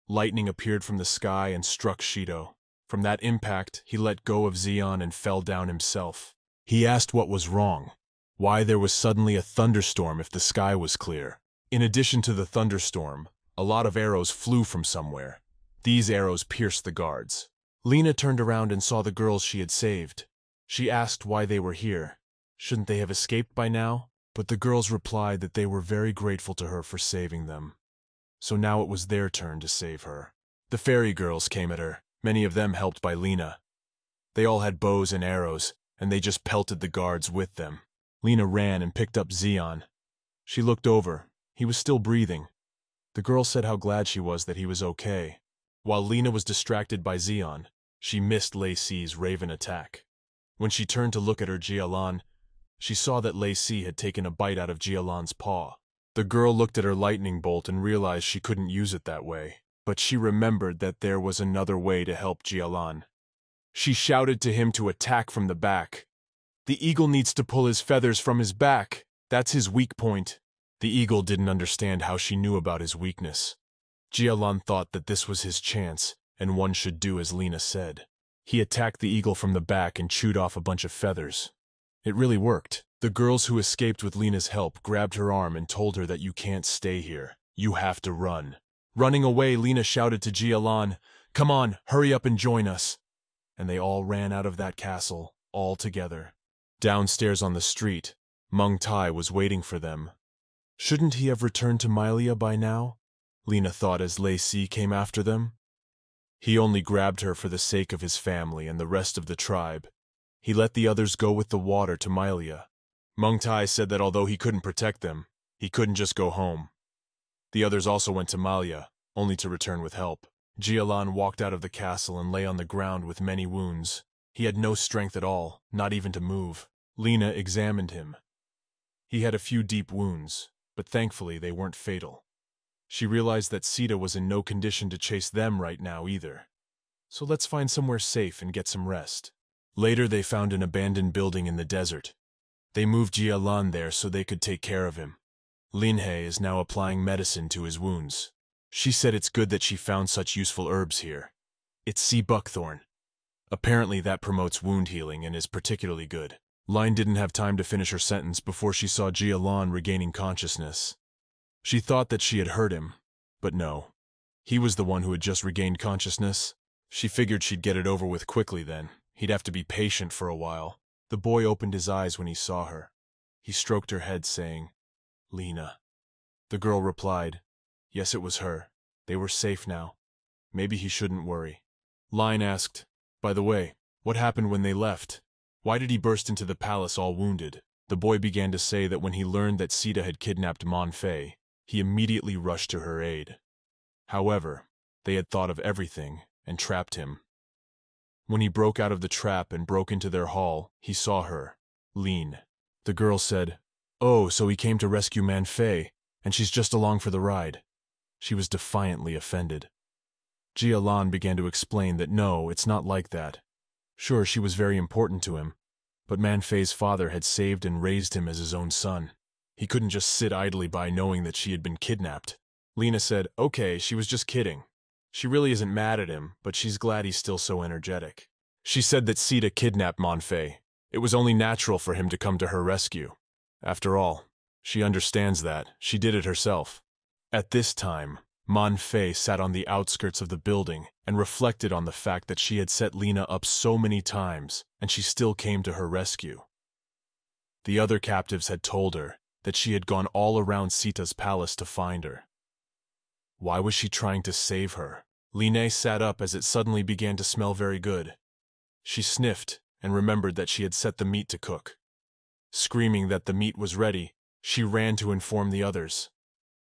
Lightning appeared from the sky and struck Shido. From that impact, he let go of Xion and fell down himself. He asked what was wrong, why there was suddenly a thunderstorm if the sky was clear. In addition to the thunderstorm, a lot of arrows flew from somewhere. These arrows pierced the guards. Lina turned around and saw the girls she had saved. She asked why they were here. Shouldn't they have escaped by now? But the girls replied that they were very grateful to her for saving them. So now it was their turn to save her. The fairy girls came at her, many of them helped by Lina. They all had bows and arrows, and they just pelted the guards with them. Lina ran and picked up Xion. She looked over. He was still breathing. The girl said how glad she was that he was okay. While Lina was distracted by Xion, she missed Lei Si's raven attack. When she turned to look at her Jialan, she saw that Lei Si had taken a bite out of Jialan's paw. The girl looked at her lightning bolt and realized she couldn't use it that way, but she remembered that there was another way to help Jialan. She shouted to him to attack from the back. The eagle needs to pull his feathers from his back. That's his weak point. The eagle didn't understand how she knew about his weakness. Jialan thought that this was his chance, and one should do as Lina said. He attacked the eagle from the back and chewed off a bunch of feathers. It really worked. The girls who escaped with Lina's help grabbed her arm and told her that you can't stay here. You have to run. Running away, Lena shouted to Jialan, "Come on, hurry up and join us." And they all ran out of that castle, all together. Downstairs on the street, Meng Tai was waiting for them. Shouldn't he have returned to Milia by now? Lena thought as Lei Si came after them. He only grabbed her for the sake of his family and the rest of the tribe. He let the others go with the water to Milia. Meng Tai said that although he couldn't protect them, he couldn't just go home. The others also went to Milia, only to return with help. Jialan walked out of the castle and lay on the ground with many wounds. He had no strength at all, not even to move. Lena examined him. He had a few deep wounds, but thankfully they weren't fatal. She realized that Sita was in no condition to chase them right now either. So let's find somewhere safe and get some rest. Later they found an abandoned building in the desert. They moved Jialan there so they could take care of him. Linhei is now applying medicine to his wounds. She said it's good that she found such useful herbs here. It's sea buckthorn. Apparently that promotes wound healing and is particularly good. Line didn't have time to finish her sentence before she saw Jialan regaining consciousness. She thought that she had hurt him, but no. He was the one who had just regained consciousness. She figured she'd get it over with quickly then. He'd have to be patient for a while. The boy opened his eyes when he saw her. He stroked her head, saying, "Lena." The girl replied, yes, it was her. They were safe now. Maybe he shouldn't worry. Line asked, "By the way, what happened when they left? Why did he burst into the palace all wounded?" The boy began to say that when he learned that Sita had kidnapped Man Fei, he immediately rushed to her aid. However, they had thought of everything and trapped him. When he broke out of the trap and broke into their hall, he saw her, Lin. The girl said, "Oh, so he came to rescue Man Fei, and she's just along for the ride." She was defiantly offended. Jialan began to explain that no, it's not like that. Sure, she was very important to him, but Man Fei's father had saved and raised him as his own son. He couldn't just sit idly by knowing that she had been kidnapped. Lena said, "Okay, she was just kidding. She really isn't mad at him, but she's glad he's still so energetic." She said that Sita kidnapped Man Fei. It was only natural for him to come to her rescue. After all, she understands that. She did it herself. At this time, Man Fei sat on the outskirts of the building and reflected on the fact that she had set Lena up so many times, and she still came to her rescue. The other captives had told her that she had gone all around Sita's palace to find her. Why was she trying to save her? Lina sat up as it suddenly began to smell very good. She sniffed and remembered that she had set the meat to cook. Screaming that the meat was ready, she ran to inform the others.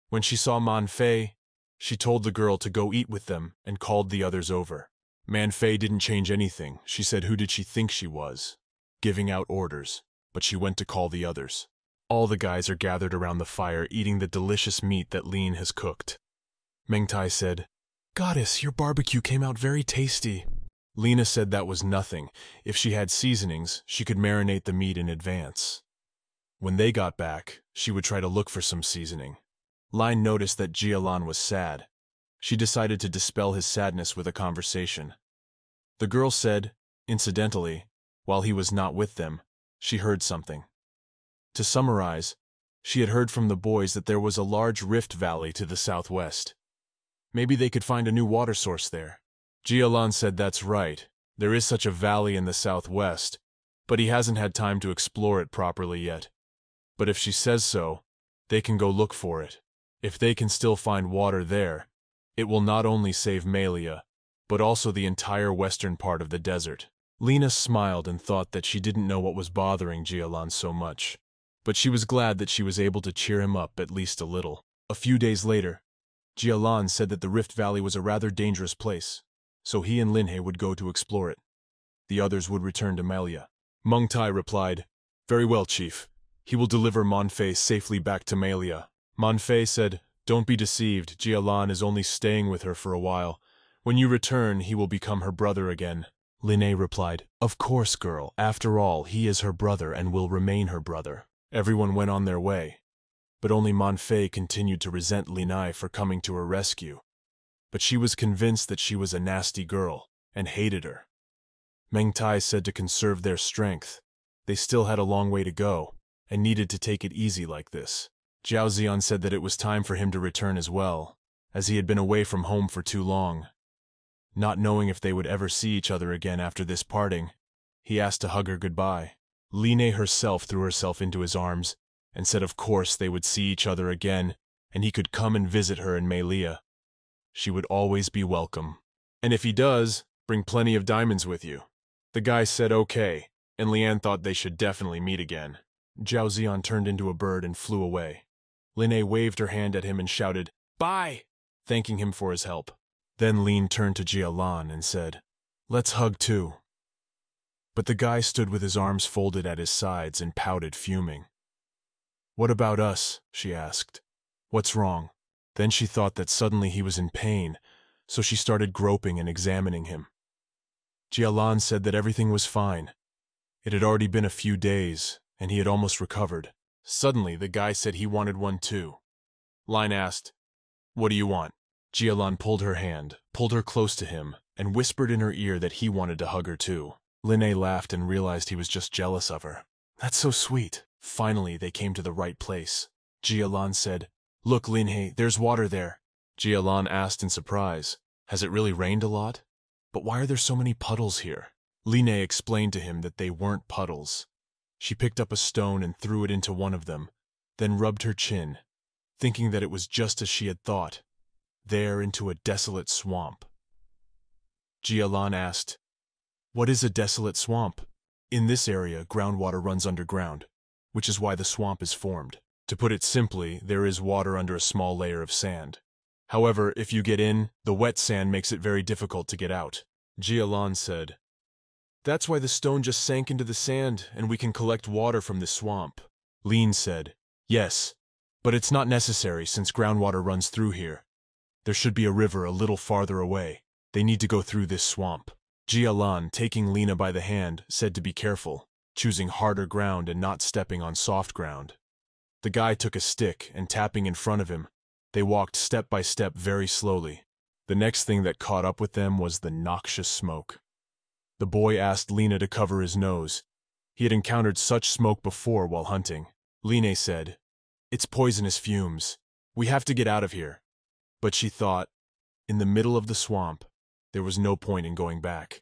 When she saw Man Fei, she told the girl to go eat with them and called the others over. Man Fei didn't change anything. She said who did she think she was? Giving out orders, but she went to call the others. All the guys are gathered around the fire eating the delicious meat that Lin has cooked. Meng Tai said, "Goddess, your barbecue came out very tasty." Lena said that was nothing. If she had seasonings, she could marinate the meat in advance. When they got back, she would try to look for some seasoning. Line noticed that Jialan was sad. She decided to dispel his sadness with a conversation. The girl said, incidentally, while he was not with them, she heard something. To summarize, she had heard from the boys that there was a large rift valley to the southwest. Maybe they could find a new water source there. Jialan said that's right. There is such a valley in the southwest, but he hasn't had time to explore it properly yet. But if she says so, they can go look for it. If they can still find water there, it will not only save Malia, but also the entire western part of the desert. Lena smiled and thought that she didn't know what was bothering Jialan so much, but she was glad that she was able to cheer him up at least a little. A few days later, Jialan said that the Rift Valley was a rather dangerous place, so he and Linhei would go to explore it. The others would return to Malia. Meng Tai replied, "Very well, Chief. He will deliver Man Fei safely back to Malia." Man Fei said, "Don't be deceived. Jialan is only staying with her for a while. When you return, he will become her brother again." Linhei replied, "Of course, girl. After all, he is her brother and will remain her brother." Everyone went on their way, but only Man Fei continued to resent Linhei for coming to her rescue. But she was convinced that she was a nasty girl and hated her. Meng Tai said to conserve their strength. They still had a long way to go and needed to take it easy like this. Zhao Zian said that it was time for him to return as well, as he had been away from home for too long. Not knowing if they would ever see each other again after this parting, he asked to hug her goodbye. Line herself threw herself into his arms and said of course they would see each other again and he could come and visit her in Melia. She would always be welcome. And if he does, bring plenty of diamonds with you. The guy said okay, and Lian thought they should definitely meet again. Zhao Zian turned into a bird and flew away. Lin waved her hand at him and shouted, "Bye!" thanking him for his help. Then Lin turned to Jialan and said, "Let's hug too." But the guy stood with his arms folded at his sides and pouted, fuming. "What about us?" she asked. "What's wrong?" Then she thought that suddenly he was in pain, so she started groping and examining him. Jialan said that everything was fine. It had already been a few days, and he had almost recovered. Suddenly, the guy said he wanted one too. Line asked, "What do you want?" Jialan pulled her hand, pulled her close to him, and whispered in her ear that he wanted to hug her too. Lin laughed and realized he was just jealous of her. "That's so sweet." Finally, they came to the right place. Jialan said, "Look, Lin, there's water there." Jialan asked in surprise, "Has it really rained a lot? But why are there so many puddles here?" Lin explained to him that they weren't puddles. She picked up a stone and threw it into one of them, then rubbed her chin, thinking that it was just as she had thought, there into a desolate swamp. Jialan asked, "What is a desolate swamp?" "In this area, groundwater runs underground, which is why the swamp is formed. To put it simply, there is water under a small layer of sand. However, if you get in, the wet sand makes it very difficult to get out." Jialan said, "That's why the stone just sank into the sand and we can collect water from this swamp." Lin said, "Yes, but it's not necessary since groundwater runs through here. There should be a river a little farther away. They need to go through this swamp." Jialan, taking Lina by the hand, said to be careful, choosing harder ground and not stepping on soft ground. The guy took a stick and tapping in front of him, they walked step by step very slowly. The next thing that caught up with them was the noxious smoke. The boy asked Lina to cover his nose. He had encountered such smoke before while hunting. Line said, "It's poisonous fumes. We have to get out of here." But she thought, in the middle of the swamp, there was no point in going back.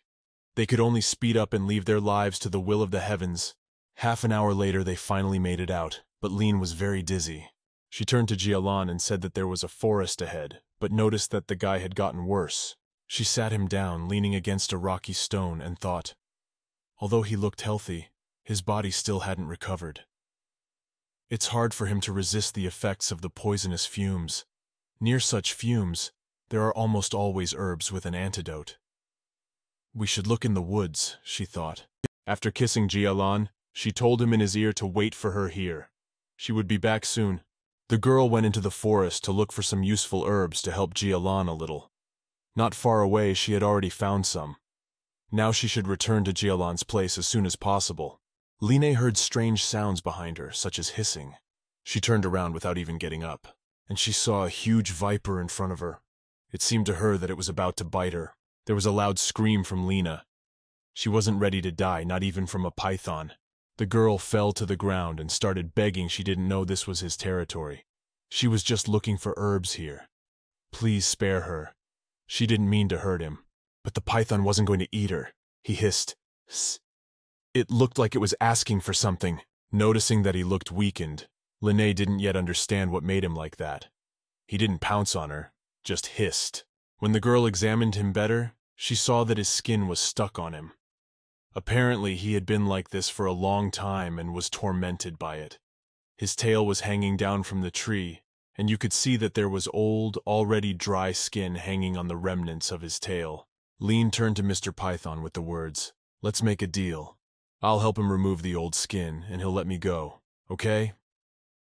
They could only speed up and leave their lives to the will of the heavens. Half an hour later they finally made it out, but Lin was very dizzy. She turned to Jialan and said that there was a forest ahead, but noticed that the guy had gotten worse. She sat him down, leaning against a rocky stone, and thought, although he looked healthy, his body still hadn't recovered. It's hard for him to resist the effects of the poisonous fumes. Near such fumes, there are almost always herbs with an antidote. We should look in the woods, she thought. After kissing Jialan, she told him in his ear to wait for her here. She would be back soon. The girl went into the forest to look for some useful herbs to help Jialan a little. Not far away, she had already found some. Now she should return to Jialan's place as soon as possible. Line heard strange sounds behind her, such as hissing. She turned around without even getting up, and she saw a huge viper in front of her. It seemed to her that it was about to bite her. There was a loud scream from Lina. She wasn't ready to die, not even from a python. The girl fell to the ground and started begging she didn't know this was his territory. She was just looking for herbs here. Please spare her. She didn't mean to hurt him. But the python wasn't going to eat her. He hissed. "Sss." It looked like it was asking for something. Noticing that he looked weakened, Lene didn't yet understand what made him like that. He didn't pounce on her, just hissed. When the girl examined him better, she saw that his skin was stuck on him. Apparently he had been like this for a long time and was tormented by it. His tail was hanging down from the tree, and you could see that there was old, already dry skin hanging on the remnants of his tail. Lean turned to Mr. Python with the words, "Let's make a deal. I'll help him remove the old skin, and he'll let me go, okay?"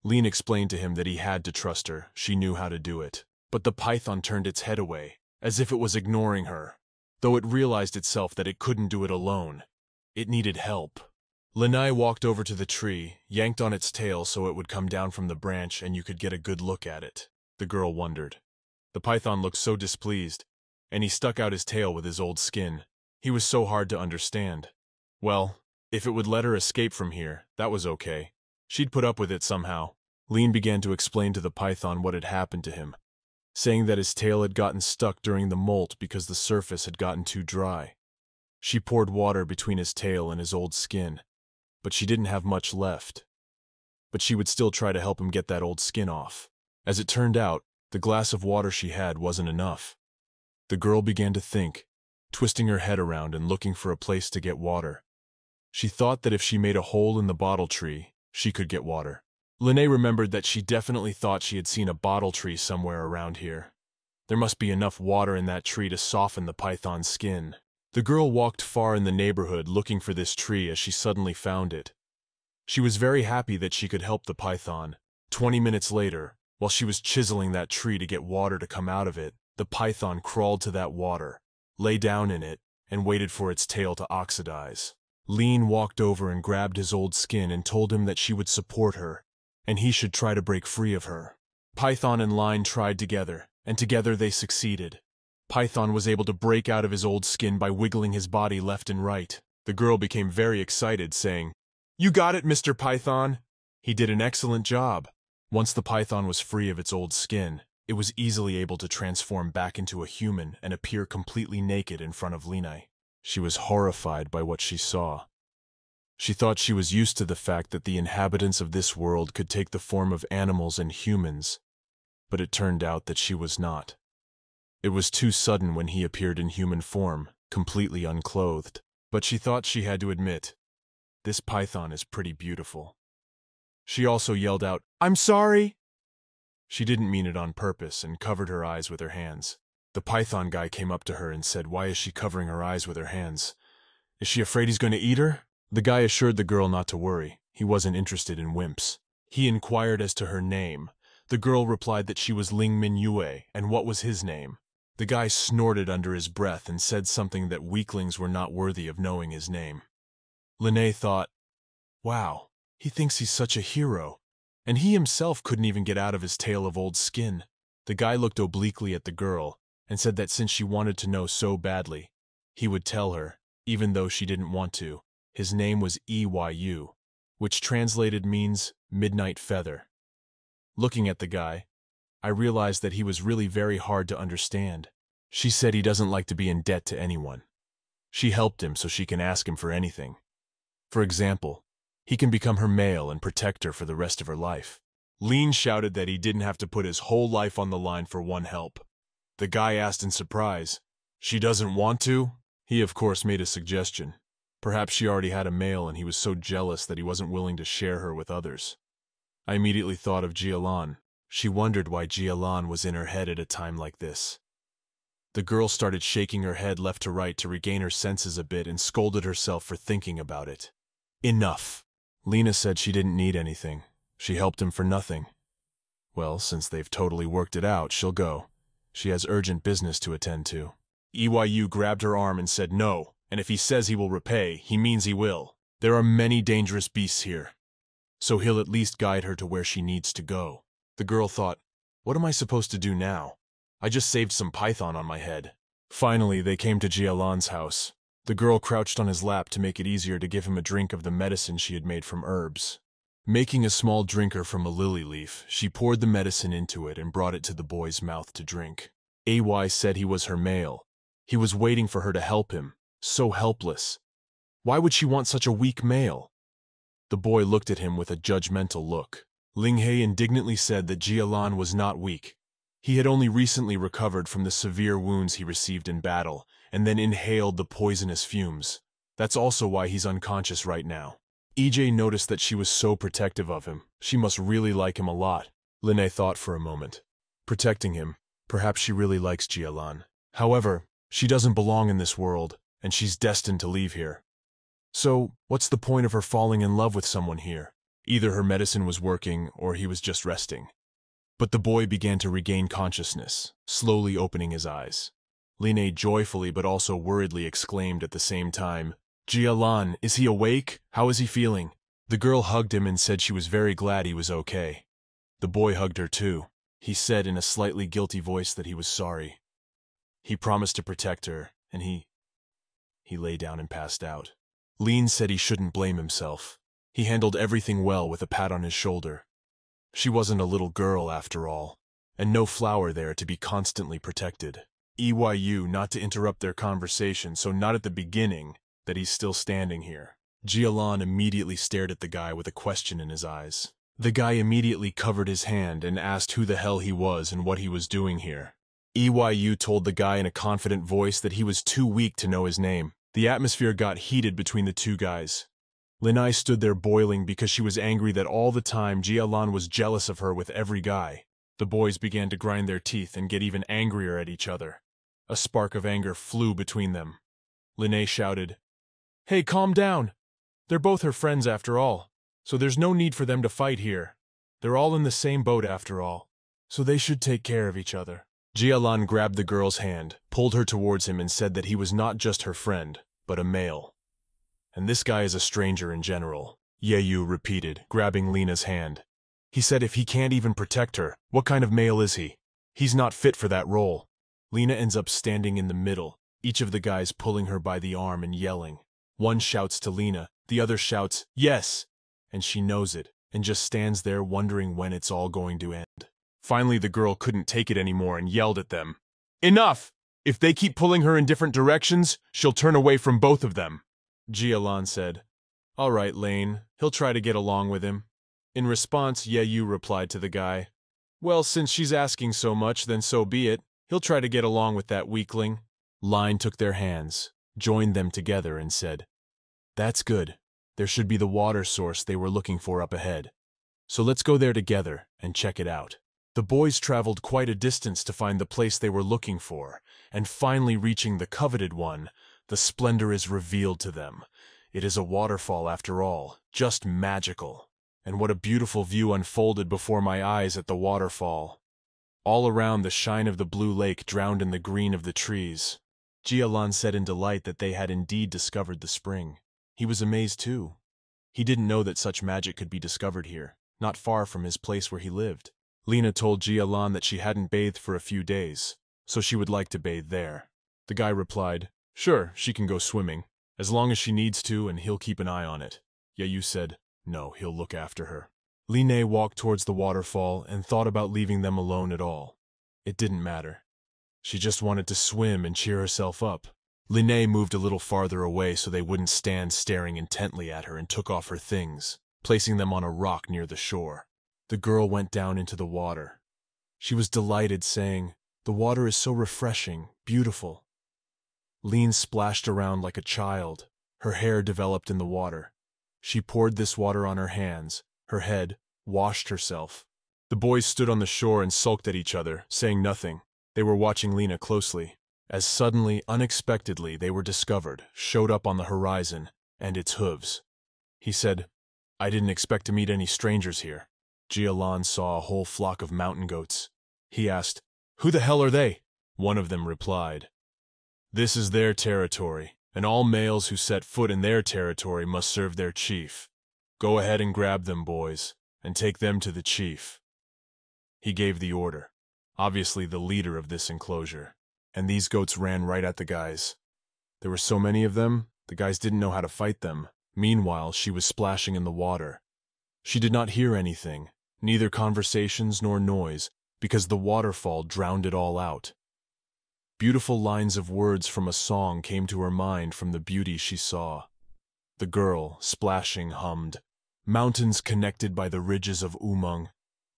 Lean explained to him that he had to trust her, she knew how to do it. But the python turned its head away, as if it was ignoring her, though it realized itself that it couldn't do it alone. It needed help. Lanai walked over to the tree, yanked on its tail so it would come down from the branch and you could get a good look at it. The girl wondered. The python looked so displeased, and he stuck out his tail with his old skin. He was so hard to understand. Well, if it would let her escape from here, that was okay. She'd put up with it somehow. Lean began to explain to the python what had happened to him. saying that his tail had gotten stuck during the molt because the surface had gotten too dry. She poured water between his tail and his old skin, but she didn't have much left. But she would still try to help him get that old skin off. As it turned out, the glass of water she had wasn't enough. The girl began to think, twisting her head around and looking for a place to get water. She thought that if she made a hole in the bottle tree, she could get water. Lene remembered that she definitely thought she had seen a bottle tree somewhere around here. There must be enough water in that tree to soften the python's skin. The girl walked far in the neighborhood looking for this tree as she suddenly found it. She was very happy that she could help the python. 20 minutes later, while she was chiseling that tree to get water to come out of it, the python crawled to that water, lay down in it, and waited for its tail to oxidize. Lean walked over and grabbed his old skin and told him that she would support her, and he should try to break free of her. Python and Line tried together, and together they succeeded. Python was able to break out of his old skin by wiggling his body left and right. The girl became very excited, saying, "You got it, Mr. Python!" He did an excellent job. Once the python was free of its old skin, it was easily able to transform back into a human and appear completely naked in front of Line. She was horrified by what she saw. She thought she was used to the fact that the inhabitants of this world could take the form of animals and humans, but it turned out that she was not. It was too sudden when he appeared in human form, completely unclothed, but she thought she had to admit, this python is pretty beautiful. She also yelled out, "I'm sorry!" She didn't mean it on purpose and covered her eyes with her hands. The python guy came up to her and said, "Why is she covering her eyes with her hands? Is she afraid he's going to eat her?" The guy assured the girl not to worry. He wasn't interested in wimps. He inquired as to her name. The girl replied that she was Ling Minyue, and what was his name? The guy snorted under his breath and said something that weaklings were not worthy of knowing his name. Lene thought, wow, he thinks he's such a hero, and he himself couldn't even get out of his tail of old skin. The guy looked obliquely at the girl and said that since she wanted to know so badly, he would tell her, even though she didn't want to. His name was EYU, which translated means midnight feather. Looking at the guy, I realized that he was really very hard to understand. She said he doesn't like to be in debt to anyone. She helped him so she can ask him for anything. For example, he can become her male and protect her for the rest of her life. Lean shouted that he didn't have to put his whole life on the line for one help. The guy asked in surprise, "She doesn't want to?" He of course made a suggestion. Perhaps she already had a male and he was so jealous that he wasn't willing to share her with others. I immediately thought of Jialan. She wondered why Jialan was in her head at a time like this. The girl started shaking her head left to right to regain her senses a bit and scolded herself for thinking about it. Enough! Lena said she didn't need anything. She helped him for nothing. Well, since they've totally worked it out, she'll go. She has urgent business to attend to. EYU grabbed her arm and said no, and if he says he will repay, he means he will. There are many dangerous beasts here, so he'll at least guide her to where she needs to go. The girl thought, what am I supposed to do now? I just saved some python on my head. Finally, they came to Jialan's house. The girl crouched on his lap to make it easier to give him a drink of the medicine she had made from herbs. Making a small drinker from a lily leaf, she poured the medicine into it and brought it to the boy's mouth to drink. AY said he was her male. He was waiting for her to help him, so helpless. Why would she want such a weak male? The boy looked at him with a judgmental look. Linghe indignantly said that Jialan was not weak. He had only recently recovered from the severe wounds he received in battle, and then inhaled the poisonous fumes. That's also why he's unconscious right now. EJ noticed that she was so protective of him. She must really like him a lot. Lene thought for a moment. Protecting him. Perhaps she really likes Jialan. However, she doesn't belong in this world, and she's destined to leave here. So, what's the point of her falling in love with someone here? Either her medicine was working, or he was just resting. But the boy began to regain consciousness, slowly opening his eyes. Lene joyfully but also worriedly exclaimed at the same time, Jialan, is he awake? How is he feeling? The girl hugged him and said she was very glad he was okay. The boy hugged her too. He said in a slightly guilty voice that he was sorry. He promised to protect her, and he lay down and passed out. Lean said he shouldn't blame himself. He handled everything well with a pat on his shoulder. She wasn't a little girl after all. and no flower there to be constantly protected. EYU not to interrupt their conversation, so not at the beginning that he's still standing here. Jialan immediately stared at the guy with a question in his eyes. The guy immediately covered his hand and asked who the hell he was and what he was doing here. EYU told the guy in a confident voice that he was too weak to know his name. The atmosphere got heated between the two guys. Linai stood there boiling because she was angry that all the time Jialan was jealous of her with every guy. The boys began to grind their teeth and get even angrier at each other. A spark of anger flew between them. Linai shouted, "Hey, calm down! They're both her friends after all, so there's no need for them to fight here. They're all in the same boat after all, so they should take care of each other." Jialan grabbed the girl's hand, pulled her towards him and said that he was not just her friend, but a male. "And this guy is a stranger in general," Yeyu repeated, grabbing Lena's hand. "He said if he can't even protect her, what kind of male is he? He's not fit for that role." Lena ends up standing in the middle, each of the guys pulling her by the arm and yelling. One shouts to Lena, the other shouts, "Yes!" And she knows it, and just stands there wondering when it's all going to end. Finally, the girl couldn't take it anymore and yelled at them, "Enough! If they keep pulling her in different directions, she'll turn away from both of them." Jialan said, "All right, Lane, he'll try to get along with him." In response, Yeyu replied to the guy, "Well, since she's asking so much, then so be it. He'll try to get along with that weakling." Line took their hands, joined them together, and said, "That's good. There should be the water source they were looking for up ahead. So let's go there together and check it out." The boys traveled quite a distance to find the place they were looking for, and finally reaching the coveted one, the splendor is revealed to them. It is a waterfall after all, just magical. And what a beautiful view unfolded before my eyes at the waterfall. All around, the shine of the blue lake drowned in the green of the trees. Jialan said in delight that they had indeed discovered the spring. He was amazed too. He didn't know that such magic could be discovered here, not far from his place where he lived. Lena told Jialan that she hadn't bathed for a few days, so she would like to bathe there. The guy replied, "Sure, she can go swimming, as long as she needs to, and he'll keep an eye on it." Yeyu said, "No, he'll look after her." Line walked towards the waterfall and thought about leaving them alone at all. It didn't matter. She just wanted to swim and cheer herself up. Line moved a little farther away so they wouldn't stand staring intently at her and took off her things, placing them on a rock near the shore. The girl went down into the water. She was delighted, saying, "The water is so refreshing, beautiful." Lean splashed around like a child. Her hair developed in the water. She poured this water on her hands, her head, washed herself. The boys stood on the shore and sulked at each other, saying nothing. They were watching Lena closely. As suddenly, unexpectedly, they were discovered, showed up on the horizon, and its hooves. He said, "I didn't expect to meet any strangers here." Jialan saw a whole flock of mountain goats. He asked, "Who the hell are they?" One of them replied, "This is their territory, and all males who set foot in their territory must serve their chief. Go ahead and grab them, boys, and take them to the chief." He gave the order, obviously the leader of this enclosure, and these goats ran right at the guys. There were so many of them, the guys didn't know how to fight them. Meanwhile, she was splashing in the water. She did not hear anything, neither conversations nor noise, because the waterfall drowned it all out. Beautiful lines of words from a song came to her mind from the beauty she saw. The girl, splashing, hummed, "Mountains connected by the ridges of Umeng,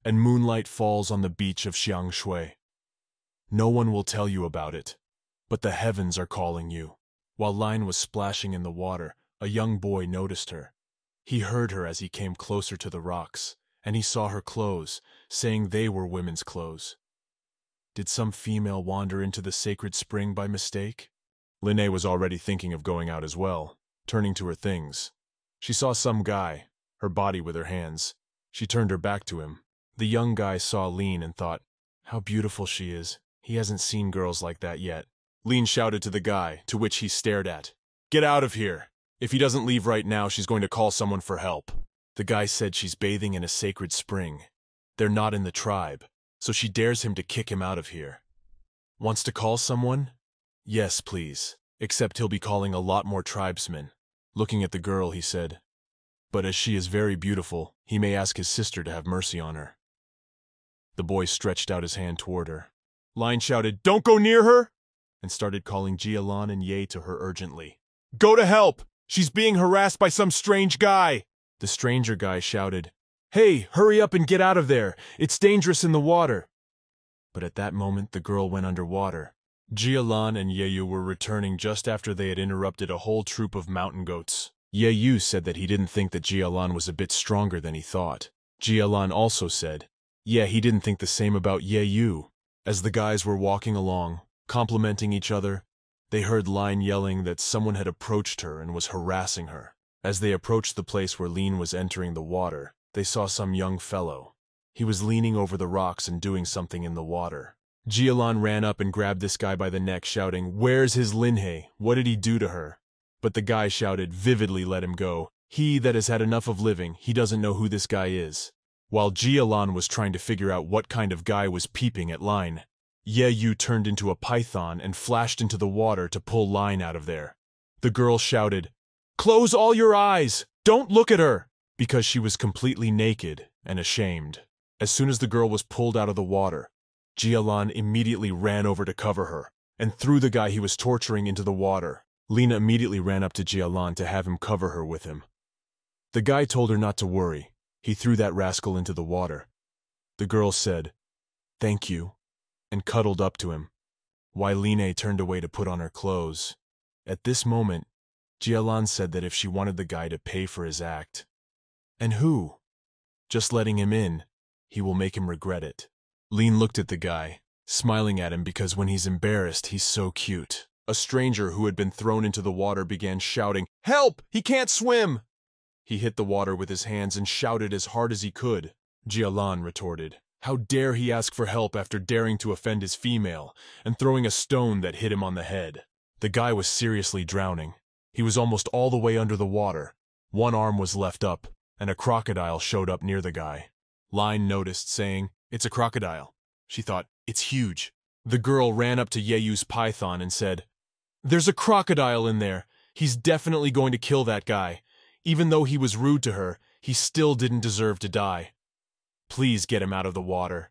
and moonlight falls on the beach of Xiangshui. No one will tell you about it, but the heavens are calling you." While Line was splashing in the water, a young boy noticed her. He heard her as he came closer to the rocks, and he saw her clothes, saying they were women's clothes. Did some female wander into the sacred spring by mistake? Linnae was already thinking of going out as well, turning to her things. She saw some guy, her body with her hands. She turned her back to him. The young guy saw Lean and thought, "How beautiful she is. He hasn't seen girls like that yet." Lean shouted to the guy, to which he stared at, "Get out of here! If he doesn't leave right now, she's going to call someone for help." The guy said she's bathing in a sacred spring. They're not in the tribe, so she dares him to kick him out of here. Wants to call someone? Yes, please. Except he'll be calling a lot more tribesmen. Looking at the girl, he said, "But as she is very beautiful, he may ask his sister to have mercy on her." The boy stretched out his hand toward her. Line shouted, "Don't go near her!" and started calling Jialan and Ye to her urgently. "Go to help! She's being harassed by some strange guy!" The stranger guy shouted, "Hey, hurry up and get out of there! It's dangerous in the water!" But at that moment the girl went underwater. Jialan and Yeyu were returning just after they had interrupted a whole troop of mountain goats. Yeyu said that he didn't think that Jialan was a bit stronger than he thought. Jialan also said, yeah, he didn't think the same about Yeyu. As the guys were walking along, complimenting each other, they heard Line yelling that someone had approached her and was harassing her. As they approached the place where Line was entering the water, they saw some young fellow. He was leaning over the rocks and doing something in the water. Jialan ran up and grabbed this guy by the neck, shouting, "Where's his Linhei? What did he do to her?" But the guy shouted, "Vividly let him go. He that has had enough of living, he doesn't know who this guy is." While Jialan was trying to figure out what kind of guy was peeping at Line, Yeyu turned into a python and flashed into the water to pull Line out of there. The girl shouted, "Close all your eyes! Don't look at her!" because she was completely naked and ashamed. As soon as the girl was pulled out of the water, Jialan immediately ran over to cover her and threw the guy he was torturing into the water. Lina immediately ran up to Jialan to have him cover her with him. The guy told her not to worry. He threw that rascal into the water. The girl said, "Thank you," and cuddled up to him, while Line turned away to put on her clothes. At this moment, Jialan said that if she wanted the guy to pay for his act, and who? Just letting him in, he will make him regret it. Line looked at the guy, smiling at him because when he's embarrassed, he's so cute. A stranger who had been thrown into the water began shouting, "Help! He can't swim!" He hit the water with his hands and shouted as hard as he could. Jialan retorted, "How dare he ask for help after daring to offend his female," and throwing a stone that hit him on the head. The guy was seriously drowning. He was almost all the way under the water. One arm was left up, and a crocodile showed up near the guy. Line noticed, saying, "It's a crocodile." She thought, "It's huge." The girl ran up to Yeyu's python and said, "There's a crocodile in there. He's definitely going to kill that guy. Even though he was rude to her, he still didn't deserve to die. Please get him out of the water."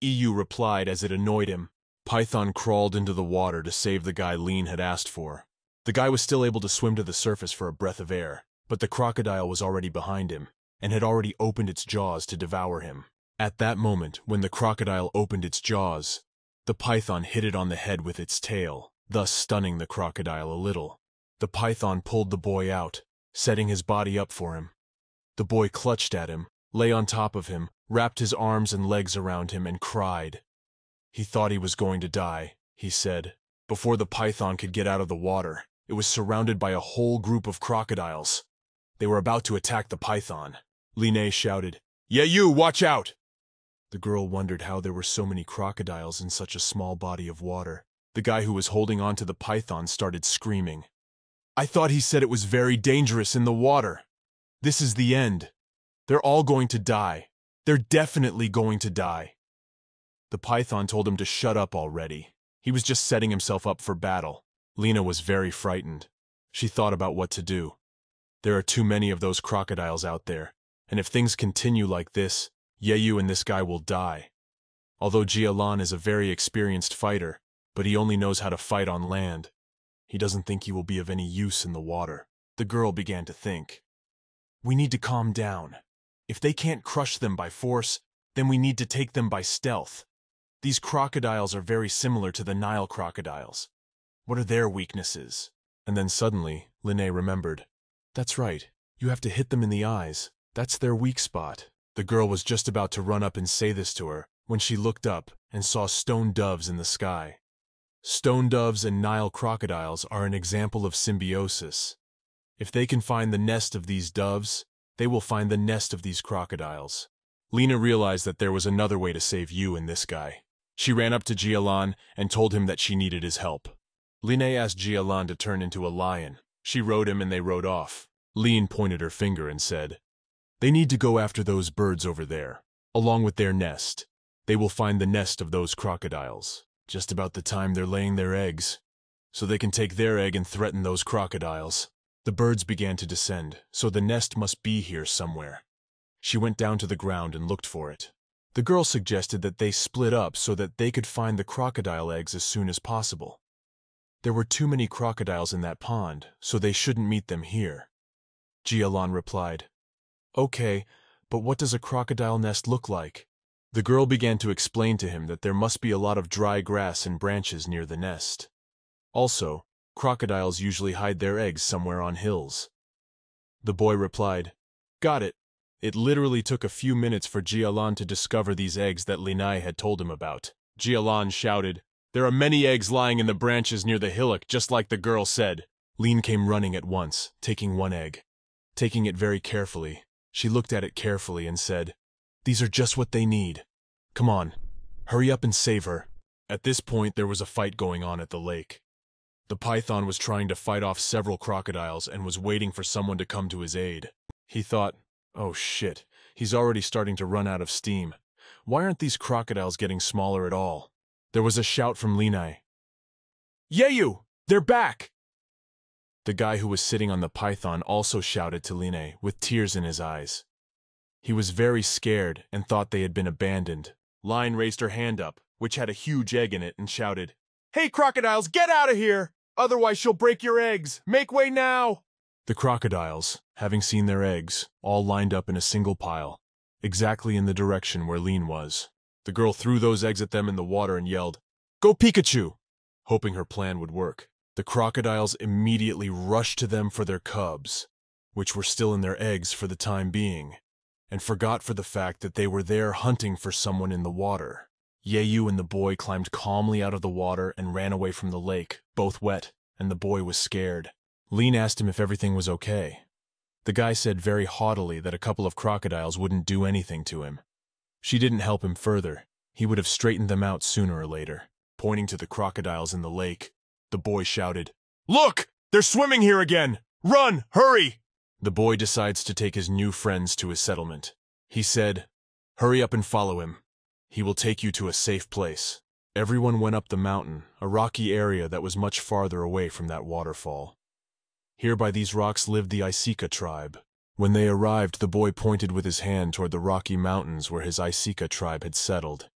Eyu replied as it annoyed him. Python crawled into the water to save the guy Lean had asked for. The guy was still able to swim to the surface for a breath of air, but the crocodile was already behind him, and had already opened its jaws to devour him. At that moment, when the crocodile opened its jaws, the python hit it on the head with its tail, thus stunning the crocodile a little. The python pulled the boy out, setting his body up for him. The boy clutched at him, lay on top of him, wrapped his arms and legs around him, and cried. He thought he was going to die, he said. Before the python could get out of the water, it was surrounded by a whole group of crocodiles. They were about to attack the python. Line shouted, "Yeah, you, watch out!" The girl wondered how there were so many crocodiles in such a small body of water. The guy who was holding on to the python started screaming. "I thought he said it was very dangerous in the water. This is the end. They're all going to die. They're definitely going to die." The python told him to shut up already. He was just setting himself up for battle. Lena was very frightened. She thought about what to do. There are too many of those crocodiles out there, and if things continue like this, Yeyu and this guy will die. Although Jialan is a very experienced fighter, but he only knows how to fight on land. He doesn't think he will be of any use in the water. The girl began to think. We need to calm down. If they can't crush them by force, then we need to take them by stealth. These crocodiles are very similar to the Nile crocodiles. What are their weaknesses? And then suddenly, Linné remembered. That's right, you have to hit them in the eyes. That's their weak spot. The girl was just about to run up and say this to her, when she looked up and saw stone doves in the sky. Stone doves and Nile crocodiles are an example of symbiosis. If they can find the nest of these doves, they will find the nest of these crocodiles. Lena realized that there was another way to save you and this guy. She ran up to Jialan and told him that she needed his help. Lene asked Jialan to turn into a lion. She rode him and they rode off. Lene pointed her finger and said, "They need to go after those birds over there, along with their nest. They will find the nest of those crocodiles, just about the time they're laying their eggs, so they can take their egg and threaten those crocodiles." The birds began to descend, so the nest must be here somewhere. She went down to the ground and looked for it. The girl suggested that they split up so that they could find the crocodile eggs as soon as possible. There were too many crocodiles in that pond, so they shouldn't meet them here. Jialan replied, "Okay, but what does a crocodile nest look like?" The girl began to explain to him that there must be a lot of dry grass and branches near the nest. Also, crocodiles usually hide their eggs somewhere on hills. The boy replied, "Got it." It literally took a few minutes for Jialan to discover these eggs that Linai had told him about. Jialan shouted, "There are many eggs lying in the branches near the hillock, just like the girl said." Lin came running at once, taking one egg. Taking it very carefully, she looked at it carefully and said, "These are just what they need. Come on, hurry up and save her." At this point, there was a fight going on at the lake. The python was trying to fight off several crocodiles and was waiting for someone to come to his aid. He thought, "Oh shit, he's already starting to run out of steam. Why aren't these crocodiles getting smaller at all?" There was a shout from Linai. "Yeyu, they're back!" The guy who was sitting on the python also shouted to Linai with tears in his eyes. He was very scared and thought they had been abandoned. Line raised her hand up, which had a huge egg in it, and shouted, "Hey crocodiles, get out of here! Otherwise she'll break your eggs! Make way now!" The crocodiles, having seen their eggs, all lined up in a single pile, exactly in the direction where Lin was. The girl threw those eggs at them in the water and yelled, "Go Pikachu!" hoping her plan would work. The crocodiles immediately rushed to them for their cubs, which were still in their eggs for the time being, and forgot for the fact that they were there hunting for someone in the water. Yeyu and the boy climbed calmly out of the water and ran away from the lake, both wet, and the boy was scared. Lin asked him if everything was okay. The guy said very haughtily that a couple of crocodiles wouldn't do anything to him. She didn't help him further. He would have straightened them out sooner or later. Pointing to the crocodiles in the lake, the boy shouted, "Look! They're swimming here again! Run! Hurry!" The boy decides to take his new friends to his settlement. He said, "Hurry up and follow him. He will take you to a safe place." Everyone went up the mountain, a rocky area that was much farther away from that waterfall. Here by these rocks lived the Isika tribe. When they arrived, the boy pointed with his hand toward the rocky mountains where his Isika tribe had settled,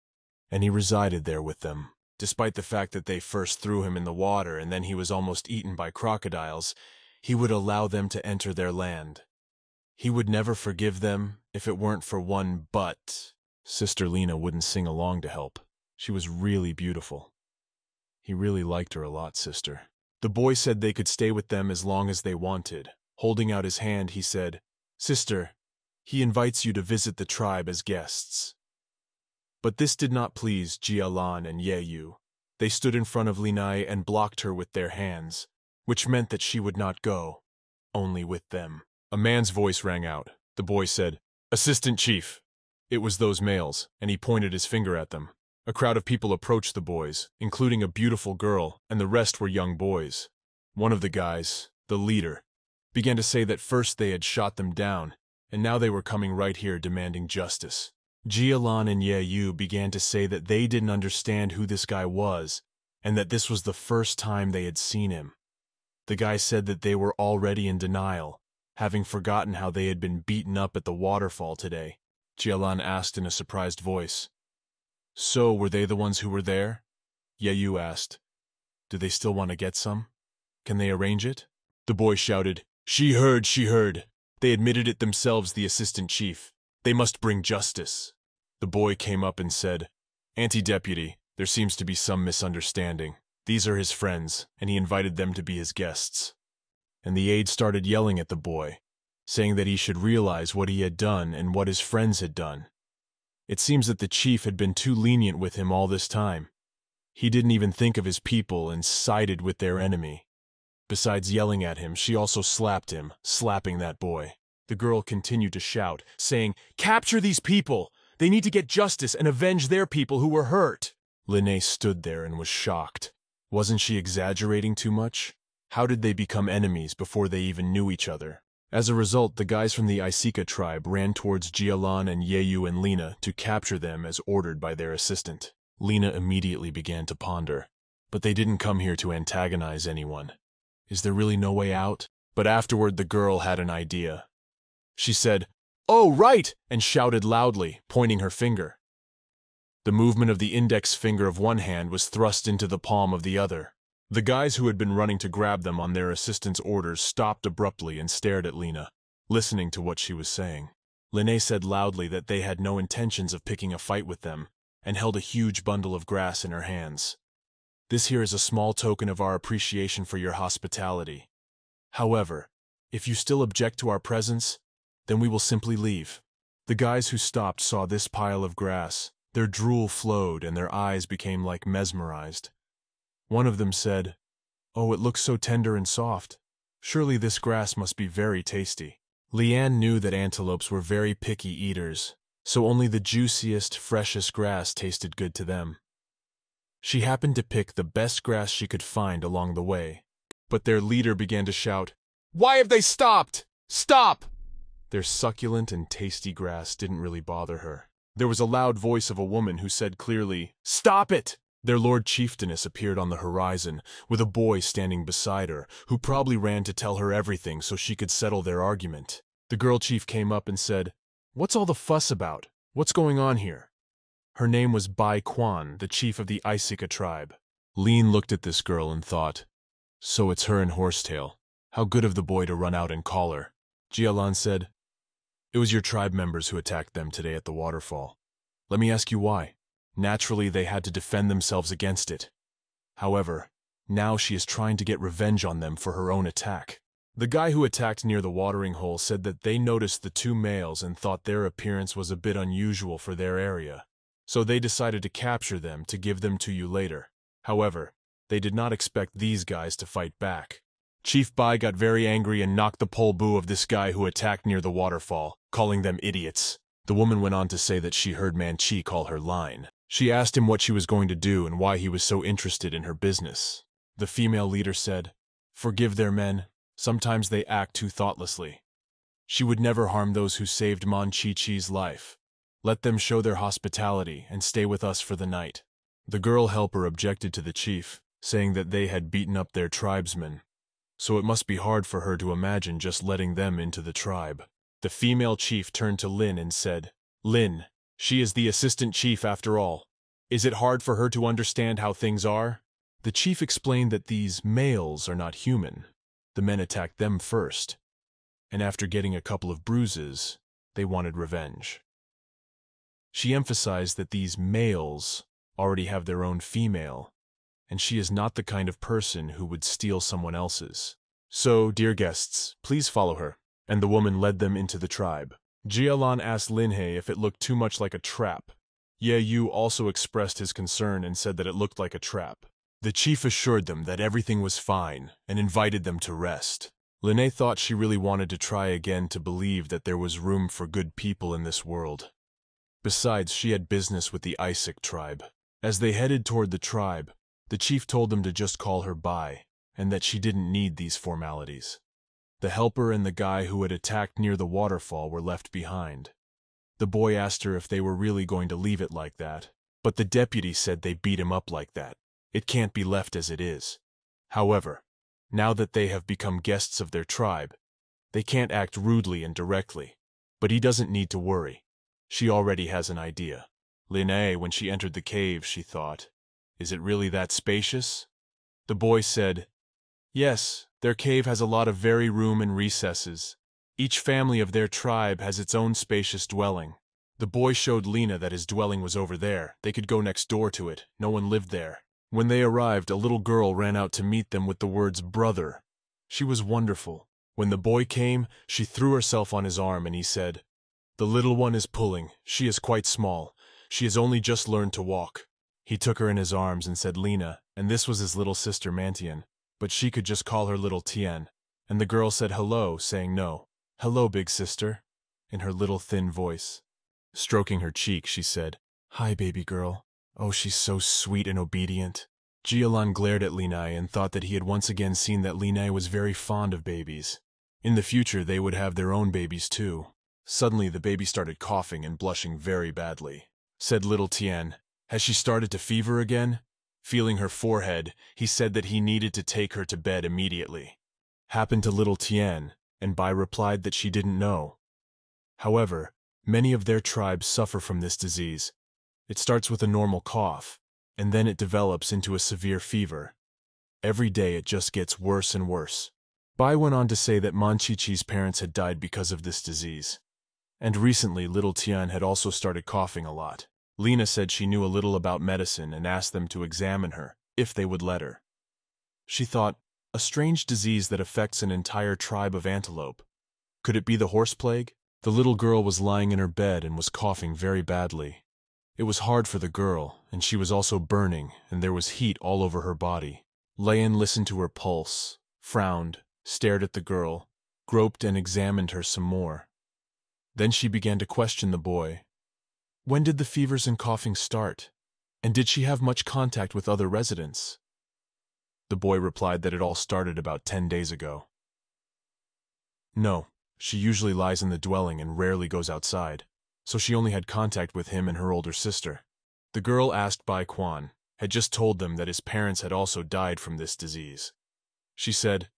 and he resided there with them. Despite the fact that they first threw him in the water and then he was almost eaten by crocodiles, he would allow them to enter their land. He would never forgive them if it weren't for one but. Sister Lena wouldn't sing along to help. She was really beautiful. He really liked her a lot, sister. The boy said they could stay with them as long as they wanted. Holding out his hand, he said, "Sister, he invites you to visit the tribe as guests." But this did not please Jialan and Yeyu. They stood in front of Linai and blocked her with their hands, which meant that she would not go, only with them. A man's voice rang out. The boy said, "Assistant Chief." It was those males, and he pointed his finger at them. A crowd of people approached the boys, including a beautiful girl, and the rest were young boys. One of the guys, the leader, began to say that first they had shot them down, and now they were coming right here demanding justice. Jialan and Yeyu began to say that they didn't understand who this guy was, and that this was the first time they had seen him. The guy said that they were already in denial, having forgotten how they had been beaten up at the waterfall today. Jialan asked in a surprised voice, "So, were they the ones who were there?" Yeyu asked, "Do they still want to get some? Can they arrange it?" The boy shouted, She heard, she heard. They admitted it themselves, the assistant chief. They must bring justice." The boy came up and said, "Anti-deputy, there seems to be some misunderstanding. These are his friends, and he invited them to be his guests." And the aide started yelling at the boy, saying that he should realize what he had done and what his friends had done. It seems that the chief had been too lenient with him all this time. He didn't even think of his people and sided with their enemy. Besides yelling at him, she also slapped him, slapping that boy. The girl continued to shout, saying, "Capture these people! They need to get justice and avenge their people who were hurt." Linnae stood there and was shocked. Wasn't she exaggerating too much? How did they become enemies before they even knew each other? As a result, the guys from the Isika tribe ran towards Jialan and Yeyu and Lena to capture them as ordered by their assistant. Lena immediately began to ponder. But they didn't come here to antagonize anyone. Is there really no way out? But afterward the girl had an idea. She said, "Oh, right!" and shouted loudly, pointing her finger. The movement of the index finger of one hand was thrust into the palm of the other. The guys who had been running to grab them on their assistant's orders stopped abruptly and stared at Lena, listening to what she was saying. Lene said loudly that they had no intentions of picking a fight with them, and held a huge bundle of grass in her hands. This here is a small token of our appreciation for your hospitality. However, if you still object to our presence, then we will simply leave. The guys who stopped saw this pile of grass. Their drool flowed and their eyes became like mesmerized. One of them said, "Oh, it looks so tender and soft. Surely this grass must be very tasty." Leanne knew that antelopes were very picky eaters, so only the juiciest, freshest grass tasted good to them. She happened to pick the best grass she could find along the way, but their leader began to shout, "Why have they stopped? Stop!" Their succulent and tasty grass didn't really bother her. There was a loud voice of a woman who said clearly, "Stop it!" Their Lord Chieftainess appeared on the horizon, with a boy standing beside her, who probably ran to tell her everything so she could settle their argument. The girl chief came up and said, "What's all the fuss about? What's going on here?" Her name was Bai Quan, the chief of the Isika tribe. Lean looked at this girl and thought, "So it's her and Horsetail. How good of the boy to run out and call her." Jialan said, "It was your tribe members who attacked them today at the waterfall. Let me ask you why." Naturally, they had to defend themselves against it. However, now she is trying to get revenge on them for her own attack. The guy who attacked near the watering hole said that they noticed the two males and thought their appearance was a bit unusual for their area, so they decided to capture them to give them to you later. However, they did not expect these guys to fight back. Chief Bai got very angry and knocked the polbu of this guy who attacked near the waterfall, calling them idiots. The woman went on to say that she heard Manchi call her line. She asked him what she was going to do and why he was so interested in her business. The female leader said, "Forgive their men. Sometimes they act too thoughtlessly. She would never harm those who saved Mon Chi-Chi's life. Let them show their hospitality and stay with us for the night." The girl helper objected to the chief, saying that they had beaten up their tribesmen, so it must be hard for her to imagine just letting them into the tribe. The female chief turned to Lin and said, "Lin, she is the assistant chief after all. Is it hard for her to understand how things are?" The chief explained that these males are not human. The men attacked them first, and after getting a couple of bruises, they wanted revenge. She emphasized that these males already have their own female, and she is not the kind of person who would steal someone else's. "So, dear guests, please follow her." And the woman led them into the tribe. Jialan asked Linhei if it looked too much like a trap. Ye Yu also expressed his concern and said that it looked like a trap. The chief assured them that everything was fine and invited them to rest. Linhei thought she really wanted to try again to believe that there was room for good people in this world. Besides, she had business with the Isaac tribe. As they headed toward the tribe, the chief told them to just call her Bai, and that she didn't need these formalities. The helper and the guy who had attacked near the waterfall were left behind. The boy asked her if they were really going to leave it like that, but the deputy said they beat him up like that. It can't be left as it is. However, now that they have become guests of their tribe, they can't act rudely and directly, but he doesn't need to worry. She already has an idea. Linnae, when she entered the cave, she thought, "Is it really that spacious?" The boy said, "Yes, their cave has a lot of very room and recesses. Each family of their tribe has its own spacious dwelling." The boy showed Lena that his dwelling was over there. They could go next door to it. No one lived there. When they arrived, a little girl ran out to meet them with the words "brother." She was wonderful. When the boy came, she threw herself on his arm and he said, "The little one is pulling. She is quite small. She has only just learned to walk." He took her in his arms and said Lena, and this was his little sister Mantian, but she could just call her little Tien. And the girl said hello, saying no. "Hello, big sister," in her little thin voice. Stroking her cheek, she said, "Hi, baby girl. Oh, she's so sweet and obedient." Jialan glared at Linai and thought that he had once again seen that Linai was very fond of babies. In the future, they would have their own babies too. Suddenly, the baby started coughing and blushing very badly. Said little Tien, "Has she started to fever again?" Feeling her forehead, he said that he needed to take her to bed immediately. Happened to little Tien, and Bai replied that she didn't know. However, many of their tribes suffer from this disease, It starts with a normal cough, and then it develops into a severe fever. Every day it just gets worse and worse. Bai went on to say that Manchichi's parents had died because of this disease. And recently, little Tian had also started coughing a lot. Lena said she knew a little about medicine and asked them to examine her, if they would let her. She thought, a strange disease that affects an entire tribe of antelope. Could it be the horse plague? The little girl was lying in her bed and was coughing very badly. It was hard for the girl, and she was also burning, and there was heat all over her body. Layan listened to her pulse, frowned, stared at the girl, groped and examined her some more. Then she began to question the boy. When did the fevers and coughing start? And did she have much contact with other residents? The boy replied that it all started about 10 days ago. No, she usually lies in the dwelling and rarely goes outside, so she only had contact with him and her older sister. The girl asked Bai Quan, had just told them that his parents had also died from this disease. She said,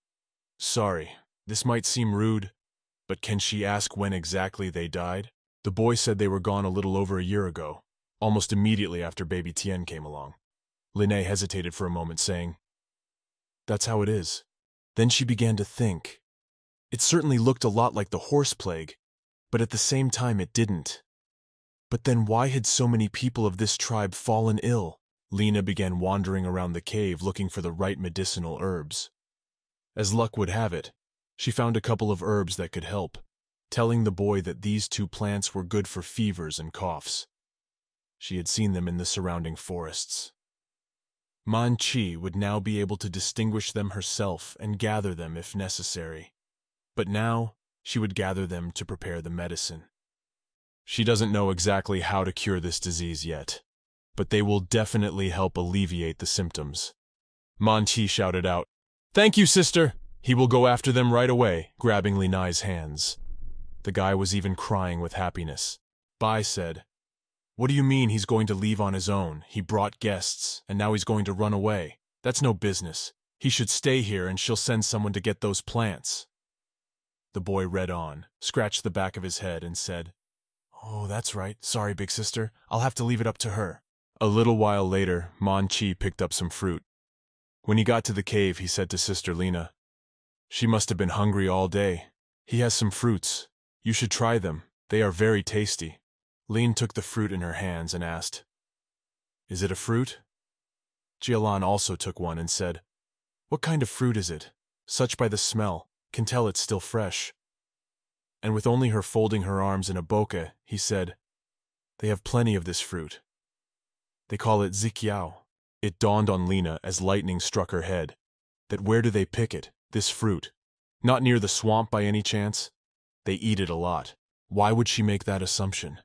"Sorry, this might seem rude, but can she ask when exactly they died?" The boy said they were gone a little over a year ago, almost immediately after baby Tien came along. Linnae hesitated for a moment, saying, "That's how it is." Then she began to think. It certainly looked a lot like the horse plague, but at the same time it didn't. But then why had so many people of this tribe fallen ill? Lena began wandering around the cave looking for the right medicinal herbs. As luck would have it, she found a couple of herbs that could help, telling the boy that these two plants were good for fevers and coughs. She had seen them in the surrounding forests. Man Chi would now be able to distinguish them herself and gather them if necessary. But now, she would gather them to prepare the medicine. She doesn't know exactly how to cure this disease yet, but they will definitely help alleviate the symptoms. Man Chi shouted out, "Thank you, sister!" He will go after them right away, grabbing Li Nai's hands. The guy was even crying with happiness. Bai said, "What do you mean he's going to leave on his own? He brought guests, and now he's going to run away. That's no business. He should stay here and she'll send someone to get those plants." The boy read on, scratched the back of his head, and said, "Oh, that's right. Sorry, big sister. I'll have to leave it up to her." A little while later, Man Chi picked up some fruit. When he got to the cave, he said to Sister Lena, "She must have been hungry all day. He has some fruits. You should try them. They are very tasty." Lin took the fruit in her hands and asked, "Is it a fruit?" Jialan also took one and said, "What kind of fruit is it? Such by the smell, can tell it's still fresh." And with only her folding her arms in a bokeh, he said, "They have plenty of this fruit. They call it zikiao." It dawned on Lena as lightning struck her head, that where do they pick it, this fruit? Not near the swamp by any chance? They eat it a lot. Why would she make that assumption?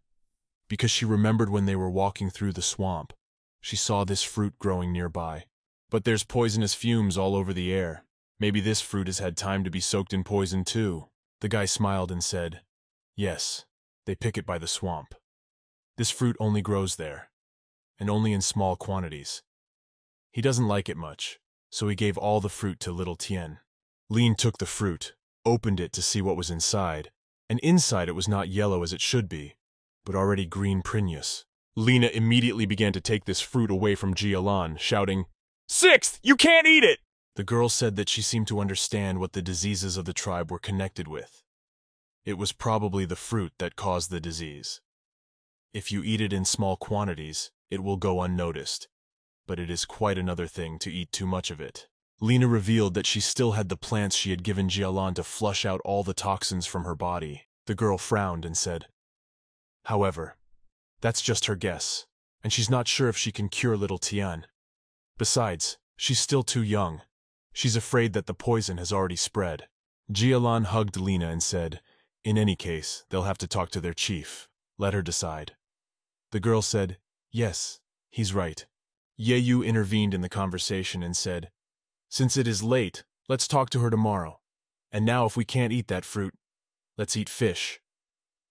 Because she remembered when they were walking through the swamp. She saw this fruit growing nearby. But there's poisonous fumes all over the air. Maybe this fruit has had time to be soaked in poison too. The guy smiled and said, "Yes, they pick it by the swamp. This fruit only grows there, and only in small quantities. He doesn't like it much, so he gave all the fruit to little Tien." Lin took the fruit, opened it to see what was inside, and inside it was not yellow as it should be, but already green prinus. Lena immediately began to take this fruit away from Jialan, shouting, "Sixth, you can't eat it!" The girl said that she seemed to understand what the diseases of the tribe were connected with. It was probably the fruit that caused the disease. If you eat it in small quantities, it will go unnoticed, but it is quite another thing to eat too much of it. Lena revealed that she still had the plants she had given Jialan to flush out all the toxins from her body. The girl frowned and said, "However, that's just her guess, and she's not sure if she can cure little Tian. Besides, she's still too young. She's afraid that the poison has already spread." Jialan hugged Lena and said, "In any case, they'll have to talk to their chief. Let her decide." The girl said, "Yes, he's right." Yeyu intervened in the conversation and said, "Since it is late, let's talk to her tomorrow. And now if we can't eat that fruit, let's eat fish."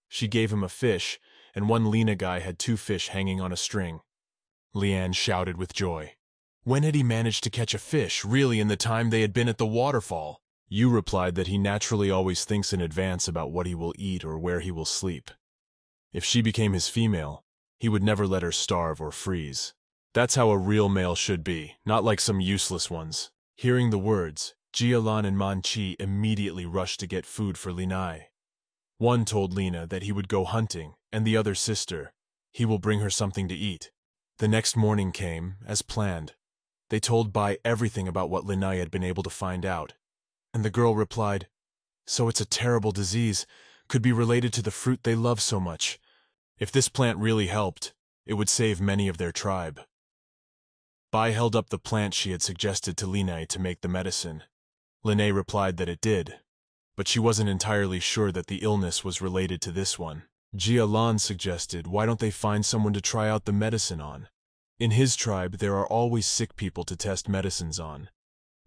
She gave him a fish, and one Lena guy had 2 fish hanging on a string. Lian shouted with joy. When had he managed to catch a fish, really, in the time they had been at the waterfall? Yu replied that he naturally always thinks in advance about what he will eat or where he will sleep. If she became his female, He would never let her starve or freeze. That's how a real male should be, not like some useless ones. Hearing the words, Jialan and Manchi immediately rushed to get food for Linai. One told Lina that he would go hunting, and the other sister, he will bring her something to eat. The next morning came, as planned. They told Bai everything about what Linai had been able to find out. And the girl replied, "So it's a terrible disease, could be related to the fruit they love so much. If this plant really helped, it would save many of their tribe." Bai held up the plant she had suggested to Linai to make the medicine. Linai replied that it did, but she wasn't entirely sure that the illness was related to this one. Jialan suggested, why don't they find someone to try out the medicine on? In his tribe, there are always sick people to test medicines on.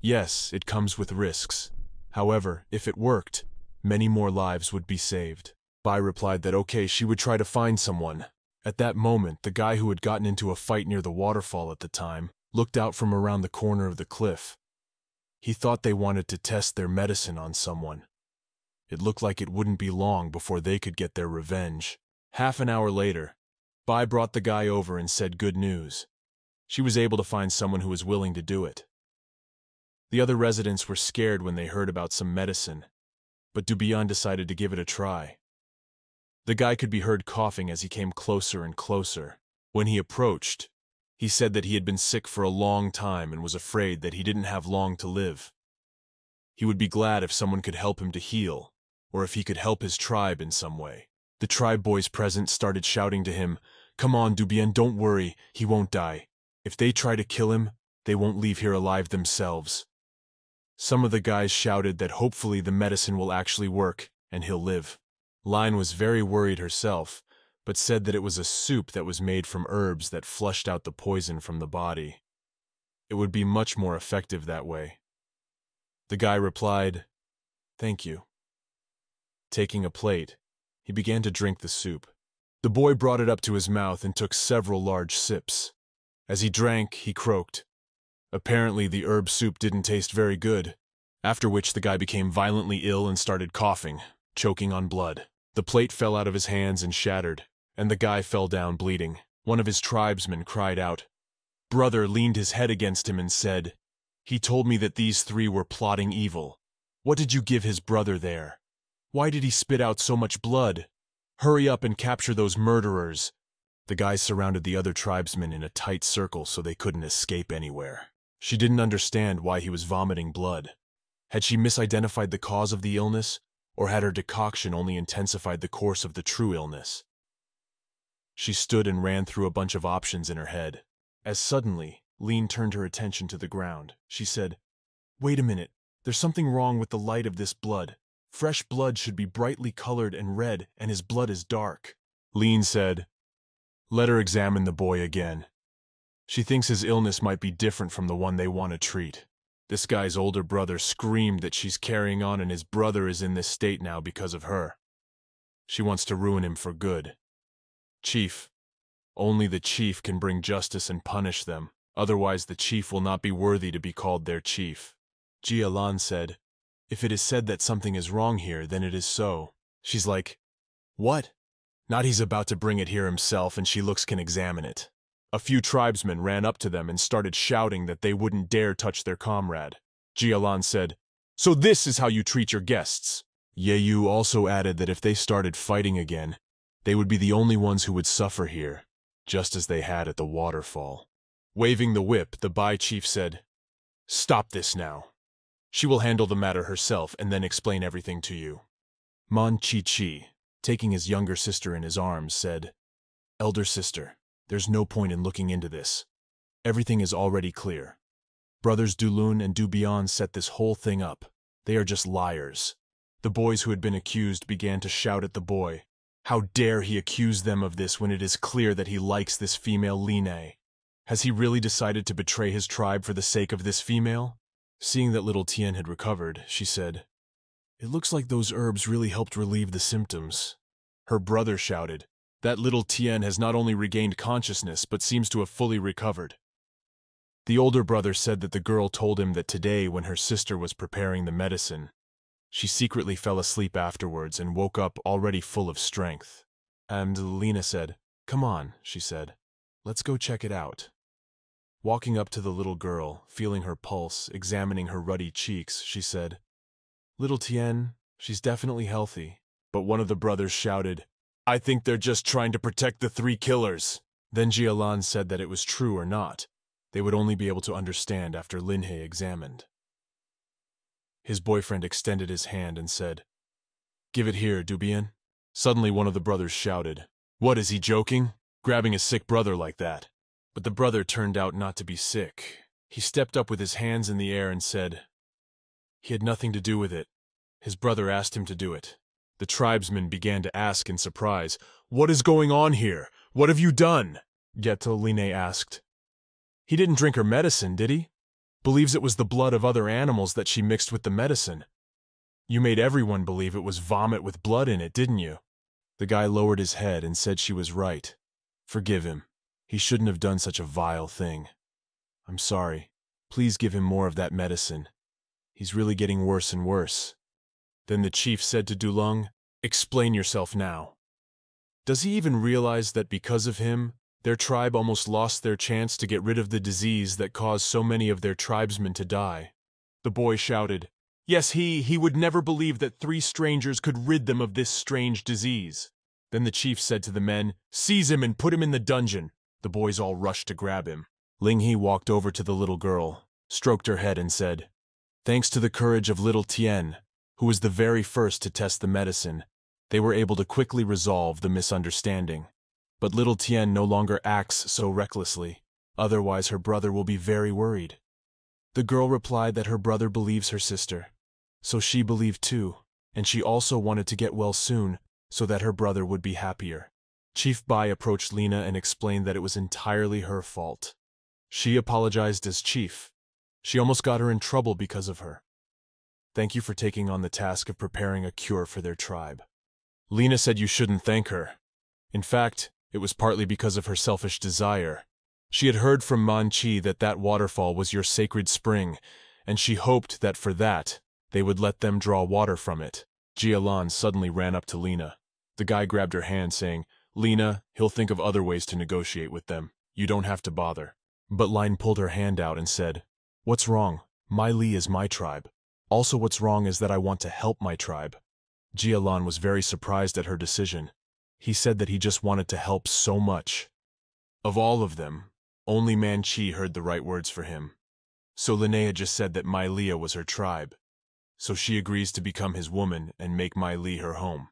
Yes, it comes with risks. However, if it worked, many more lives would be saved. Bai replied that okay, she would try to find someone. At that moment, the guy who had gotten into a fight near the waterfall at the time looked out from around the corner of the cliff. He thought they wanted to test their medicine on someone. It looked like it wouldn't be long before they could get their revenge. Half an hour later, Bai brought the guy over and said good news. She was able to find someone who was willing to do it. The other residents were scared when they heard about some medicine, but Dubian decided to give it a try. The guy could be heard coughing as he came closer and closer. When he approached, he said that he had been sick for a long time and was afraid that he didn't have long to live. He would be glad if someone could help him to heal, or if he could help his tribe in some way. The tribe boys present started shouting to him, "Come on, Dubian, don't worry, he won't die. If they try to kill him, they won't leave here alive themselves." Some of the guys shouted that hopefully the medicine will actually work and he'll live. Line was very worried herself, but said that it was a soup that was made from herbs that flushed out the poison from the body. It would be much more effective that way. The guy replied, "Thank you." Taking a plate, he began to drink the soup. The boy brought it up to his mouth and took several large sips. As he drank, he croaked. Apparently, the herb soup didn't taste very good, after which the guy became violently ill and started coughing, choking on blood. The plate fell out of his hands and shattered, and the guy fell down bleeding. One of his tribesmen cried out. Brother leaned his head against him and said, "He told me that these three were plotting evil. What did you give his brother there? Why did he spit out so much blood? Hurry up and capture those murderers." The guys surrounded the other tribesmen in a tight circle so they couldn't escape anywhere. She didn't understand why he was vomiting blood. Had she misidentified the cause of the illness, or had her decoction only intensified the course of the true illness? She stood and ran through a bunch of options in her head. As suddenly, Lean turned her attention to the ground. She said, "Wait a minute, there's something wrong with the light of this blood. Fresh blood should be brightly colored and red, and his blood is dark." Lean said, "Let her examine the boy again. She thinks his illness might be different from the one they want to treat. This guy's older brother screamed that she's carrying on and his brother is in this state now because of her. She wants to ruin him for good. Chief, only the chief can bring justice and punish them, otherwise the chief will not be worthy to be called their chief." Jialan said, "If it is said that something is wrong here, then it is so." She's like, "What? Not he's about to bring it here himself and she looks can examine it." A few tribesmen ran up to them and started shouting that they wouldn't dare touch their comrade. Jialan said, "So this is how you treat your guests." Yeyu also added that if they started fighting again, they would be the only ones who would suffer here, just as they had at the waterfall. Waving the whip, the Bai chief said, "Stop this now. She will handle the matter herself and then explain everything to you." Man Chi, taking his younger sister in his arms, said, "Elder sister, there's no point in looking into this. Everything is already clear. Brothers Dulun and Dubian set this whole thing up. They are just liars." The boys who had been accused began to shout at the boy. How dare he accuse them of this when it is clear that he likes this female Line? Has he really decided to betray his tribe for the sake of this female? Seeing that little Tien had recovered, she said, "It looks like those herbs really helped relieve the symptoms." Her brother shouted, "That little Tien has not only regained consciousness, but seems to have fully recovered." The older brother said that the girl told him that today, when her sister was preparing the medicine, she secretly fell asleep afterwards and woke up already full of strength. And Lena said, Come on, she said. Let's go check it out. Walking up to the little girl, feeling her pulse, examining her ruddy cheeks, she said, Little Tien, she's definitely healthy. But one of the brothers shouted, I think they're just trying to protect the three killers. Then Jialan said that it was true or not. They would only be able to understand after Linhei examined. His boyfriend extended his hand and said, Give it here, Dubian. Suddenly one of the brothers shouted, What, is he joking? Grabbing a sick brother like that? But the brother turned out not to be sick. He stepped up with his hands in the air and said, He had nothing to do with it. His brother asked him to do it. The tribesmen began to ask in surprise, What is going on here? What have you done? Geto Linhei asked. He didn't drink her medicine, did he? Believes it was the blood of other animals that she mixed with the medicine. You made everyone believe it was vomit with blood in it, didn't you? The guy lowered his head and said she was right. Forgive him. He shouldn't have done such a vile thing. I'm sorry. Please give him more of that medicine. He's really getting worse and worse. Then the chief said to Dulong, Explain yourself now. Does he even realize that because of him, their tribe almost lost their chance to get rid of the disease that caused so many of their tribesmen to die? The boy shouted, Yes, he would never believe that 3 strangers could rid them of this strange disease. Then the chief said to the men, Seize him and put him in the dungeon. The boys all rushed to grab him. Linghe walked over to the little girl, stroked her head and said, Thanks to the courage of little Tien, who was the very first to test the medicine, they were able to quickly resolve the misunderstanding. But little Tien no longer acts so recklessly, otherwise her brother will be very worried. The girl replied that her brother believes her sister. So she believed too, and she also wanted to get well soon so that her brother would be happier. Chief Bai approached Lena and explained that it was entirely her fault. She apologized as chief. She almost got her in trouble because of her. Thank you for taking on the task of preparing a cure for their tribe. Lena said you shouldn't thank her. In fact, it was partly because of her selfish desire. She had heard from Man Chi that that waterfall was your sacred spring, and she hoped that for that, they would let them draw water from it. Jialan suddenly ran up to Lena. The guy grabbed her hand, saying, Lena, he'll think of other ways to negotiate with them. You don't have to bother. But Line pulled her hand out and said, What's wrong? My Li is my tribe. Also what's wrong is that I want to help my tribe. Jialan was very surprised at her decision. He said that he just wanted to help so much. Of all of them, only Man Chi heard the right words for him. So Linnea just said that Mai Lia was her tribe. So she agrees to become his woman and make Mai Li her home.